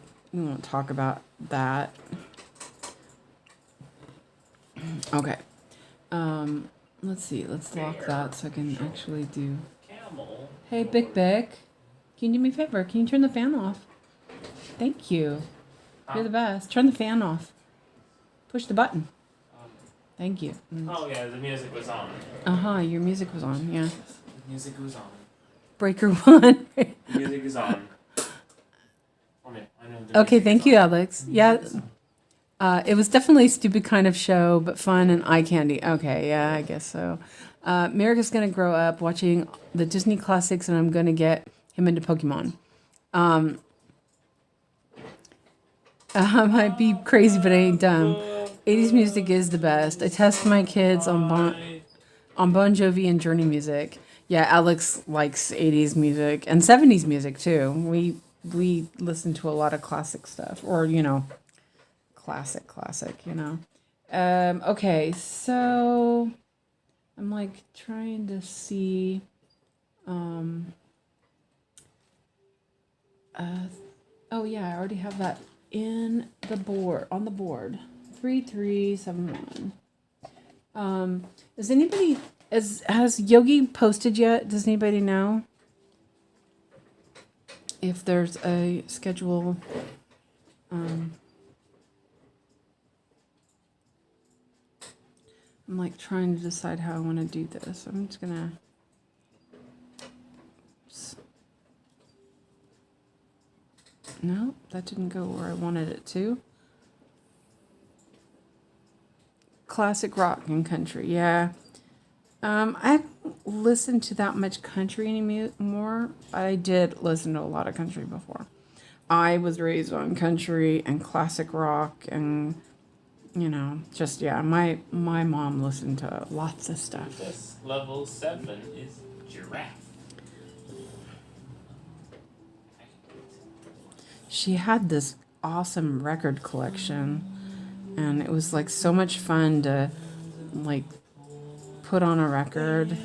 talk about that. Okay. Let's see. Let's lock that so I can actually do. Camel. Hey, Bic Bic, can you do me a favor? Can you turn the fan off? Thank you. You're the best. Turn the fan off. Push the button. Thank you. Oh yeah, the music was on. Your music was on. Yeah. The music was on. Breaker one. The music is on. Okay, I know the Okay, music thank is you, on. Alex. The Yeah. music is on. It was definitely a stupid kind of show, but fun and eye candy. Okay, yeah, I guess so. Merrick gonna grow up watching the Disney classics, and I'm gonna get him into Pokemon. I might be crazy, but I ain't dumb. 80s music is the best. I test my kids on Bon Jovi and Journey music. Yeah, Alex likes 80s music and 70s music too. We listen to a lot of classic stuff, or classic, okay, so I'm like trying to see. Oh yeah, I already have that on the board. 3371. Is anybody has Yogi posted yet? Does anybody know if there's a schedule? I'm like trying to decide how I want to do this. I'm just gonna. No, that didn't go where I wanted it to. Classic rock and country, yeah. I haven't listened to that much country anymore. I did listen to a lot of country before. I was raised on country and classic rock and, just, yeah, my mom listened to lots of stuff. This level 7 is giraffe. She had this awesome record collection, and it was like so much fun to like put on a record.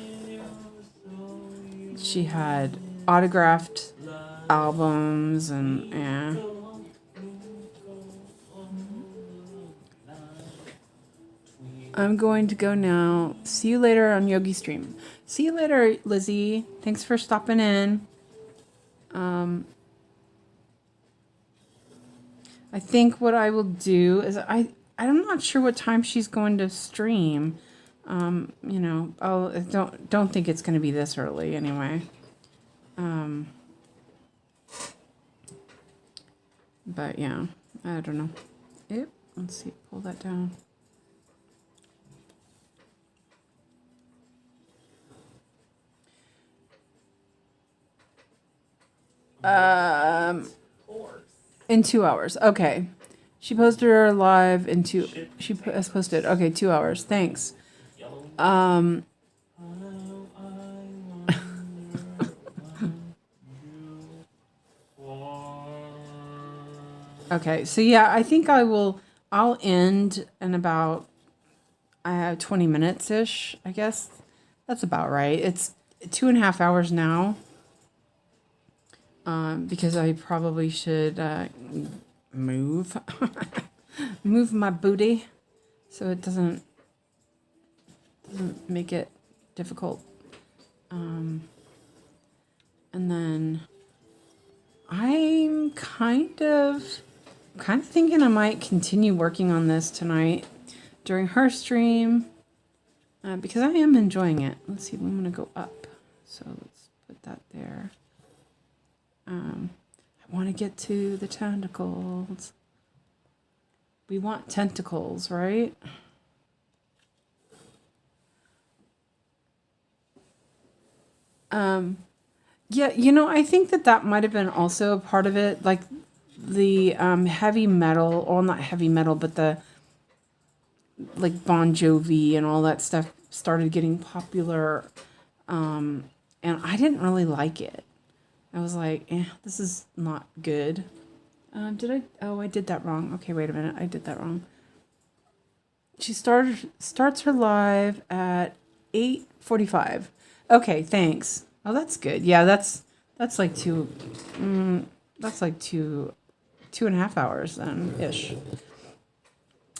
She had autographed albums and yeah. I'm going to go now. See you later on Yogi Stream. See you later, Lizzie. Thanks for stopping in. I think what I will do is I'm not sure what time she's going to stream. I don't think it's going to be this early anyway. But yeah, I don't know. Yep, let's see, pull that down. In 2 hours. Okay. She posted her live in two. She has posted. Okay, 2 hours. Thanks. Okay. So yeah, I think I'll end in about 20 minutes ish. I guess that's about right. It's 2.5 hours now. Because I probably should move move my booty so it doesn't make it difficult. And then I'm kind of thinking I might continue working on this tonight during her stream because I am enjoying it. Let's see, I'm gonna go up, so let's put that there. I want to get to the tentacles. We want tentacles, right? Yeah, you know, I think that might have been also a part of it, like the heavy metal, or not heavy metal, but the like Bon Jovi and all that stuff started getting popular, and I didn't really like it. I was like, this is not good. I did that wrong. Okay, wait a minute. I did that wrong. She starts her live at 8:45. Okay, thanks. Oh, that's good. Yeah, that's like two and a half hours then ish.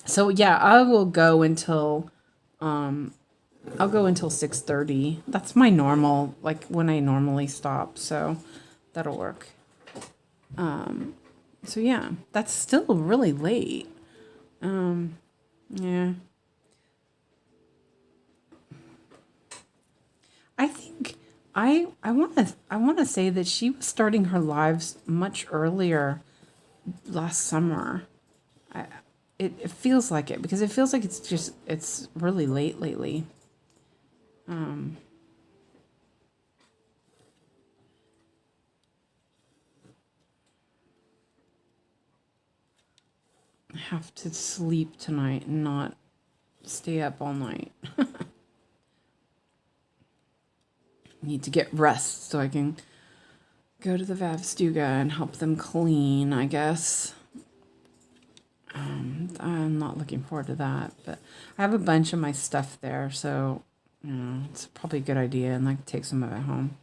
So yeah, I will go until I'll go until 6:30. That's my normal, like when I normally stop. So that'll work. So yeah, that's still really late. Yeah. I think I want to say that she was starting her lives much earlier last summer. It feels like it, because it feels like it's really late lately. I have to sleep tonight and not stay up all night. Need to get rest so I can go to the 𝐒𝐕𝐲 and help them clean, I guess. I'm not looking forward to that, but I have a bunch of my stuff there, so you know, it's probably a good idea, and like take some of it home.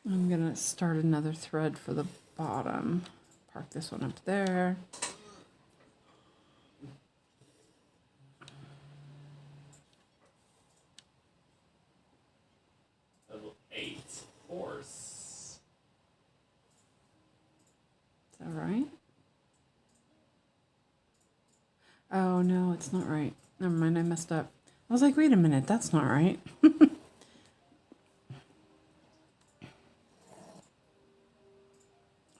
I'm gonna start another thread for the bottom. Park this one up there. Level 8 horse. Is that right? Oh no, it's not right. Never mind, I messed up. I was like, wait a minute, that's not right.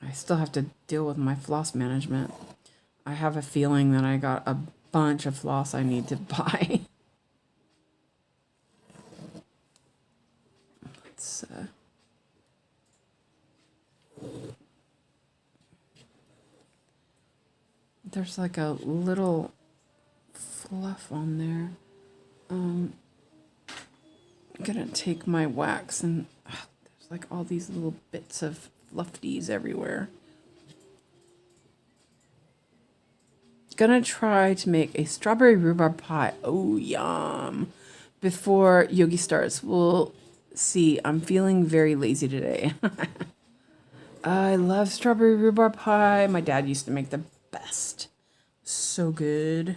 I still have to deal with my floss management. I have a feeling that I got a bunch of floss I need to buy. Let's there's like a little fluff on there. I'm gonna take my wax and there's like all these little bits of fluffies everywhere. Gonna try to make a strawberry rhubarb pie. Oh, yum. Before yogi starts. We'll see. I'm feeling very lazy today. I love strawberry rhubarb pie. My dad used to make the best. So good.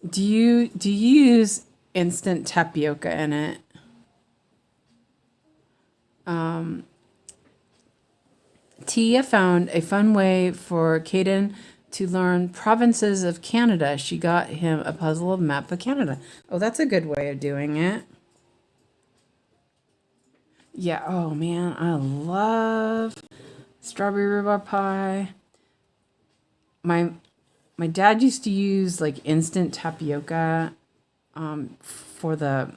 Do you use instant tapioca in it? Tia found a fun way for Caden to learn provinces of Canada. She got him a puzzle of map of Canada. Oh, that's a good way of doing it. Yeah, oh man, I love strawberry rhubarb pie. my my dad used to use like instant tapioca for the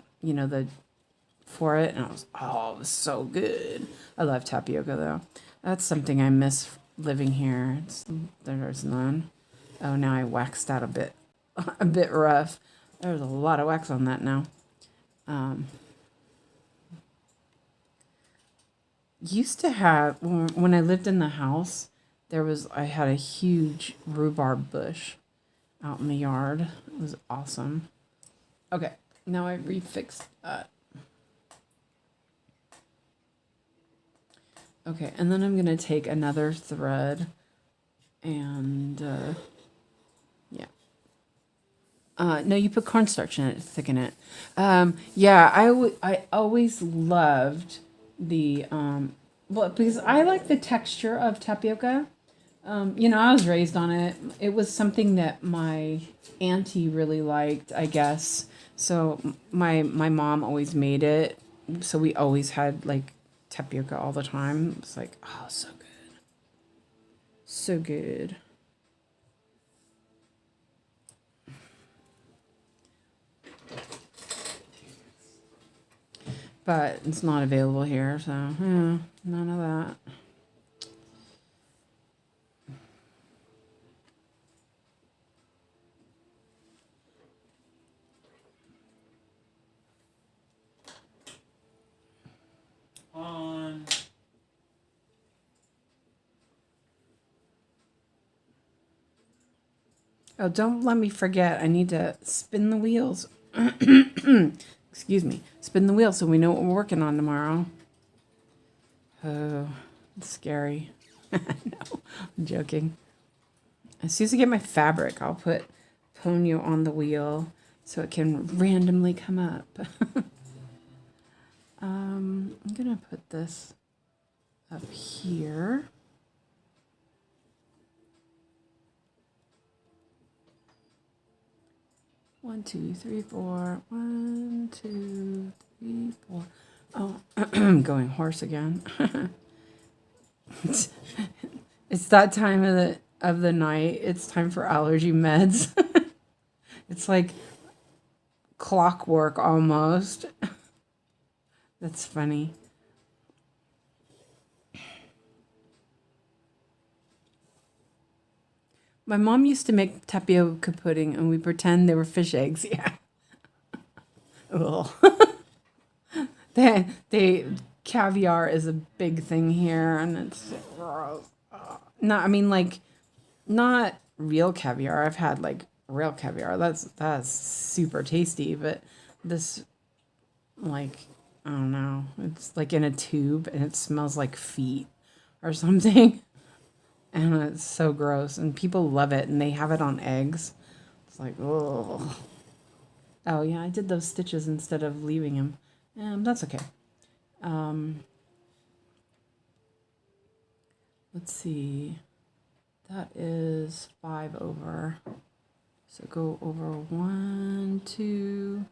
for it, and it was so good. I love tapioca though. That's something I miss living here. There's none. Oh, now I waxed out a bit rough. There's a lot of wax on that now. Used to have, when I lived in the house, I had a huge rhubarb bush out in the yard. It was awesome. Okay, now I refixed that. Okay, and then I'm going to take another thread and, yeah. No, you put cornstarch in it to thicken it. Yeah, I always loved the, well, because I like the texture of tapioca. I was raised on it. It was something that my auntie really liked, I guess. So my mom always made it. So we always had like tapioca all the time. It's like, oh, so good. So good. But it's not available here, so yeah, none of that. Oh, don't let me forget. I need to spin the wheels. Excuse me. Spin the wheel so we know what we're working on tomorrow. Oh, it's scary. No, I'm joking. As soon as I get my fabric, I'll put Ponyo on the wheel so it can randomly come up. I'm going to put this up here. One, two, three, four. 1, 2, 3, 4. Oh, I'm going hoarse again. It's that time of the night. It's time for allergy meds. It's like clockwork almost. That's funny. My mom used to make tapioca pudding, and we pretend they were fish eggs. Yeah. Ugh. they caviar is a big thing here, and it's gross. No, I mean like not real caviar. I've had like real caviar. That's super tasty, but this like I don't know. It's like in a tube, and it smells like feet or something. And it's so gross, and people love it, and they have it on eggs. It's like, oh. Oh, yeah, I did those stitches instead of leaving them. That's okay. Let's see. That is 5 over. So go over 1, 2.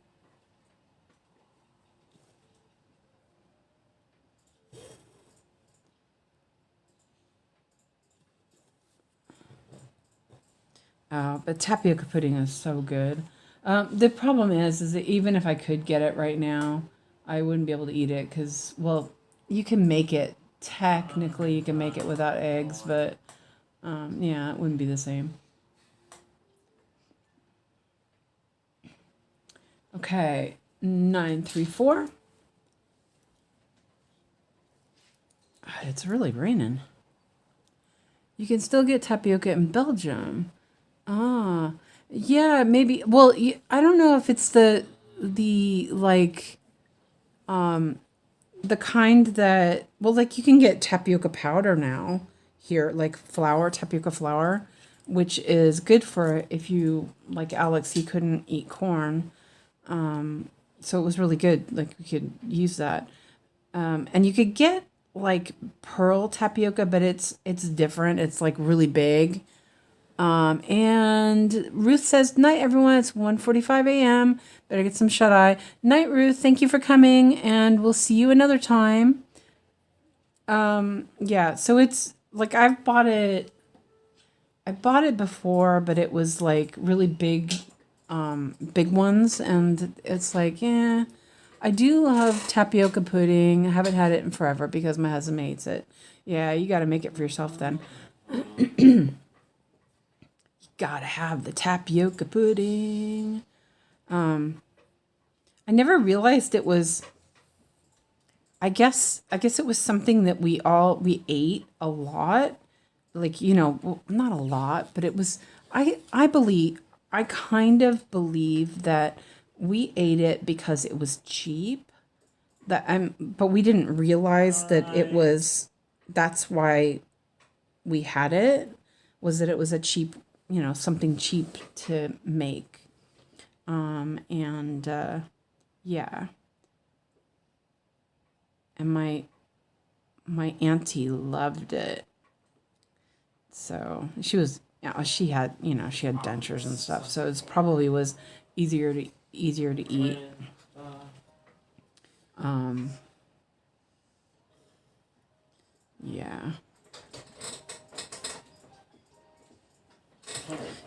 But tapioca pudding is so good. The problem is that even if I could get it right now, I wouldn't be able to eat it because, well, you can make it. Technically, you can make it without eggs, but yeah, it wouldn't be the same. Okay, 934. It's really raining. You can still get tapioca in Belgium. Ah, yeah, maybe. Well, I don't know if it's the like the kind that, well, like you can get tapioca powder now here, like tapioca flour, which is good for if you like Alex, he couldn't eat corn. So it was really good. Like we could use that. And you could get like pearl tapioca, but it's different. It's like really big. And Ruth says, night everyone, it's 1:45 a.m. Better get some shut-eye. Night, Ruth, thank you for coming, and we'll see you another time. Yeah, so it's like I've bought it I bought it before, but it was like really big ones, and it's like, yeah. I do love tapioca pudding. I haven't had it in forever because my husband hates it. Yeah, you got to make it for yourself then. You got to have the tapioca pudding. I never realized it was, I guess it was something that we ate a lot. Like, well, not a lot, but it was, I kind of believe that we ate it because it was cheap. But we didn't realize that that's why we had it, was that it was a cheap, something cheap to make. Yeah. And my auntie loved it. So she had dentures and stuff. So it probably was easier to eat. Yeah.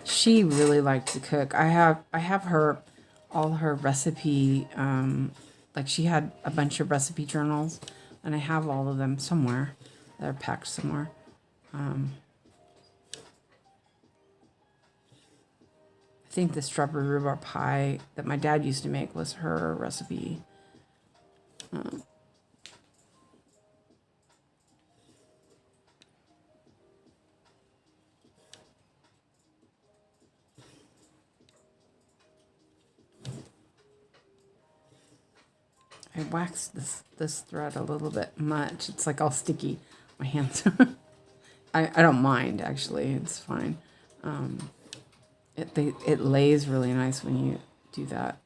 She really liked to cook. I have all her recipe, like she had a bunch of recipe journals, and I have all of them somewhere. They're packed somewhere. I think the strawberry rhubarb pie that my dad used to make was her recipe. I waxed this thread a little bit much. It's like all sticky. My hands. I don't mind, actually. It's fine. It lays really nice when you do that.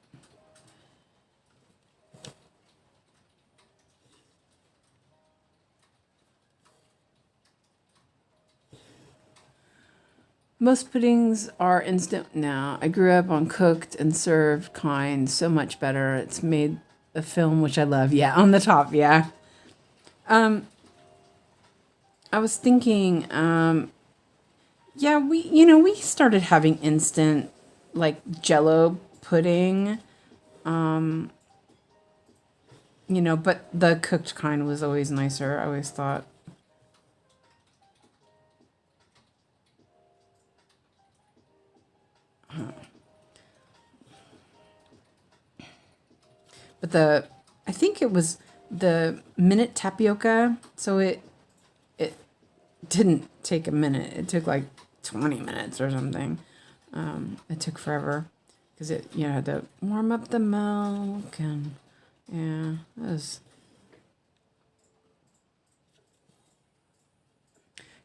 Most puddings are instant now. I grew up on cooked and served kind. So much better. It's made a film, which I love. Yeah, on the top. Yeah. I was thinking, yeah, we started having instant, like, Jello pudding, but the cooked kind was always nicer, I always thought. But I think it was the minute tapioca, so it didn't take a minute. It took like 20 minutes or something. It took forever because had to warm up the milk, and yeah, it was.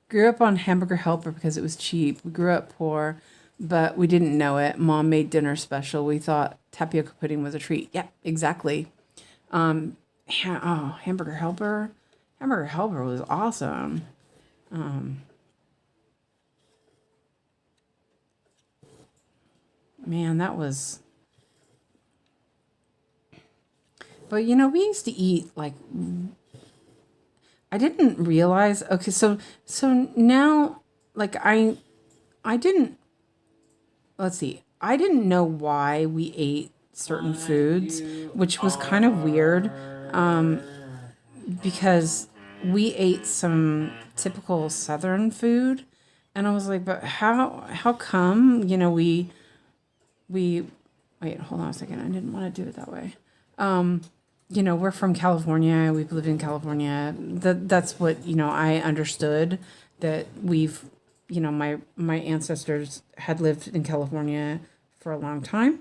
Grew up on hamburger helper because it was cheap. We grew up poor, but we didn't know it. Mom made dinner special. We thought tapioca pudding was a treat. Yeah, exactly. Hamburger helper. Hamburger helper was awesome. Man, that was. But we used to eat like. I didn't realize. Okay, so now, like I didn't. Let's see. I didn't know why we ate certain foods, which was kind of weird, because we ate some typical Southern food, and I was like, but how come, we wait, hold on a second. I didn't want to do it that way. We're from California. We've lived in California. That's what, I understood, that we've, my ancestors had lived in California for a long time.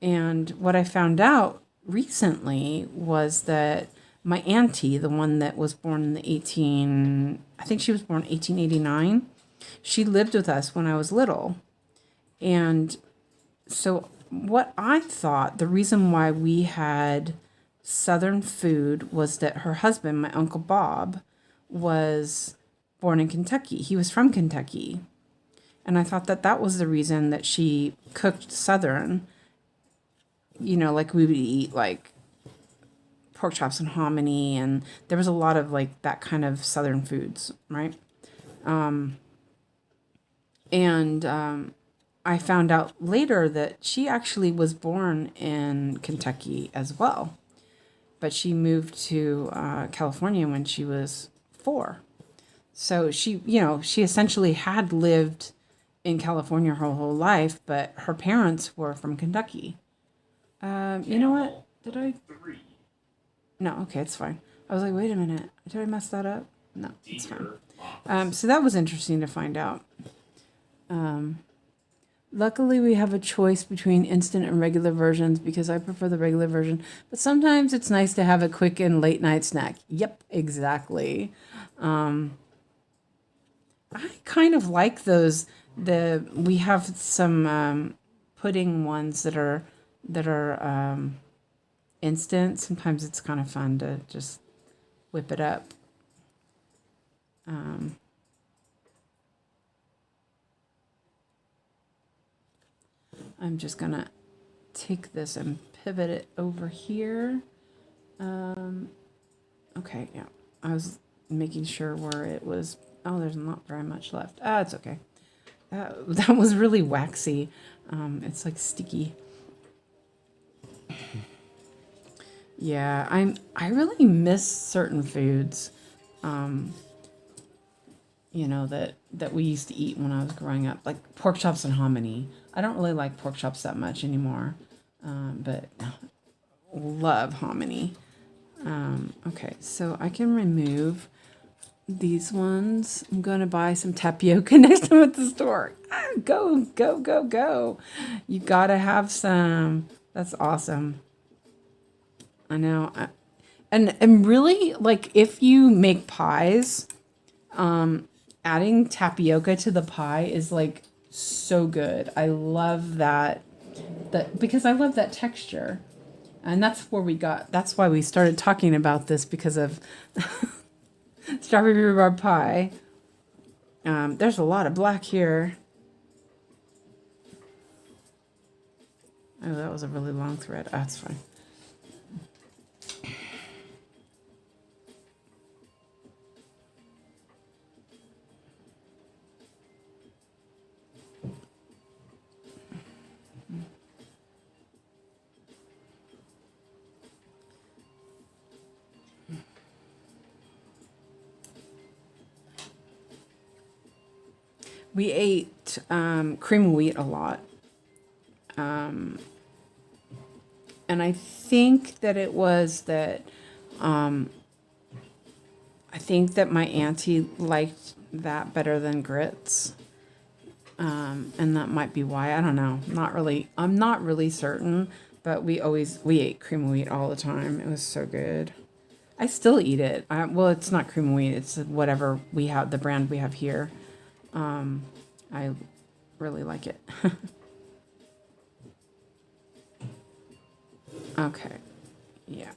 And what I found out recently was that my auntie, the one that was born in I think she was born 1889, she lived with us when I was little. And so what I thought, the reason why we had Southern food was that her husband, my Uncle Bob, was born in Kentucky. He was from Kentucky. And I thought that was the reason that she cooked Southern. Like we would eat like pork chops and hominy, and there was a lot of like that kind of Southern foods, right? And I found out later that she actually was born in Kentucky as well. But she moved to California when she was 4. So she, she essentially had lived in California her whole life, but her parents were from Kentucky. You know what? Did I? 3. No, okay, it's fine. I was like, wait a minute. Did I mess that up? No, it's fine. Deer. So that was interesting to find out. Luckily, we have a choice between instant and regular versions because I prefer the regular version. But sometimes it's nice to have a quick and late night snack. Yep, exactly. I kind of like those. We have some pudding ones that are instant. Sometimes it's kind of fun to just whip it up. I'm just gonna take this and pivot it over here. Okay, yeah. I was making sure where it was. Oh, there's not very much left. It's okay. That was really waxy. It's like sticky. Yeah, I really miss certain foods, that we used to eat when I was growing up, like pork chops and hominy. I don't really like pork chops that much anymore, but love hominy. Okay, so I can remove these ones. I'm going to buy some tapioca next time at the store. Go, go, go, go. You got to have some. That's awesome. I know. And really, like, if you make pies, adding tapioca to the pie is, like, so good. I love that because I love that texture. And that's why we started talking about this, because of strawberry rhubarb pie. There's a lot of black here. Oh, that was a really long thread. That's fine. We ate cream of wheat a lot. And I think that it was that I think that my auntie liked that better than grits. And that might be why. I don't know. I'm not really certain, but we ate cream of wheat all the time. It was so good. I still eat it. Well, it's not cream of wheat. It's whatever we have, the brand we have here. I really like it. Okay. Yeah.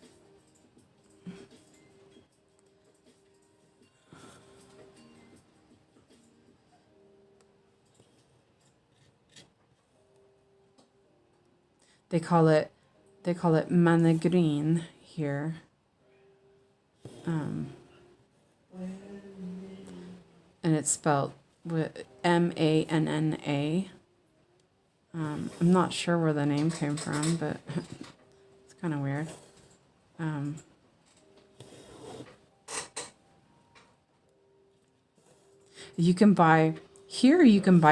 They call it mannegreen here. And it's spelled with MANNA. I'm not sure where the name came from, but it's kind of weird. You can buy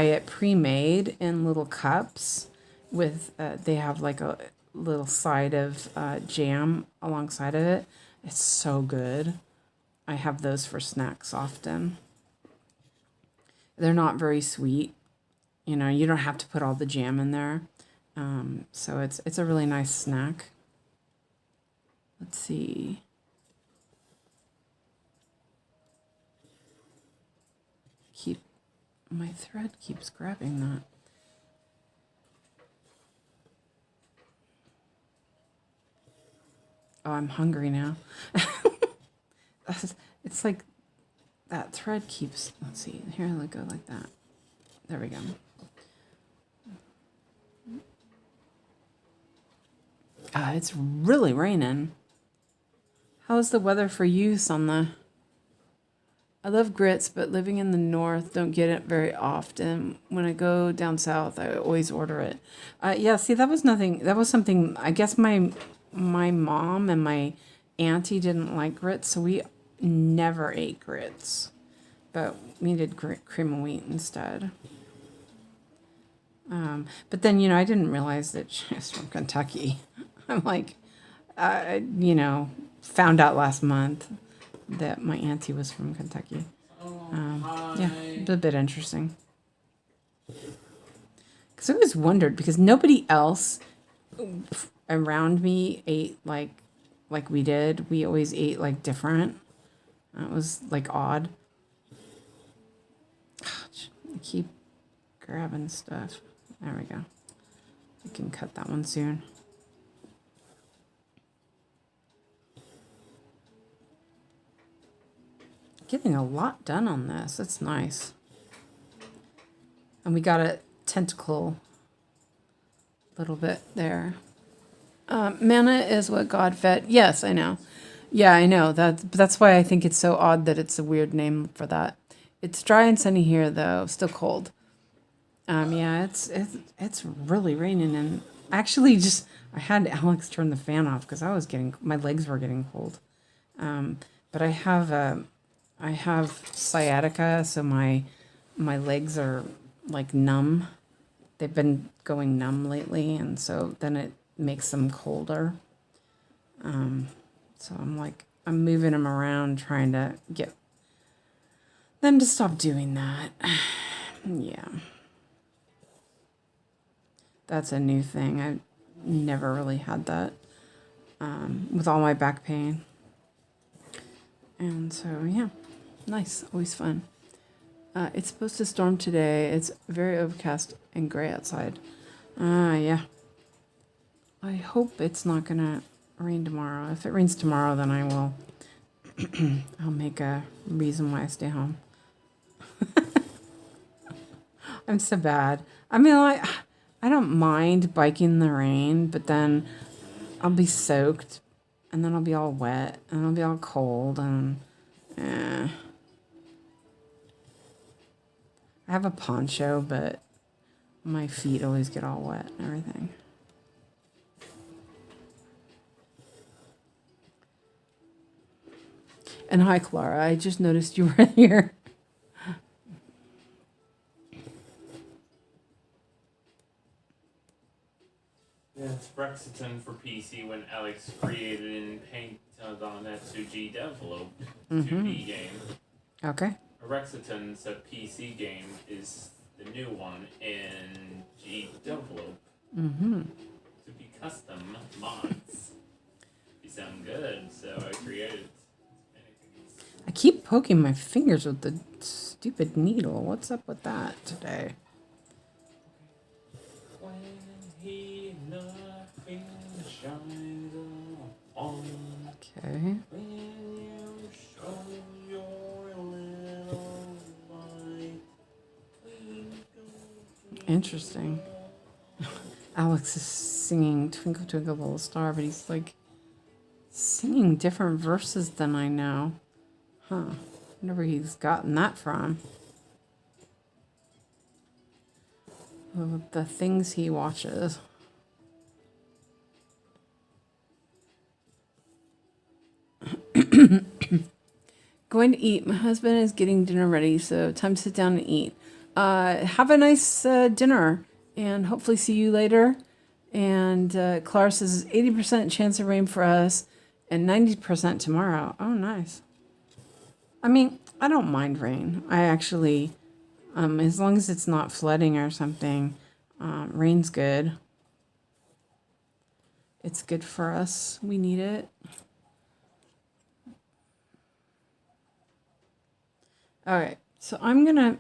it pre-made in little cups with they have like a little side of jam alongside of it. It's so good. I have those for snacks often. They're not very sweet. You don't have to put all the jam in there. So it's a really nice snack. Let's see. My thread keeps grabbing that. Oh, I'm hungry now. It's like that thread keeps, let's see, here, let go like that. There we go. It's really raining. How's the weather for you on the I love grits, but living in the north, don't get it very often. When I go down south, I always order it. Yeah, see, that was nothing. That was something. I guess my mom and my auntie didn't like grits, so we never ate grits. But we did cream of wheat instead. But then, I didn't realize that she was from Kentucky. I'm like, found out last month that my auntie was from Kentucky. Yeah, it's a bit interesting. Because I always wondered, because nobody else around me ate like we did. We always ate like different. It was like odd. I keep grabbing stuff. There we go. I can cut that one soon. Getting a lot done on this. That's nice. And we got a tentacle a little bit there. Manna is what God fed. Yes, I know. Yeah, I know. That's why I think it's so odd that it's a weird name for that. It's dry and sunny here, though. Still cold. Yeah, it's really raining, and actually I had Alex turn the fan off because my legs were getting cold. But I have sciatica, so my legs are like numb. They've been going numb lately, and so then it makes them colder. So I'm moving them around, trying to get them to stop doing that. Yeah. That's a new thing. I've never really had that with all my back pain. And so, yeah, nice. Always fun. It's supposed to storm today. It's very overcast and gray outside. Yeah. I hope it's not going to rain tomorrow. If it rains tomorrow, then I will. I'll make a reason why I stay home. I'm so bad. I mean, I don't mind biking in the rain, but then I'll be soaked, and then I'll be all wet, and I'll be all cold, and I have a poncho, but my feet always get all wet and everything. And hi, Clara. I just noticed you were here. Yeah, it's Brexiton for PC when Alex created and painted on that Suji developed 2D game. Okay. Rexiton's a PC game is the new one in G develop. To be custom mods. They sound good, so I created many things. I keep poking my fingers with the stupid needle. What's up with that today? When he nothing shines on. Okay. When you show your little light. Interesting. Alex is singing Twinkle Twinkle Little Star, but he's like singing different verses than I know. Huh. Wonder where he's gotten that from. Oh, the things he watches. Going to eat. My husband is getting dinner ready, so time to sit down and eat. Have a nice dinner, and hopefully see you later. And Clara says 80% chance of rain for us, and 90% tomorrow. Oh, nice. I mean, I don't mind rain. I actually, as long as it's not flooding or something, rain's good. It's good for us. We need it. All right, so I'm gonna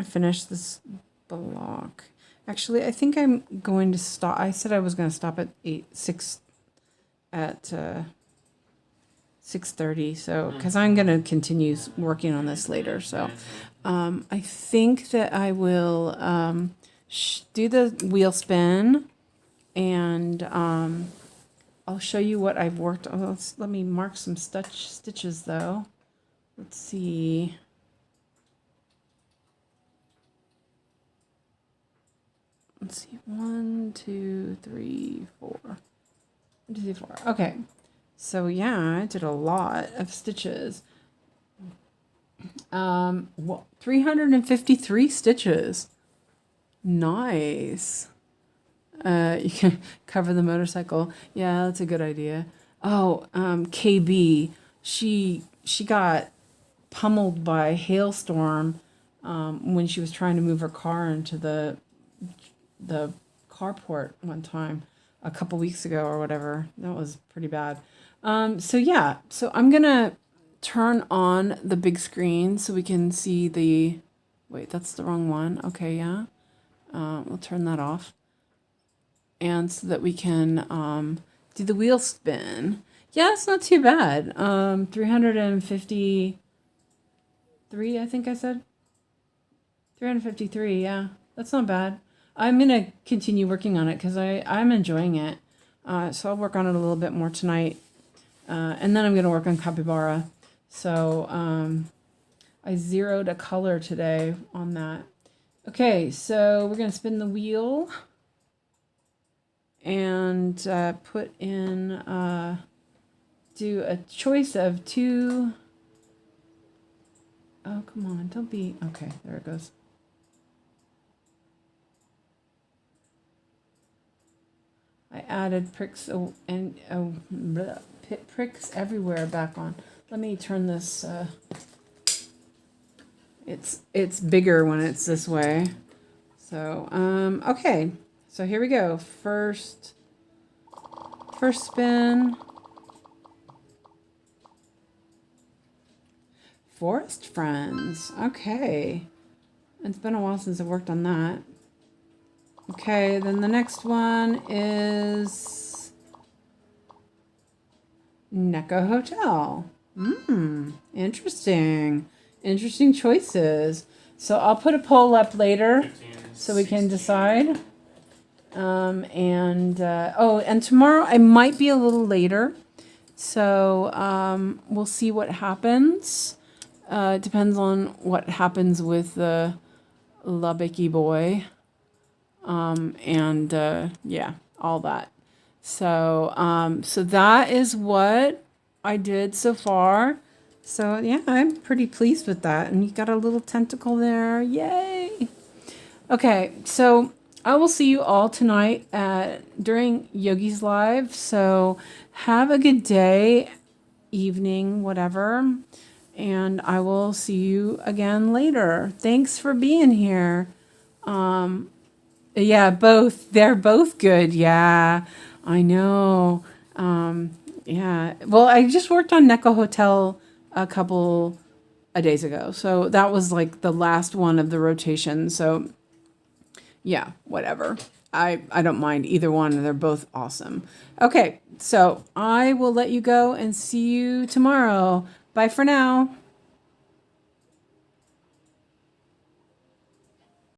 finish this block. Actually, I think I'm going to stop. I said I was going to stop at 6:30. So, because I'm going to continue working on this later. So, I think that I will do the wheel spin, and I'll show you what I've worked on. Let me mark some stitches though. let's see. Let's see, 1, 2, 3, 4. 1, 2, 3, 4. Okay, so yeah, I did a lot of stitches. 353 stitches. Nice. You can cover the motorcycle. Yeah, that's a good idea. Oh, KB, she got pummeled by a hailstorm when she was trying to move her car into the carport one time a couple weeks ago or whatever. That was pretty bad. So yeah, so I'm gonna turn on the big screen so we can see the, wait, that's the wrong one. Okay, yeah. We'll turn that off. And so that we can do the wheel spin. Yeah, it's not too bad. 353, I think I said. 353, yeah. That's not bad. I'm going to continue working on it because I'm enjoying it. So I'll work on it a little bit more tonight. And then I'm going to work on capybara. So I zeroed a color today on that. Okay, so we're going to spin the wheel and put in, do a choice of 2. Oh, come on, don't be, okay, there it goes. I added pricks and pricks everywhere back on. Let me turn this, it's bigger when it's this way. So, okay. So here we go. First spin. Forest Friends. Okay. It's been a while since I've worked on that. Okay, then the next one is 𝐀𝐢𝐫 Hotel. Interesting. Interesting choices. So I'll put a poll up later so we can decide. And tomorrow I might be a little later. So we'll see what happens. It depends on what happens with the 𝐒𝐓𝐈𝐓𝐾 boy. Yeah, all that. So, so that is what I did so far. So yeah, I'm pretty pleased with that. And you got a little tentacle there. Yay. Okay. So I will see you all tonight during Yogi's Live. So have a good day, evening, whatever. And I will see you again later. Thanks for being here. Yeah, both. They're both good. Yeah, I know. Yeah. Well, I just worked on 𝐀𝐢𝐫 Hotel a couple of days ago. So that was like the last one of the rotation. So yeah, whatever. I don't mind either one. They're both awesome. Okay, so I will let you go and see you tomorrow. Bye for now.